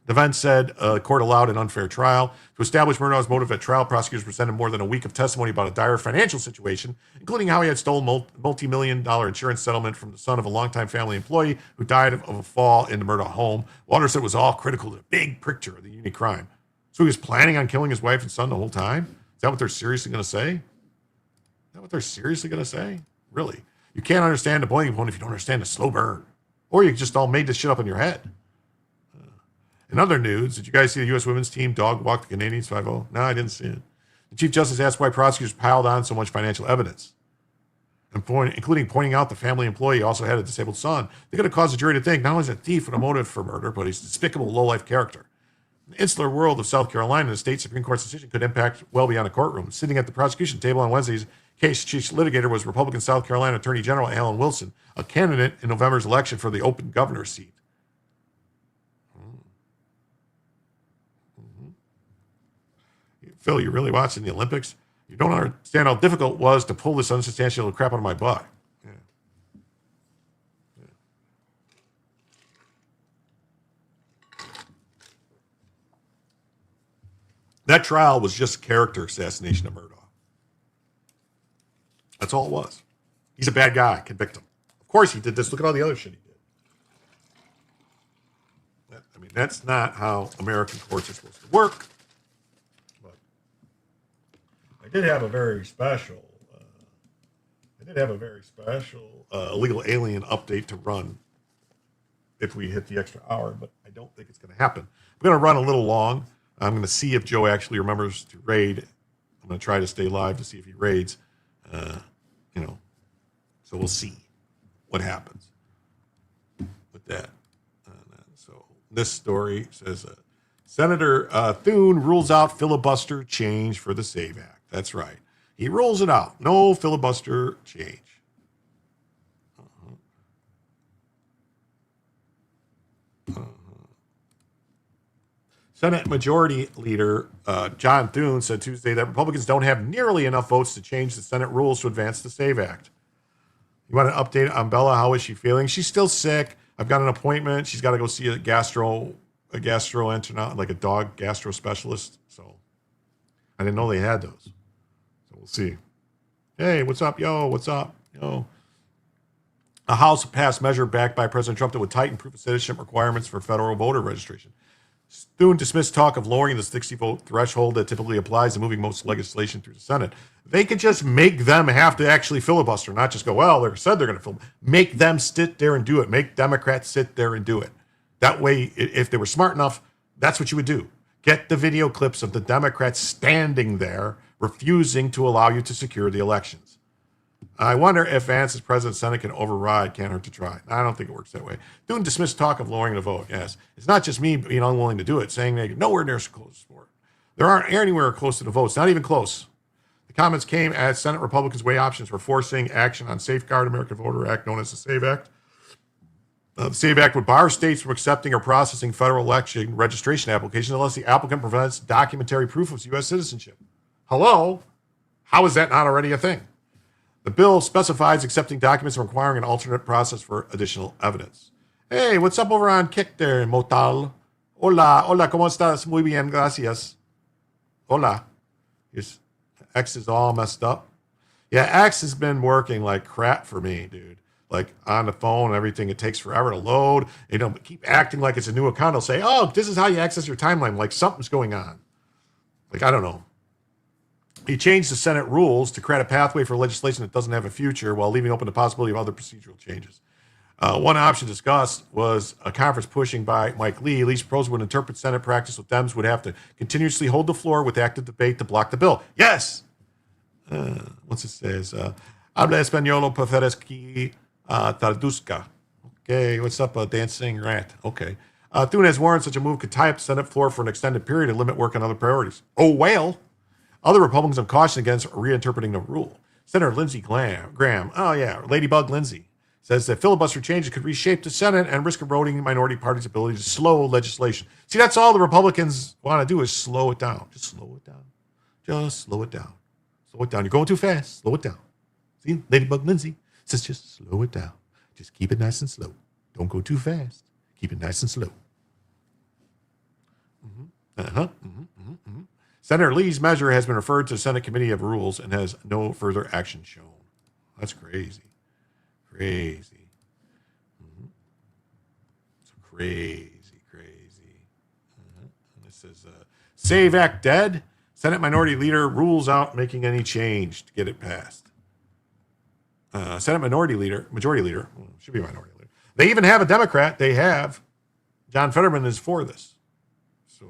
The defense said court allowed an unfair trial. To establish Murdaugh's motive at trial, prosecutors presented more than a week of testimony about a dire financial situation, including how he had stolen multi-million-dollar insurance settlement from the son of a longtime family employee who died of a fall in the Murdaugh home. Walters said it was all critical to the big picture of the unique crime. So he was planning on killing his wife and son the whole time? Is that what they're seriously going to say? Is that what they're seriously going to say? Really? You can't understand the boiling point if you don't understand the slow burn. Or you just all made this shit up in your head. In other news, did you guys see the U.S. women's team dog walk the Canadians 5-0? No, I didn't see it. The Chief Justice asked why prosecutors piled on so much financial evidence, including pointing out the family employee also had a disabled son. They could have caused the jury to think not only is a thief with a motive for murder, but he's a despicable, low-life character. The insular world of South Carolina, the state Supreme Court's decision could impact well beyond a courtroom. Sitting at the prosecution table on Wednesday's case, chief litigator was Republican South Carolina Attorney General Alan Wilson, a candidate in November's election for the open governor's seat. Phil, you really watching the Olympics? You don't understand how difficult it was to pull this unsubstantiated crap out of my butt. Yeah. That trial was just character assassination of Murdaugh. That's all it was. He's a bad guy. Convict him. Of course he did this. Look at all the other shit he did. I mean, that's not how American courts are supposed to work. But I did have a very special illegal alien update to run if we hit the extra hour, but I don't think it's going to happen. I'm going to run a little long. I'm going to see if Joe actually remembers to raid. I'm going to try to stay live to see if he raids. So we'll see what happens with that. So this story says Senator Thune rules out filibuster change for the SAVE Act. That's right. He rules it out. No filibuster change. Senate Majority Leader John Thune said Tuesday that Republicans don't have nearly enough votes to change the Senate rules to advance the SAVE Act. You want an update on Bella? How is she feeling? She's still sick. I've got an appointment. She's got to go see a gastroenterologist, like a dog gastro specialist. So I didn't know they had those. So we'll see. Hey, what's up, yo? What's up, yo? A House passed measure backed by President Trump that would tighten proof of citizenship requirements for federal voter registration. Thune dismissed talk of lowering the 60-vote threshold that typically applies to moving most legislation through the Senate. They could just make them have to actually filibuster, not just go, well, they said they're going to filibuster. Make them sit there and do it. Make Democrats sit there and do it. That way, if they were smart enough, that's what you would do. Get the video clips of the Democrats standing there, refusing to allow you to secure the elections. I wonder if Vance, as president of the Senate, can override. Can't hurt to try. I don't think it works that way. Thune dismissed talk of lowering the vote. Yes. It's not just me being unwilling to do it, saying they're nowhere near so close for it. There aren't anywhere close to the votes, not even close. The comments came as Senate Republicans weigh options for forcing action on Safeguard American Voter Act, known as the SAVE Act. The SAVE Act would bar states from accepting or processing federal election registration applications unless the applicant presents documentary proof of U.S. citizenship. Hello? How is that not already a thing? The bill specifies accepting documents and requiring an alternate process for additional evidence. Hey, what's up over on Kick there, Motal? Hola, ¿cómo estás? Muy bien, gracias. Hola. His X is all messed up. Yeah, X has been working like crap for me, dude. Like on the phone and everything, it takes forever to load. You know, keep acting like it's a new account. They'll say, oh, this is how you access your timeline. Like something's going on. Like, I don't know. He changed the Senate rules to create a pathway for legislation that doesn't have a future while leaving open the possibility of other procedural changes. One option discussed was a conference pushing by Mike Lee. Lee's proposal would interpret Senate practice with Dems would have to continuously hold the floor with active debate to block the bill. Yes! What's it says? Habla español, prefieres que traduzca. Okay, what's up, dancing rat? Okay. Thune has warned such a move could tie up the Senate floor for an extended period and limit work on other priorities. Oh, well. Other Republicans have cautioned against reinterpreting the rule. Senator Lindsey Graham, oh yeah, Ladybug Lindsey, says that filibuster changes could reshape the Senate and risk eroding the minority party's ability to slow legislation. See, that's all the Republicans want to do is slow it down. Just slow it down. Just slow it down. Slow it down. You're going too fast. Slow it down. See, Ladybug Lindsay says just slow it down. Just keep it nice and slow. Don't go too fast. Keep it nice and slow. Senator Lee's measure has been referred to the Senate Committee of Rules and has no further action shown. That's crazy. Crazy. So crazy. And this says, Save Act dead. Senate Minority Leader rules out making any change to get it passed. Senate Majority Leader, should be Minority Leader. They even have a Democrat. They have John Fetterman is for this. So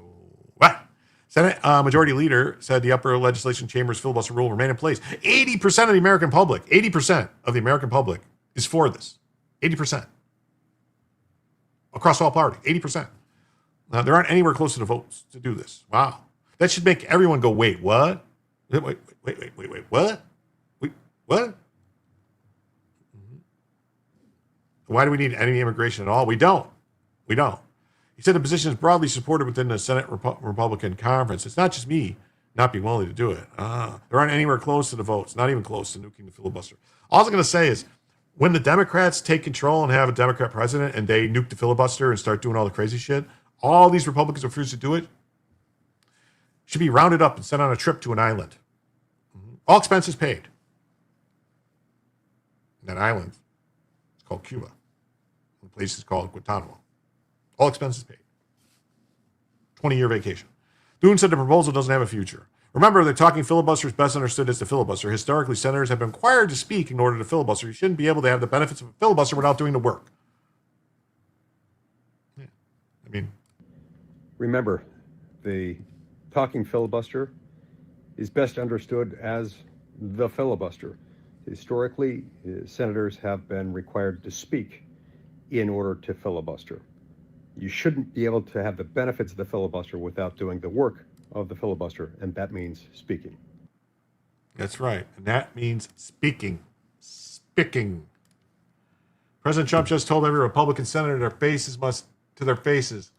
what? Senate Majority Leader said the upper legislation chamber's filibuster rule will remain in place. 80% of the American public, 80% of the American public is for this. 80%. Across all parties, 80%. There aren't anywhere close to the votes to do this. Wow. That should make everyone go, wait, what? Wait, what? Wait, what? Why do we need any immigration at all? We don't. He said the position is broadly supported within the Senate Republican conference. It's not just me not being willing to do it. There aren't anywhere close to the votes, not even close to nuking the filibuster. All I'm going to say is when the Democrats take control and have a Democrat president and they nuke the filibuster and start doing all the crazy shit, all these Republicans who refuse to do it should be rounded up and sent on a trip to an island. All expenses paid. And that island is called Cuba. The place is called Guantanamo. All expenses paid. 20-year vacation. Thune said the proposal doesn't have a future. Remember, the talking filibuster is best understood as the filibuster. Historically, senators have been required to speak in order to filibuster. You shouldn't be able to have the benefits of a filibuster without doing the work. Yeah. I mean, remember, the talking filibuster is best understood as the filibuster. Historically, senators have been required to speak in order to filibuster. You shouldn't be able to have the benefits of the filibuster without doing the work of the filibuster, and that means speaking. That's right. And that means speaking. Speaking. President Trump just told every Republican senator to their faces,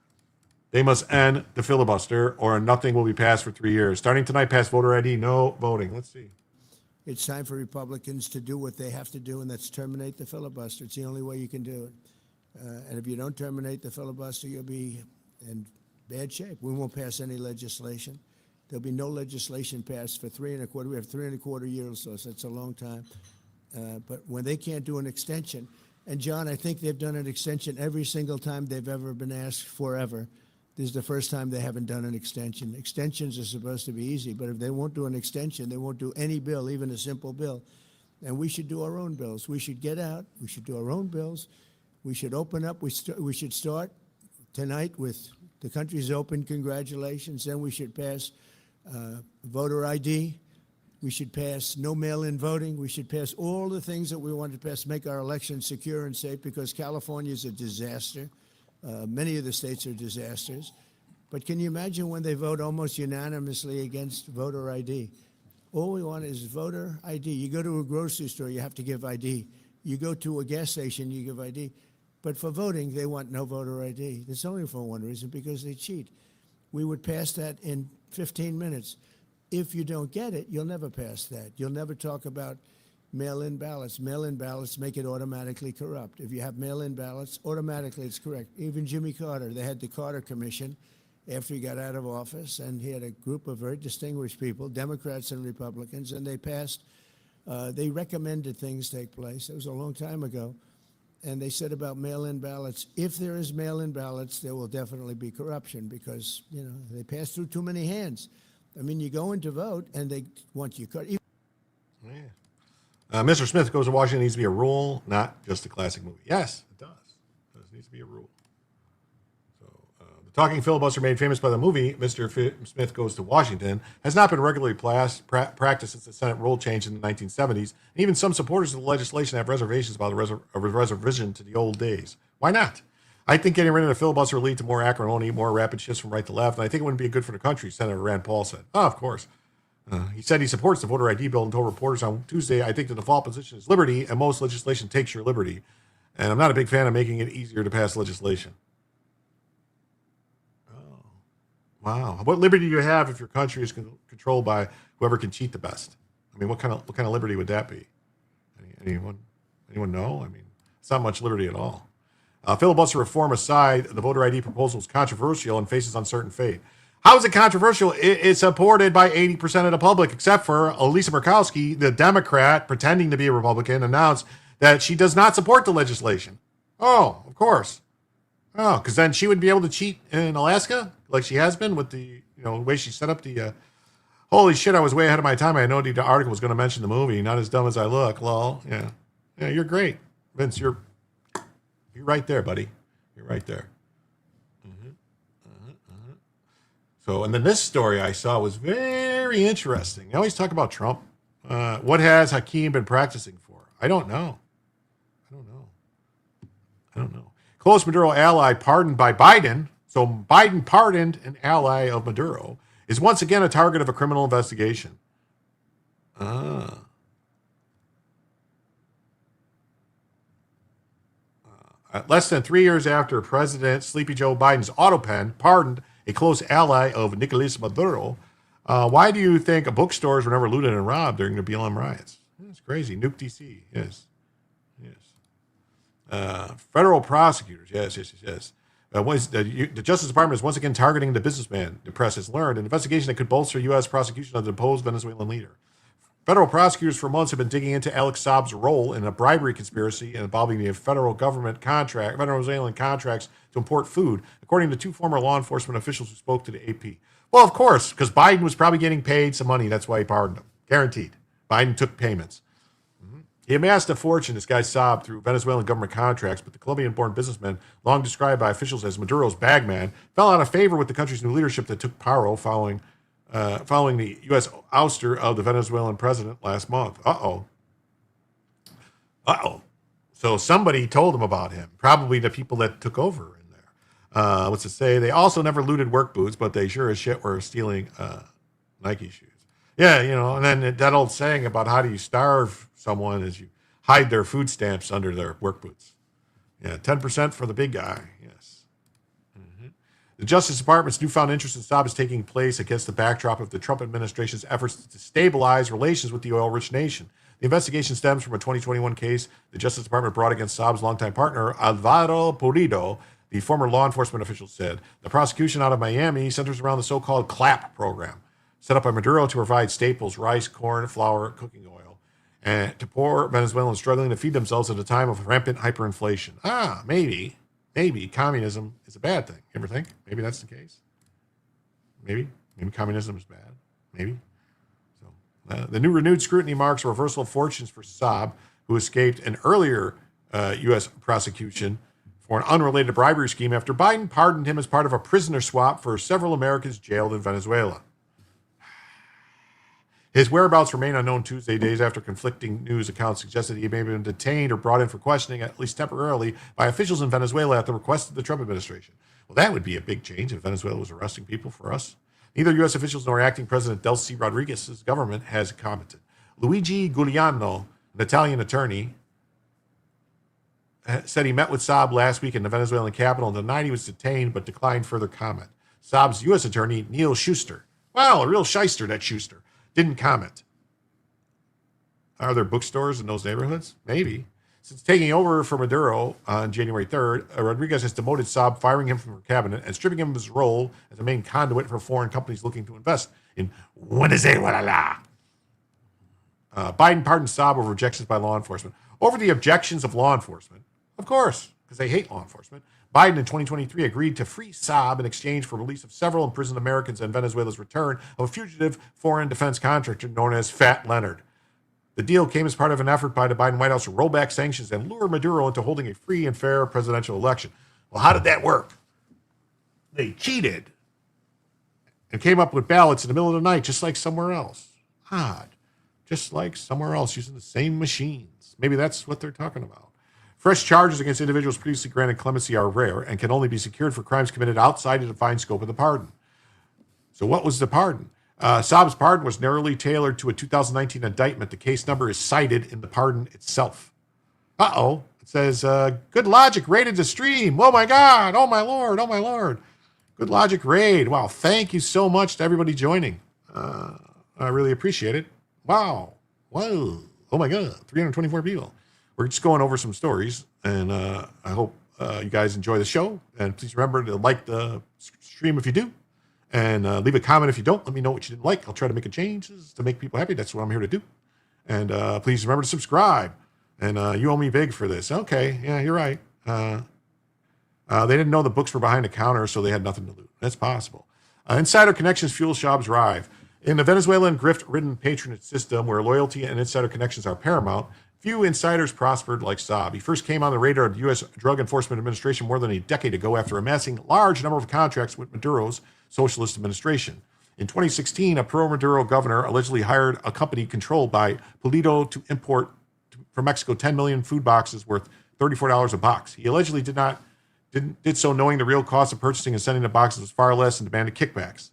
they must end the filibuster or nothing will be passed for 3 years. Starting tonight, pass voter ID, no voting. Let's see. It's time for Republicans to do what they have to do, and that's terminate the filibuster. It's the only way you can do it. And if you don't terminate the filibuster, you'll be in bad shape. We won't pass any legislation. There'll be no legislation passed for 3.25. We have 3.25 years, so that's a long time. But when they can't do an extension, and John, I think they've done an extension every single time they've ever been asked forever. This is the first time they haven't done an extension. Extensions are supposed to be easy, but if they won't do an extension, they won't do any bill, even a simple bill. And we should do our own bills. We should get out. We should do our own bills. We should open up. We should start tonight with the country's open. Congratulations. Then we should pass voter ID. We should pass no mail-in voting. We should pass all the things that we want to pass, make our elections secure and safe, because California is a disaster. Many of the states are disasters. But can you imagine when they vote almost unanimously against voter ID? All we want is voter ID. You go to a grocery store, you have to give ID. You go to a gas station, you give ID. But for voting, they want no voter ID. That's only for one reason, because they cheat. We would pass that in 15 minutes. If you don't get it, you'll never pass that. You'll never talk about mail-in ballots. Mail-in ballots make it automatically corrupt. If you have mail-in ballots, automatically it's correct. Even Jimmy Carter, they had the Carter Commission after he got out of office, and he had a group of very distinguished people, Democrats and Republicans, and they passed, they recommended things take place. It was a long time ago. And they said about mail-in ballots, if there is mail-in ballots, there will definitely be corruption because, you know, they pass through too many hands. I mean, you go in to vote and they want you cut. Yeah. Mr. Smith Goes to Washington needs to be a rule, not just a classic movie. Yes, it does. It does need to be a rule. So, the talking filibuster made famous by the movie Mr. Smith Goes to Washington has not been regularly practiced since the Senate rule change in the 1970s. And even some supporters of the legislation have reservations about a revision to the old days. Why not? I think getting rid of the filibuster will lead to more acrimony, more rapid shifts from right to left, and I think it wouldn't be good for the country, Senator Rand Paul said. Oh, of course. He said he supports the voter ID bill and told reporters on Tuesday, I think the default position is liberty, and most legislation takes your liberty. And I'm not a big fan of making it easier to pass legislation. Oh, wow. What liberty do you have if your country is controlled by whoever can cheat the best? I mean, what kind of liberty would that be? Anyone know? I mean, it's not much liberty at all. Filibuster reform aside, the voter ID proposal is controversial and faces uncertain fate. How is it controversial? It's supported by 80% of the public, except for Lisa Murkowski, the Democrat, pretending to be a Republican, announced that she does not support the legislation. Oh, of course. Oh, because then she would be able to cheat in Alaska, like she has been with the way she set up the. Holy shit! I was way ahead of my time. I know the article was going to mention the movie. Not as dumb as I look. Lol. Yeah. You're great, Vince. You're right there, buddy. You're right there. So, and then this story I saw was very interesting. I always talk about Trump. What has Hakeem been practicing for? I don't know. Close Maduro ally pardoned by Biden. So Biden pardoned an ally of Maduro is once again a target of a criminal investigation. Less than 3 years after President Sleepy Joe Biden's auto pen pardoned a close ally of Nicolas Maduro, why do you think bookstores were never looted and robbed during the BLM riots? That's crazy. Nuke DC. Yes. Federal prosecutors. Yes. The Justice Department is once again targeting the businessman, the press has learned, an investigation that could bolster U.S. prosecution of the deposed Venezuelan leader. Federal prosecutors for months have been digging into Alex Saab's role in a bribery conspiracy involving the federal government Venezuelan contracts to import food, according to two former law enforcement officials who spoke to the AP. Well, of course, because Biden was probably getting paid some money. That's why he pardoned him. Guaranteed. Biden took payments. He amassed a fortune, this guy Saab, through Venezuelan government contracts, but the Colombian-born businessman, long described by officials as Maduro's bagman, fell out of favor with the country's new leadership that took power following the U.S. ouster of the Venezuelan president last month. Uh-oh. So somebody told him about him, probably the people that took over in there. What's it say? They also never looted work boots, but they sure as shit were stealing Nike shoes. Yeah, and then that old saying about how do you starve someone is you hide their food stamps under their work boots. Yeah, 10% for the big guy, yes. The Justice Department's newfound interest in Saab is taking place against the backdrop of the Trump administration's efforts to stabilize relations with the oil-rich nation. The investigation stems from a 2021 case the Justice Department brought against Saab's longtime partner, Alvaro Pulido, the former law enforcement official said. The prosecution out of Miami centers around the so-called CLAP program, set up by Maduro to provide staples, rice, corn, flour, cooking oil, and to poor Venezuelans struggling to feed themselves at a time of rampant hyperinflation. Maybe communism is a bad thing. You ever think? Maybe that's the case. Maybe communism is bad. Maybe. So the new renewed scrutiny marks a reversal of fortunes for Saab, who escaped an earlier U.S. prosecution for an unrelated bribery scheme after Biden pardoned him as part of a prisoner swap for several Americans jailed in Venezuela. His whereabouts remain unknown Tuesday, days after conflicting news accounts suggested he may have been detained or brought in for questioning, at least temporarily, by officials in Venezuela at the request of the Trump administration. Well, that would be a big change if Venezuela was arresting people for us. Neither U.S. officials nor acting President Delcy Rodriguez's government has commented. Luigi Giuliano, an Italian attorney, said he met with Saab last week in the Venezuelan capital and denied he was detained but declined further comment. Saab's U.S. attorney, Neil Schuster, a real shyster, that Schuster, didn't comment. Are there bookstores in those neighborhoods? Maybe. Since taking over for Maduro on January 3rd, Rodriguez has demoted Saab, firing him from her cabinet and stripping him of his role as a main conduit for foreign companies looking to invest in Venezuela. Biden pardoned Saab over objections by law enforcement. Over the objections of law enforcement, of course, because they hate law enforcement, Biden in 2023 agreed to free Saab in exchange for release of several imprisoned Americans and Venezuela's return of a fugitive foreign defense contractor known as Fat Leonard. The deal came as part of an effort by the Biden White House to roll back sanctions and lure Maduro into holding a free and fair presidential election. Well, how did that work? They cheated and came up with ballots in the middle of the night, just like somewhere else. Odd. Just like somewhere else, using the same machines. Maybe that's what they're talking about. Fresh charges against individuals previously granted clemency are rare and can only be secured for crimes committed outside the defined scope of the pardon. So what was the pardon? Saab's pardon was narrowly tailored to a 2019 indictment. The case number is cited in the pardon itself. It says, Good Logic rated the stream. Oh my God. Oh my Lord. Oh my Lord. Good Logic raid. Wow. Thank you so much to everybody joining. I really appreciate it. Wow. Whoa. Oh my God. 324 people. We're just going over some stories, and I hope you guys enjoy the show. And please remember to like the stream if you do, and leave a comment if you don't. Let me know what you didn't like. I'll try to make changes to make people happy. That's what I'm here to do. And please remember to subscribe. And you owe me big for this. Okay, yeah, you're right. They didn't know the books were behind the counter, so they had nothing to loot. That's possible. Insider connections fuel Schaub's rive. In the Venezuelan grift-ridden patronage system where loyalty and insider connections are paramount, few insiders prospered like Saab. He first came on the radar of the U.S. Drug Enforcement Administration more than a decade ago after amassing a large number of contracts with Maduro's socialist administration. In 2016, a pro-Maduro governor allegedly hired a company controlled by Polito to import from Mexico 10 million food boxes worth $34 a box. He allegedly did so knowing the real cost of purchasing and sending the boxes was far less and demanded kickbacks.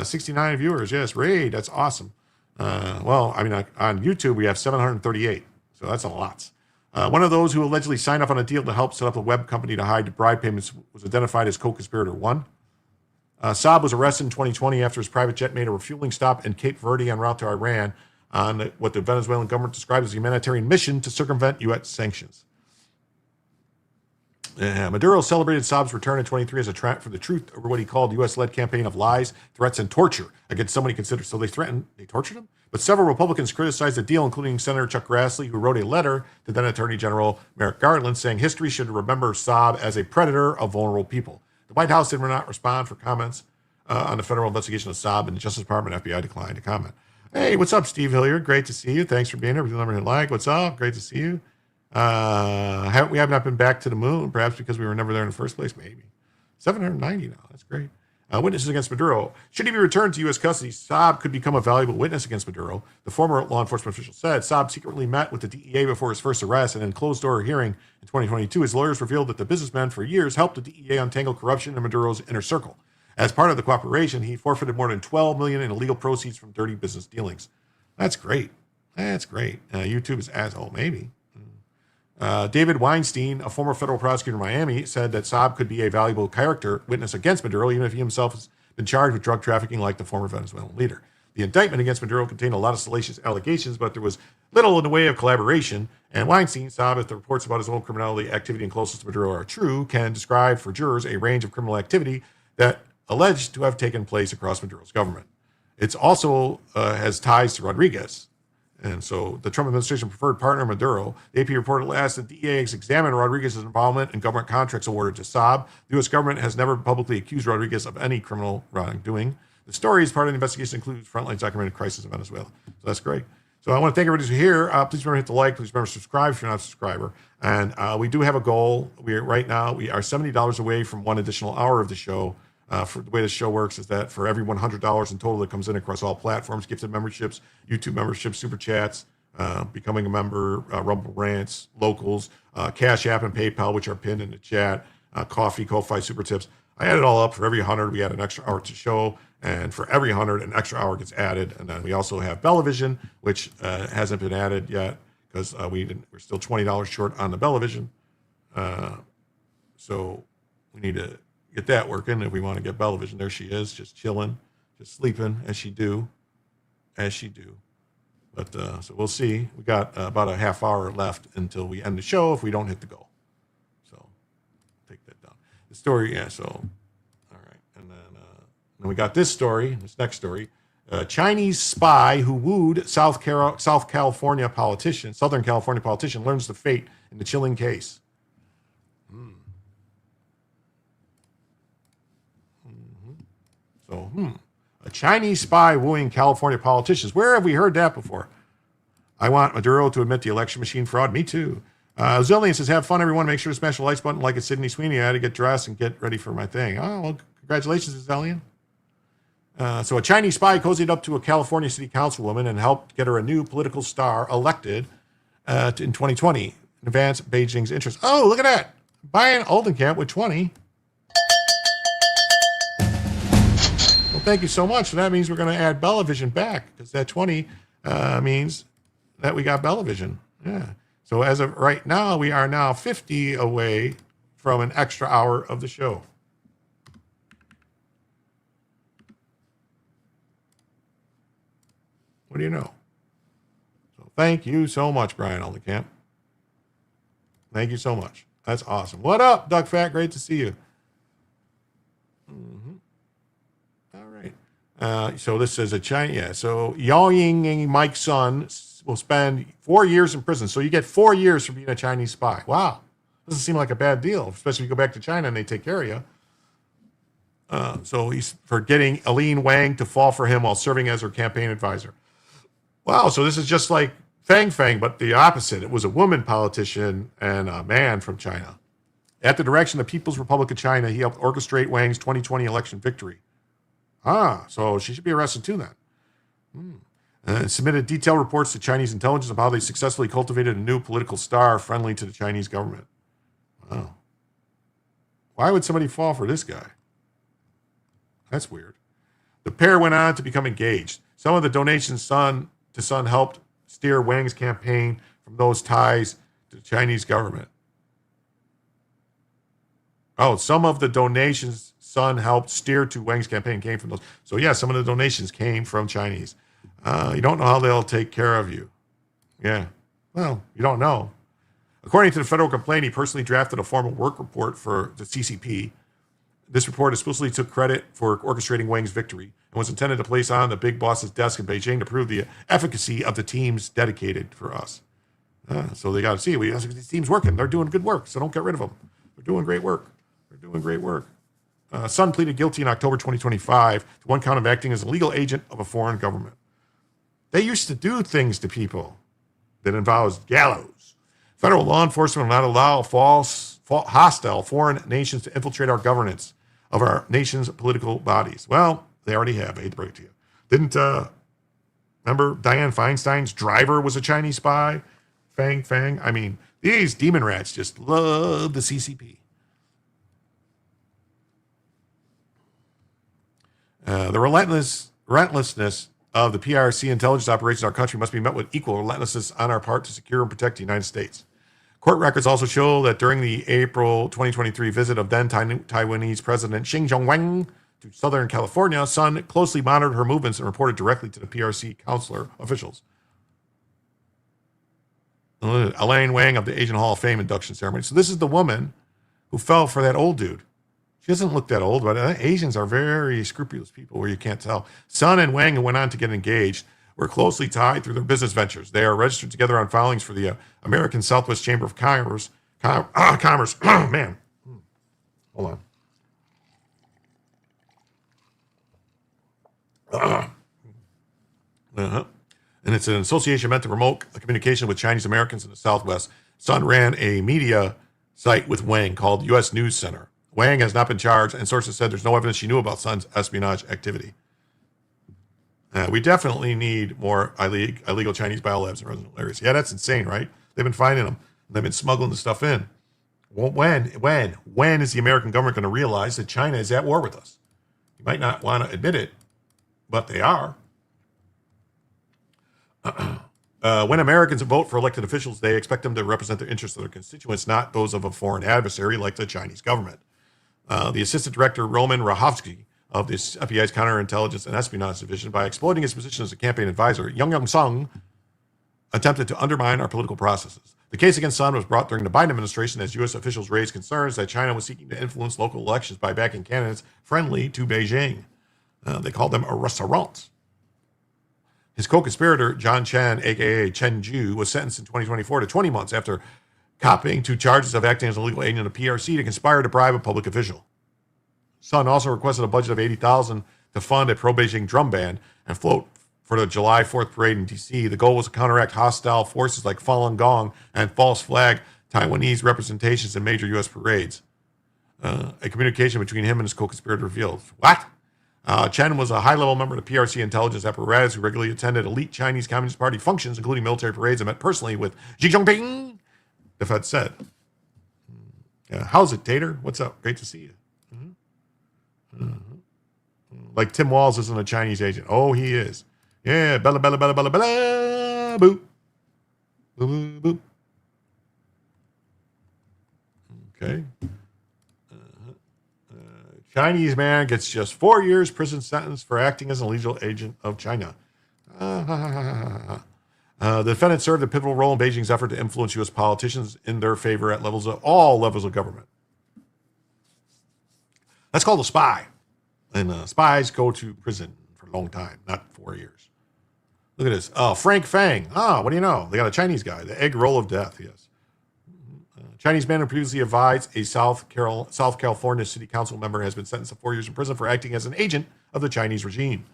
69 viewers, yes, raid, that's awesome. Well, I mean, on YouTube we have 738, so that's a lot. One of those who allegedly signed up on a deal to help set up a web company to hide bribe payments was identified as co-conspirator 1. Saab was arrested in 2020 after his private jet made a refueling stop in Cape Verde en route to Iran on what the Venezuelan government described as a humanitarian mission to circumvent U.S. sanctions. Maduro celebrated Saab's return in 23 as a trap for the truth over what he called U.S.-led campaign of lies, threats, and torture against someone he considered. So they tortured him? But several Republicans criticized the deal, including Senator Chuck Grassley, who wrote a letter to then Attorney General Merrick Garland saying history should remember Saab as a predator of vulnerable people. The White House did not respond for comments on the federal investigation of Saab, and the Justice Department FBI declined to comment. Hey, what's up, Steve Hilliard? Great to see you. Thanks for being here. Remember to like. What's up? Great to see you. We have not been back to the moon, perhaps because we were never there in the first place, maybe. 790 now. That's great. Witnesses against Maduro. Should he be returned to U.S. custody, Saab could become a valuable witness against Maduro. The former law enforcement official said Saab secretly met with the DEA before his first arrest, and in closed-door hearing in 2022, his lawyers revealed that the businessman for years helped the DEA untangle corruption in Maduro's inner circle. As part of the cooperation, he forfeited more than $12 million in illegal proceeds from dirty business dealings. That's great. That's great. YouTube is asshole, maybe. David Weinstein, a former federal prosecutor in Miami, said that Saab could be a valuable character witness against Maduro, even if he himself has been charged with drug trafficking like the former Venezuelan leader. The indictment against Maduro contained a lot of salacious allegations, but there was little in the way of collaboration. And Weinstein, Saab, if the reports about his own criminality activity and closeness to Maduro are true, can describe for jurors a range of criminal activity that alleged to have taken place across Maduro's government. It also has ties to Rodriguez. And so the Trump administration preferred partner Maduro. The AP reported last that DEA has examined Rodriguez's involvement in government contracts awarded to Saab. The U.S. government has never publicly accused Rodriguez of any criminal wrongdoing. The story as part of the investigation includes Frontline's documented crisis in Venezuela. So that's great. So I want to thank everybody who's here. Please remember to hit the like. Please remember to subscribe if you're not a subscriber. And we do have a goal. We are $70 away from one additional hour of the show. For the way the show works is that for every $100 in total that comes in across all platforms, gifted memberships, YouTube memberships, super chats, becoming a member, Rumble Rants, Locals, Cash App and PayPal, which are pinned in the chat, Coffee, Ko-Fi, Super Tips. I add it all up. For every 100, we add an extra hour to show. And for every 100, an extra hour gets added. And then we also have Bellavision, which hasn't been added yet because we're still $20 short on the Bellavision. So we need to get that working if we want to get Bellavision. There she is, just chilling, just sleeping as she do. But so we'll see. We got about a half hour left until we end the show if we don't hit the goal. So take that down. The story, yeah. So all right, and then we got this story. This next story. Chinese spy who wooed Southern California politician learns the fate in the chilling case. So, a Chinese spy wooing California politicians. Where have we heard that before? I want Maduro to admit the election machine fraud. Me too. Zillion says, have fun, everyone. Make sure to smash the likes button like it's Sydney Sweeney. I had to get dressed and get ready for my thing. Oh, well, congratulations, Zillion. So a Chinese spy cozied up to a California city councilwoman and helped get her a new political star elected in 2020 in advance of Beijing's interest. Oh, look at that. Brian Oldenkamp with 20. Well, thank you so much. So that means we're going to add Bellavision back because that 20 means that we got Bellavision. Yeah. So as of right now, we are now 50 away from an extra hour of the show. What do you know? So thank you so much, Brian Aldenkamp. Thank you so much. That's awesome. What up, Duck Fat? Great to see you. All right. So this is a China. Yeah. So Yao Ying Mike's son will spend 4 years in prison. So you get 4 years for being a Chinese spy. Wow. Doesn't seem like a bad deal, especially if you go back to China and they take care of you. So he's for getting Aline Wang to fall for him while serving as her campaign advisor. Wow. So this is just like Fang, but the opposite. It was a woman politician and a man from China. At the direction of the People's Republic of China, he helped orchestrate Wang's 2020 election victory. So she should be arrested too then. Submitted detailed reports to Chinese intelligence of how they successfully cultivated a new political star friendly to the Chinese government. Wow. Why would somebody fall for this guy? That's weird. The pair went on to become engaged. Some of the donations son helped steer Wang's campaign from those ties to the Chinese government. Some of the donations son helped steer to Wang's campaign came from those. So yeah, some of the donations came from Chinese. You don't know how they'll take care of you. Yeah. Well, you don't know. According to the federal complaint, he personally drafted a formal work report for the CCP. This report explicitly took credit for orchestrating Wang's victory and was intended to place on the big boss's desk in Beijing to prove the efficacy of the teams dedicated for us. So they got to see these teams working. They're doing good work, so don't get rid of them. They're doing great work. Sun pleaded guilty in October 2025 to one count of acting as a legal agent of a foreign government. They used to do things to people that involves gallows. Federal law enforcement will not allow hostile foreign nations to infiltrate our governance of our nation's political bodies. Well, they already have. I hate to break it to you. Didn't remember Dianne Feinstein's driver was a Chinese spy? Fang. I mean, these demon rats just love the CCP. The relentlessness of the PRC intelligence operations in our country must be met with equal relentlessness on our part to secure and protect the United States. Court records also show that during the April 2023 visit of then Taiwanese President Xing Zhongwang to Southern California, Sun closely monitored her movements and reported directly to the PRC consular officials. Elaine Wang of the Asian Hall of Fame induction ceremony. So this is the woman who fell for that old dude. She doesn't look that old, but Asians are very scrupulous people where you can't tell. Sun and Wang, who went on to get engaged, were closely tied through their business ventures. They are registered together on filings for the American Southwest Chamber of Commerce. Man. Hold on. And it's an association meant to promote communication with Chinese Americans in the Southwest. Sun ran a media site with Wang called U.S. News Center. Wang has not been charged, and sources said there's no evidence she knew about Sun's espionage activity. We definitely need more illegal Chinese biolabs in residential areas. Yeah, that's insane, right? They've been finding them. They've been smuggling the stuff in. Well, when is the American government going to realize that China is at war with us? You might not want to admit it, but they are. When Americans vote for elected officials, they expect them to represent the interests of their constituents, not those of a foreign adversary like the Chinese government. The Assistant Director, Roman Rahovsky, of the FBI's Counterintelligence and Espionage Division, by exploiting his position as a campaign advisor, Yang Sung attempted to undermine our political processes. The case against Sun was brought during the Biden administration as U.S. officials raised concerns that China was seeking to influence local elections by backing candidates friendly to Beijing. They called them a restaurant. His co-conspirator, John Chen, a.k.a. Chen Ju, was sentenced in 2024 to 20 months after copying to charges of acting as a legal agent of the PRC to conspire to bribe a public official. Sun also requested a budget of $80,000 to fund a pro-Beijing drum band and float for the July 4th parade in D.C. The goal was to counteract hostile forces like Falun Gong and false flag Taiwanese representations in major U.S. parades. A communication between him and his co-conspirator revealed. What? Chen was a high-level member of the PRC intelligence apparatus who regularly attended elite Chinese Communist Party functions, including military parades, and met personally with Xi Jinping, the Fed said. How's it, Tater? What's up? Great to see you. Like Tim Walz isn't a Chinese agent. Oh, he is. Yeah, bella, bella, bella, bella, bella, boop. Boop, boop, boop. Okay. Chinese man gets just 4 years prison sentence for acting as an illegal agent of China. The defendant served a pivotal role in Beijing's effort to influence U.S. politicians in their favor at all levels of government. That's called a spy. And spies go to prison for a long time, not 4 years. Look at this. Frank Fang. What do you know? They got a Chinese guy. The egg roll of death, yes. Chinese man who previously advised a South California city council member has been sentenced to 4 years in prison for acting as an agent of the Chinese regime.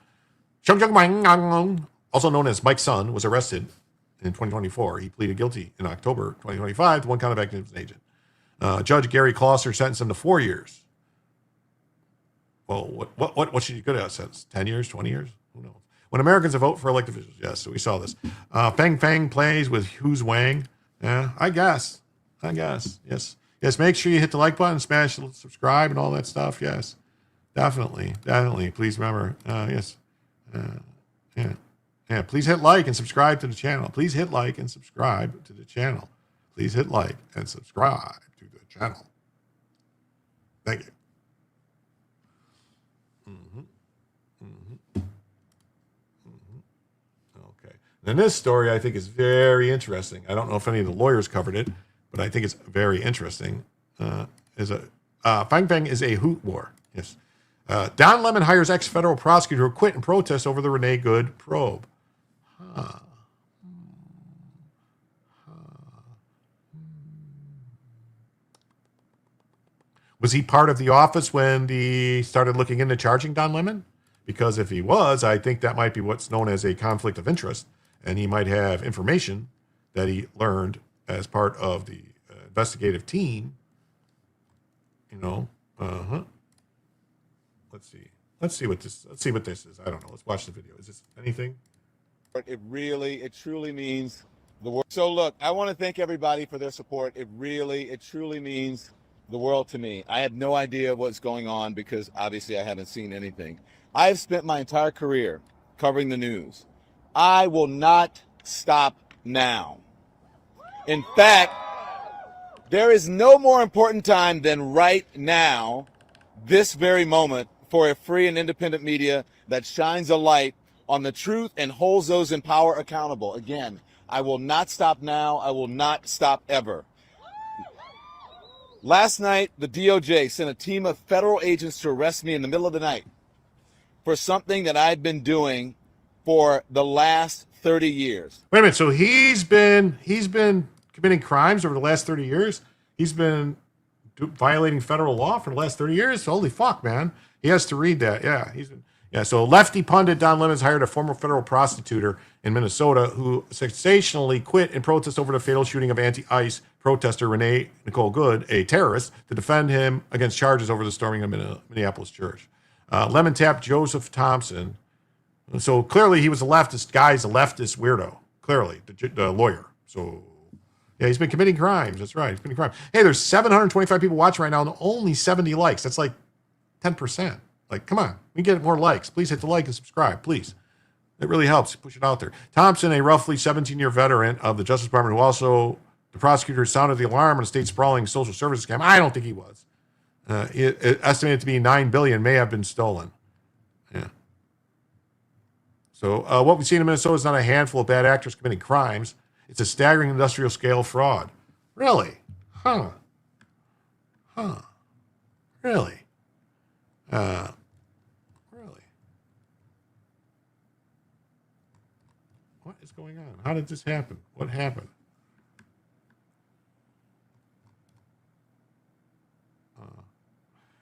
Also known as Mike's son, was arrested in 2024. He pleaded guilty in October 2025 to one count of acting as an agent. Judge Gary Closter sentenced him to 4 years. Well, what should you get out of sentence? 10 years, 20 years? Who knows? When Americans vote for elected officials, yes, so we saw this. Fang Fang plays with Who's Wang. Yeah, I guess. Yes. Yes, make sure you hit the like button, smash the subscribe and all that stuff. Yes, definitely. Please remember, yes. Yeah, please hit like and subscribe to the channel. Please hit like and subscribe to the channel. Please hit like and subscribe to the channel. Thank you. Okay. And this story I think is very interesting. I don't know if any of the lawyers covered it, but I think it's very interesting. Fang Fang is a hoot war. Yes. Don Lemon hires ex-federal prosecutor who quit in protest over the Renee Good probe. Was he part of the office when they started looking into charging Don Lemon? Because if he was, I think that might be what's known as a conflict of interest, and he might have information that he learned as part of the investigative team. Let's see what this is. I don't know. Let's watch the video. Is this anything? It truly means the world. So look, I want to thank everybody for their support. It truly means the world to me. I had no idea what's going on because obviously I haven't seen anything. I have spent my entire career covering the news. I will not stop now. In fact, there is no more important time than right now, this very moment, for a free and independent media that shines a light on the truth and holds those in power accountable. Again, I will not stop now. I will not stop ever. Last night, the DOJ sent a team of federal agents to arrest me in the middle of the night for something that I'd been doing for the last 30 years. Wait a minute. So he's been committing crimes over the last 30 years? He's been violating federal law for the last 30 years? Holy fuck, man. He has to read that. Yeah, so lefty pundit Don Lemons hired a former federal prosecutor in Minnesota who sensationally quit in protest over the fatal shooting of anti-ICE protester Renee Nicole Good, a terrorist, to defend him against charges over the storming of Minneapolis church. Lemon tapped Joseph Thompson. So clearly he was a leftist guy. He's a leftist weirdo. Clearly, the lawyer. So yeah, he's been committing crimes. That's right. He's committing crimes. Hey, there's 725 people watching right now and only 70 likes. That's like 10%. Like, come on. We get more likes. Please hit the like and subscribe, please. It really helps. Push it out there. Thompson, a roughly 17-year veteran of the Justice Department, who also, the prosecutor sounded the alarm on a state sprawling social services scam. I don't think he was. It estimated to be $9 billion may have been stolen. Yeah. So what we've seen in Minnesota is not a handful of bad actors committing crimes. It's a staggering industrial scale fraud. Really? Huh. Really? Really? What is going on? How did this happen? What happened?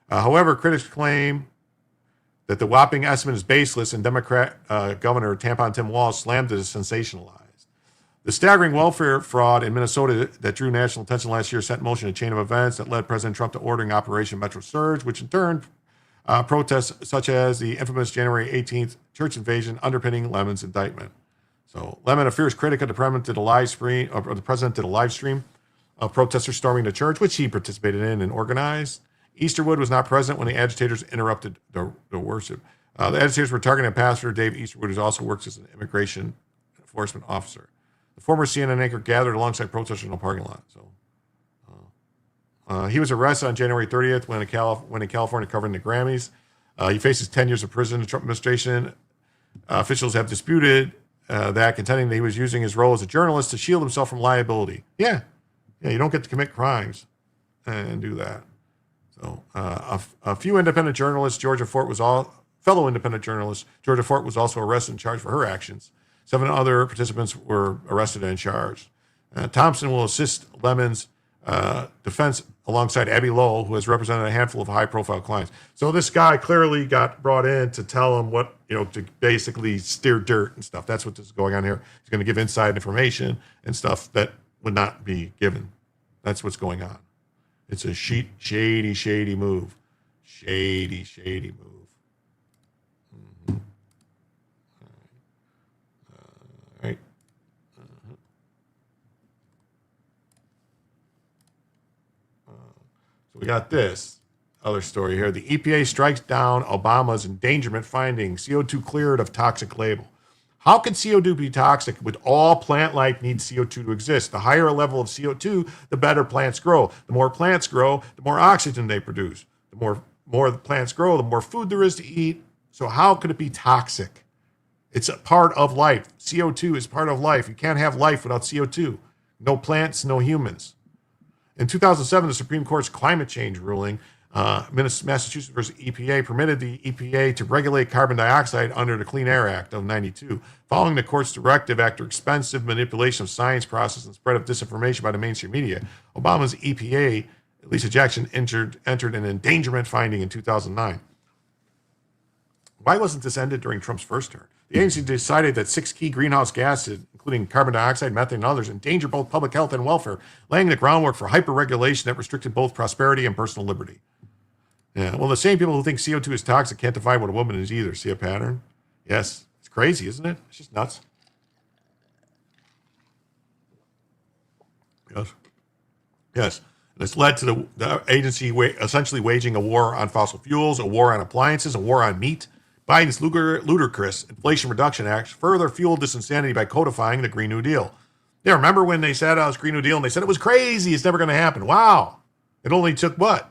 However, critics claim that the whopping estimate is baseless, and Democrat Governor Tampon Tim Walz slammed it as sensationalized. The staggering welfare fraud in Minnesota that drew national attention last year set in motion a chain of events that led President Trump to ordering Operation Metro Surge, which in turn protests such as the infamous January 18th church invasion underpinning Lemon's indictment. So Lemon, a fierce critic of the president, did a live stream of protesters storming the church, which he participated in and organized. Easterwood was not present when the agitators interrupted the worship. The agitators were targeting Pastor Dave Easterwood, who also works as an immigration enforcement officer. The former CNN anchor gathered alongside protesters in a parking lot. So, He was arrested on January 30th when in California covering the Grammys. He faces 10 years of prison in the Trump administration. Officials have disputed that, contending that he was using his role as a journalist to shield himself from liability. Yeah, you don't get to commit crimes and do that. So a few independent journalists, fellow independent journalist Georgia Fort was also arrested and charged for her actions. 7 other participants were arrested and charged. Thompson will assist Lemon's defense alongside Abby Lowell, who has represented a handful of high-profile clients. So this guy clearly got brought in to tell him what, to basically steer dirt and stuff. That's what this is going on here. He's going to give inside information and stuff that would not be given. That's what's going on. It's a shady move. Shady move. All right. So we got this other story here. The EPA strikes down Obama's endangerment finding. CO2 cleared of toxic label. How can CO2 be toxic with all plant life needs CO2 to exist? The higher a level of CO2, the better plants grow. The more plants grow, the more oxygen they produce. The more the plants grow, the more food there is to eat. So how could it be toxic? It's a part of life. CO2 is part of life. You can't have life without CO2. No plants, no humans. In 2007, the Supreme Court's climate change ruling, Massachusetts versus EPA, permitted the EPA to regulate carbon dioxide under the Clean Air Act of '92. Following the court's directive after expensive manipulation of science process and spread of disinformation by the mainstream media, Obama's EPA, Lisa Jackson, entered an endangerment finding in 2009. Why wasn't this ended during Trump's first term? The agency decided that 6 key greenhouse gases, including carbon dioxide, methane, and others, endanger both public health and welfare, laying the groundwork for hyper-regulation that restricted both prosperity and personal liberty. Yeah, well, the same people who think CO2 is toxic can't define what a woman is either. See a pattern? Yes. It's crazy, isn't it? It's just nuts. Yes. And it's led to the agency essentially waging a war on fossil fuels, a war on appliances, a war on meat. Biden's ludicrous Inflation Reduction Act further fueled this insanity by codifying the Green New Deal. Yeah, remember when they said it was Green New Deal and they said it was crazy, it's never going to happen. Wow. It only took what?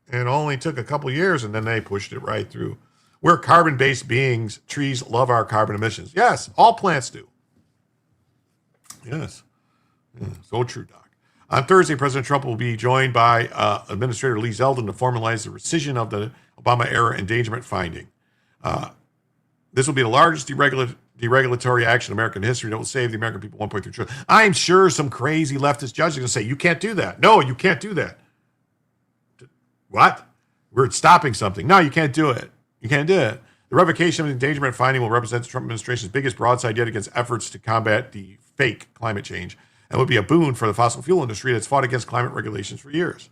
It only took a couple years and then they pushed it right through. We're carbon-based beings. Trees love our carbon emissions. Yes, all plants do. Yes. Yeah, so true, Doc. On Thursday, President Trump will be joined by Administrator Lee Zeldin to formalize the rescission of the Obama-era endangerment finding. This will be the largest deregulatory action in American history that will save the American people $1.3 trillion. I'm sure some crazy leftist judge is going to say, you can't do that. No, you can't do that. What? We're stopping something. No, you can't do it. You can't do it. The revocation of the endangerment finding will represent the Trump administration's biggest broadside yet against efforts to combat the fake climate change and would be a boon for the fossil fuel industry that's fought against climate regulations for years.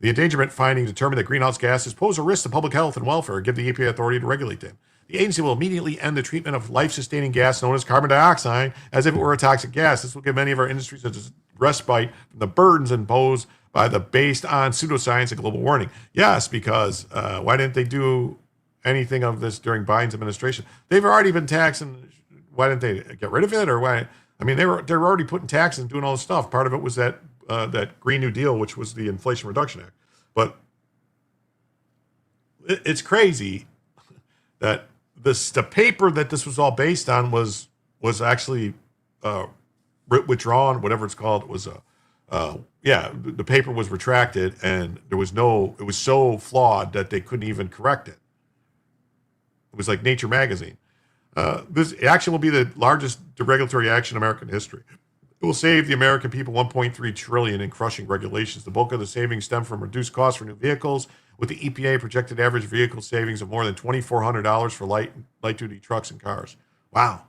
The endangerment finding determined that greenhouse gases pose a risk to public health and welfare and give the EPA authority to regulate them. The agency will immediately end the treatment of life-sustaining gas known as carbon dioxide as if it were a toxic gas. This will give many of our industries a respite from the burdens imposed by the based on pseudoscience and global warming. Yes, because why didn't they do anything of this during Biden's administration? They've already been taxing. Why didn't they get rid of it? Or why? I mean, they were already putting taxes and doing all this stuff. Part of it was that Green New Deal, which was the Inflation Reduction Act. But it's crazy that the paper that this was all based on was actually withdrawn, whatever it's called. It was the paper was retracted, and it was so flawed that they couldn't even correct it. It was like Nature magazine. This action will be the largest deregulatory action in American history. It will save the American people $1.3 trillion in crushing regulations. The bulk of the savings stem from reduced costs for new vehicles, with the EPA projected average vehicle savings of more than $2,400 for light-duty trucks and cars. Wow.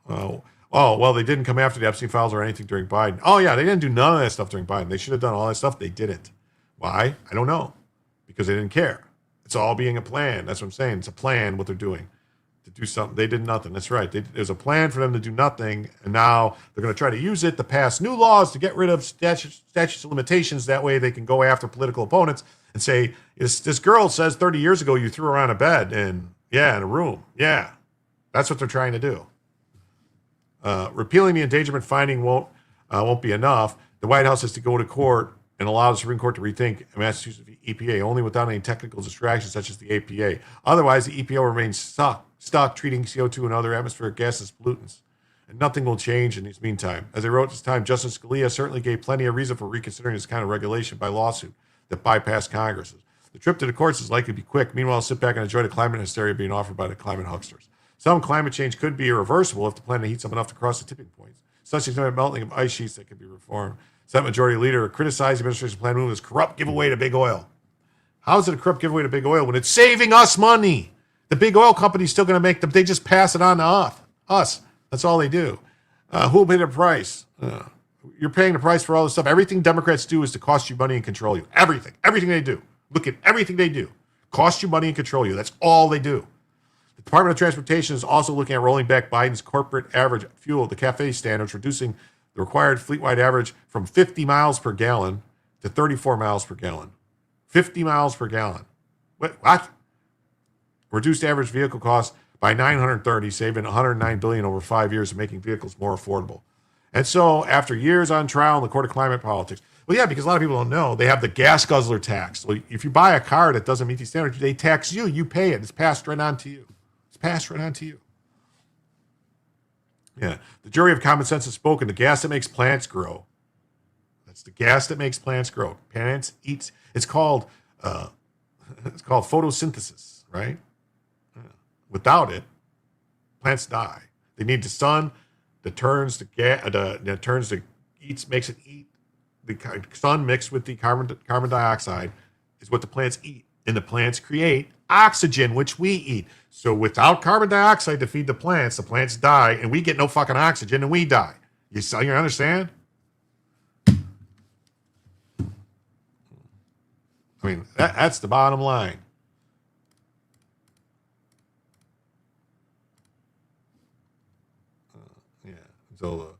Oh, well, they didn't come after the Epstein files or anything during Biden. Oh, yeah, they didn't do none of that stuff during Biden. They should have done all that stuff. They didn't. Why? I don't know. Because they didn't care. It's all being a plan. That's what I'm saying. It's a plan, what they're doing. To do something. They did nothing. That's right. There's a plan for them to do nothing, and now they're going to try to use it to pass new laws to get rid of statutes of limitations. That way they can go after political opponents and say, this girl says 30 years ago you threw her on a bed and, in a room. Yeah, that's what they're trying to do. Repealing the endangerment finding won't won't be enough. The White House has to go to court and allow the Supreme Court to rethink Massachusetts EPA only without any technical distractions such as the APA. Otherwise, the EPA will remain stuck treating CO2 and other atmospheric gases as pollutants. And nothing will change in this meantime. As I wrote this time, Justice Scalia certainly gave plenty of reason for reconsidering this kind of regulation by lawsuit that bypassed Congress. The trip to the courts is likely to be quick. Meanwhile, sit back and enjoy the climate hysteria being offered by the climate hucksters. Some climate change could be irreversible if the planet heats up enough to cross the tipping points, such as the melting of ice sheets that could be reformed. Senate Majority Leader criticized the administration's plan move as corrupt giveaway to big oil. How is it a corrupt giveaway to big oil when it's saving us money? The big oil company's still going to make them. They just pass it on to us. That's all they do. Who will pay the price? You're paying the price for all this stuff. Everything Democrats do is to cost you money and control you. Everything they do. Look at everything they do. Cost you money and control you. That's all they do. The Department of Transportation is also looking at rolling back Biden's corporate average fuel, the CAFE standards, reducing the required fleet-wide average from 50 miles per gallon to 34 miles per gallon. 50 miles per gallon. What? Reduced average vehicle costs by $930, saving $109 billion over 5 years and making vehicles more affordable. And so, after years on trial in the Court of Climate Politics, well, yeah, because a lot of people don't know, they have the gas guzzler tax. Well, if you buy a car that doesn't meet these standards, they tax you. You pay it. It's passed right on to you. Yeah, the jury of common sense has spoken. The gas that makes plants grow. That's the gas that makes plants grow. Plants eats. It's called photosynthesis, right? Without it, plants die. They need the sun that turns the makes it eat. The sun mixed with the carbon dioxide is what the plants eat, and the plants create oxygen, which we eat. So without carbon dioxide to feed the plants die, and we get no fucking oxygen, and we die. You understand? I mean, that's the bottom line. So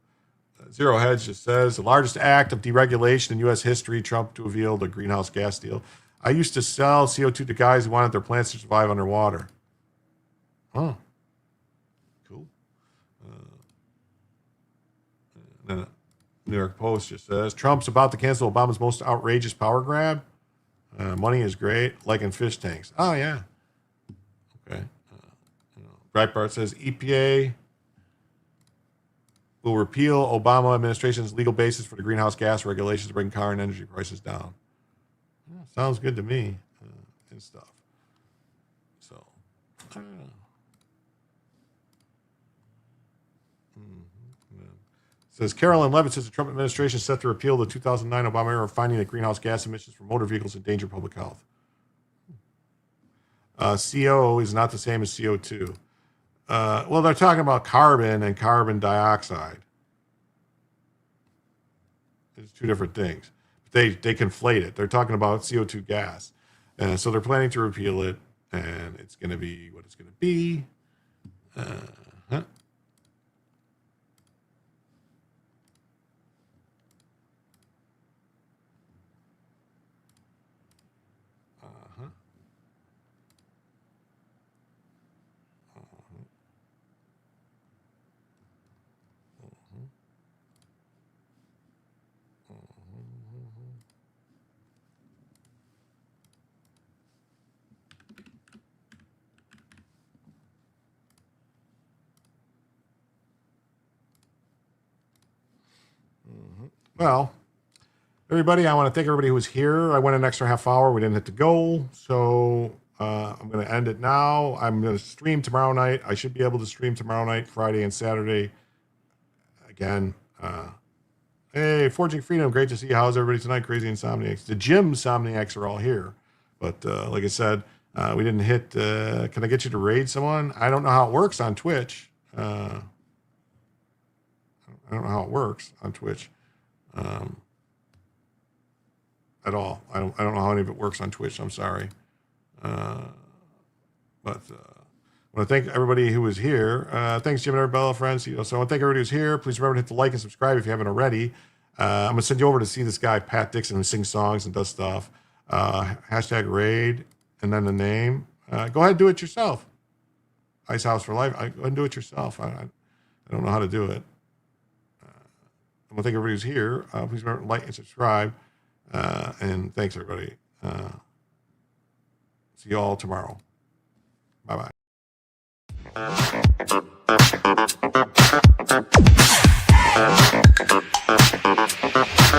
Zero Hedge just says, the largest act of deregulation in U.S. history, Trump to reveal the greenhouse gas deal. I used to sell CO2 to guys who wanted their plants to survive underwater. Oh, cool. New York Post just says, Trump's about to cancel Obama's most outrageous power grab. Money is great, like in fish tanks. Oh, yeah. Okay. Breitbart says, EPA will repeal Obama administration's legal basis for the greenhouse gas regulations to bring car and energy prices down. Yeah, sounds good to me and stuff. So, I don't know. Says Carolyn Levitt says the Trump administration is set to repeal the 2009 Obama era finding that greenhouse gas emissions from motor vehicles endanger public health. CO is not the same as CO2. Well, they're talking about carbon and carbon dioxide. It's two different things. They conflate it. They're talking about CO2 gas. So they're planning to repeal it, and it's going to be what it's going to be. Well, everybody, I want to thank everybody who was here. I went an extra half hour. We didn't hit the goal. So I'm going to end it now. I'm going to stream tomorrow night. I should be able to stream tomorrow night, Friday and Saturday. Again, hey, Forging Freedom, great to see you. How's everybody tonight? Crazy Insomniacs. The Gym Insomniacs are all here. But like I said, we didn't hit, can I get you to raid someone? I don't know how it works on Twitch. I don't know how it works on Twitch. At all. I don't know how any of it works on Twitch. I'm sorry. But I want to thank everybody who was here. Thanks, Jim and Arabella, friends. So I want to thank everybody who's here. Please remember to hit the like and subscribe if you haven't already. I'm going to send you over to see this guy, Pat Dixon, who sings songs and does stuff. Hashtag raid and then the name. Go ahead and do it yourself. Ice House for Life. Go ahead and do it yourself. I don't know how to do it. I want to thank everybody who's here. Please remember to like and subscribe. And thanks, everybody. See you all tomorrow. Bye-bye.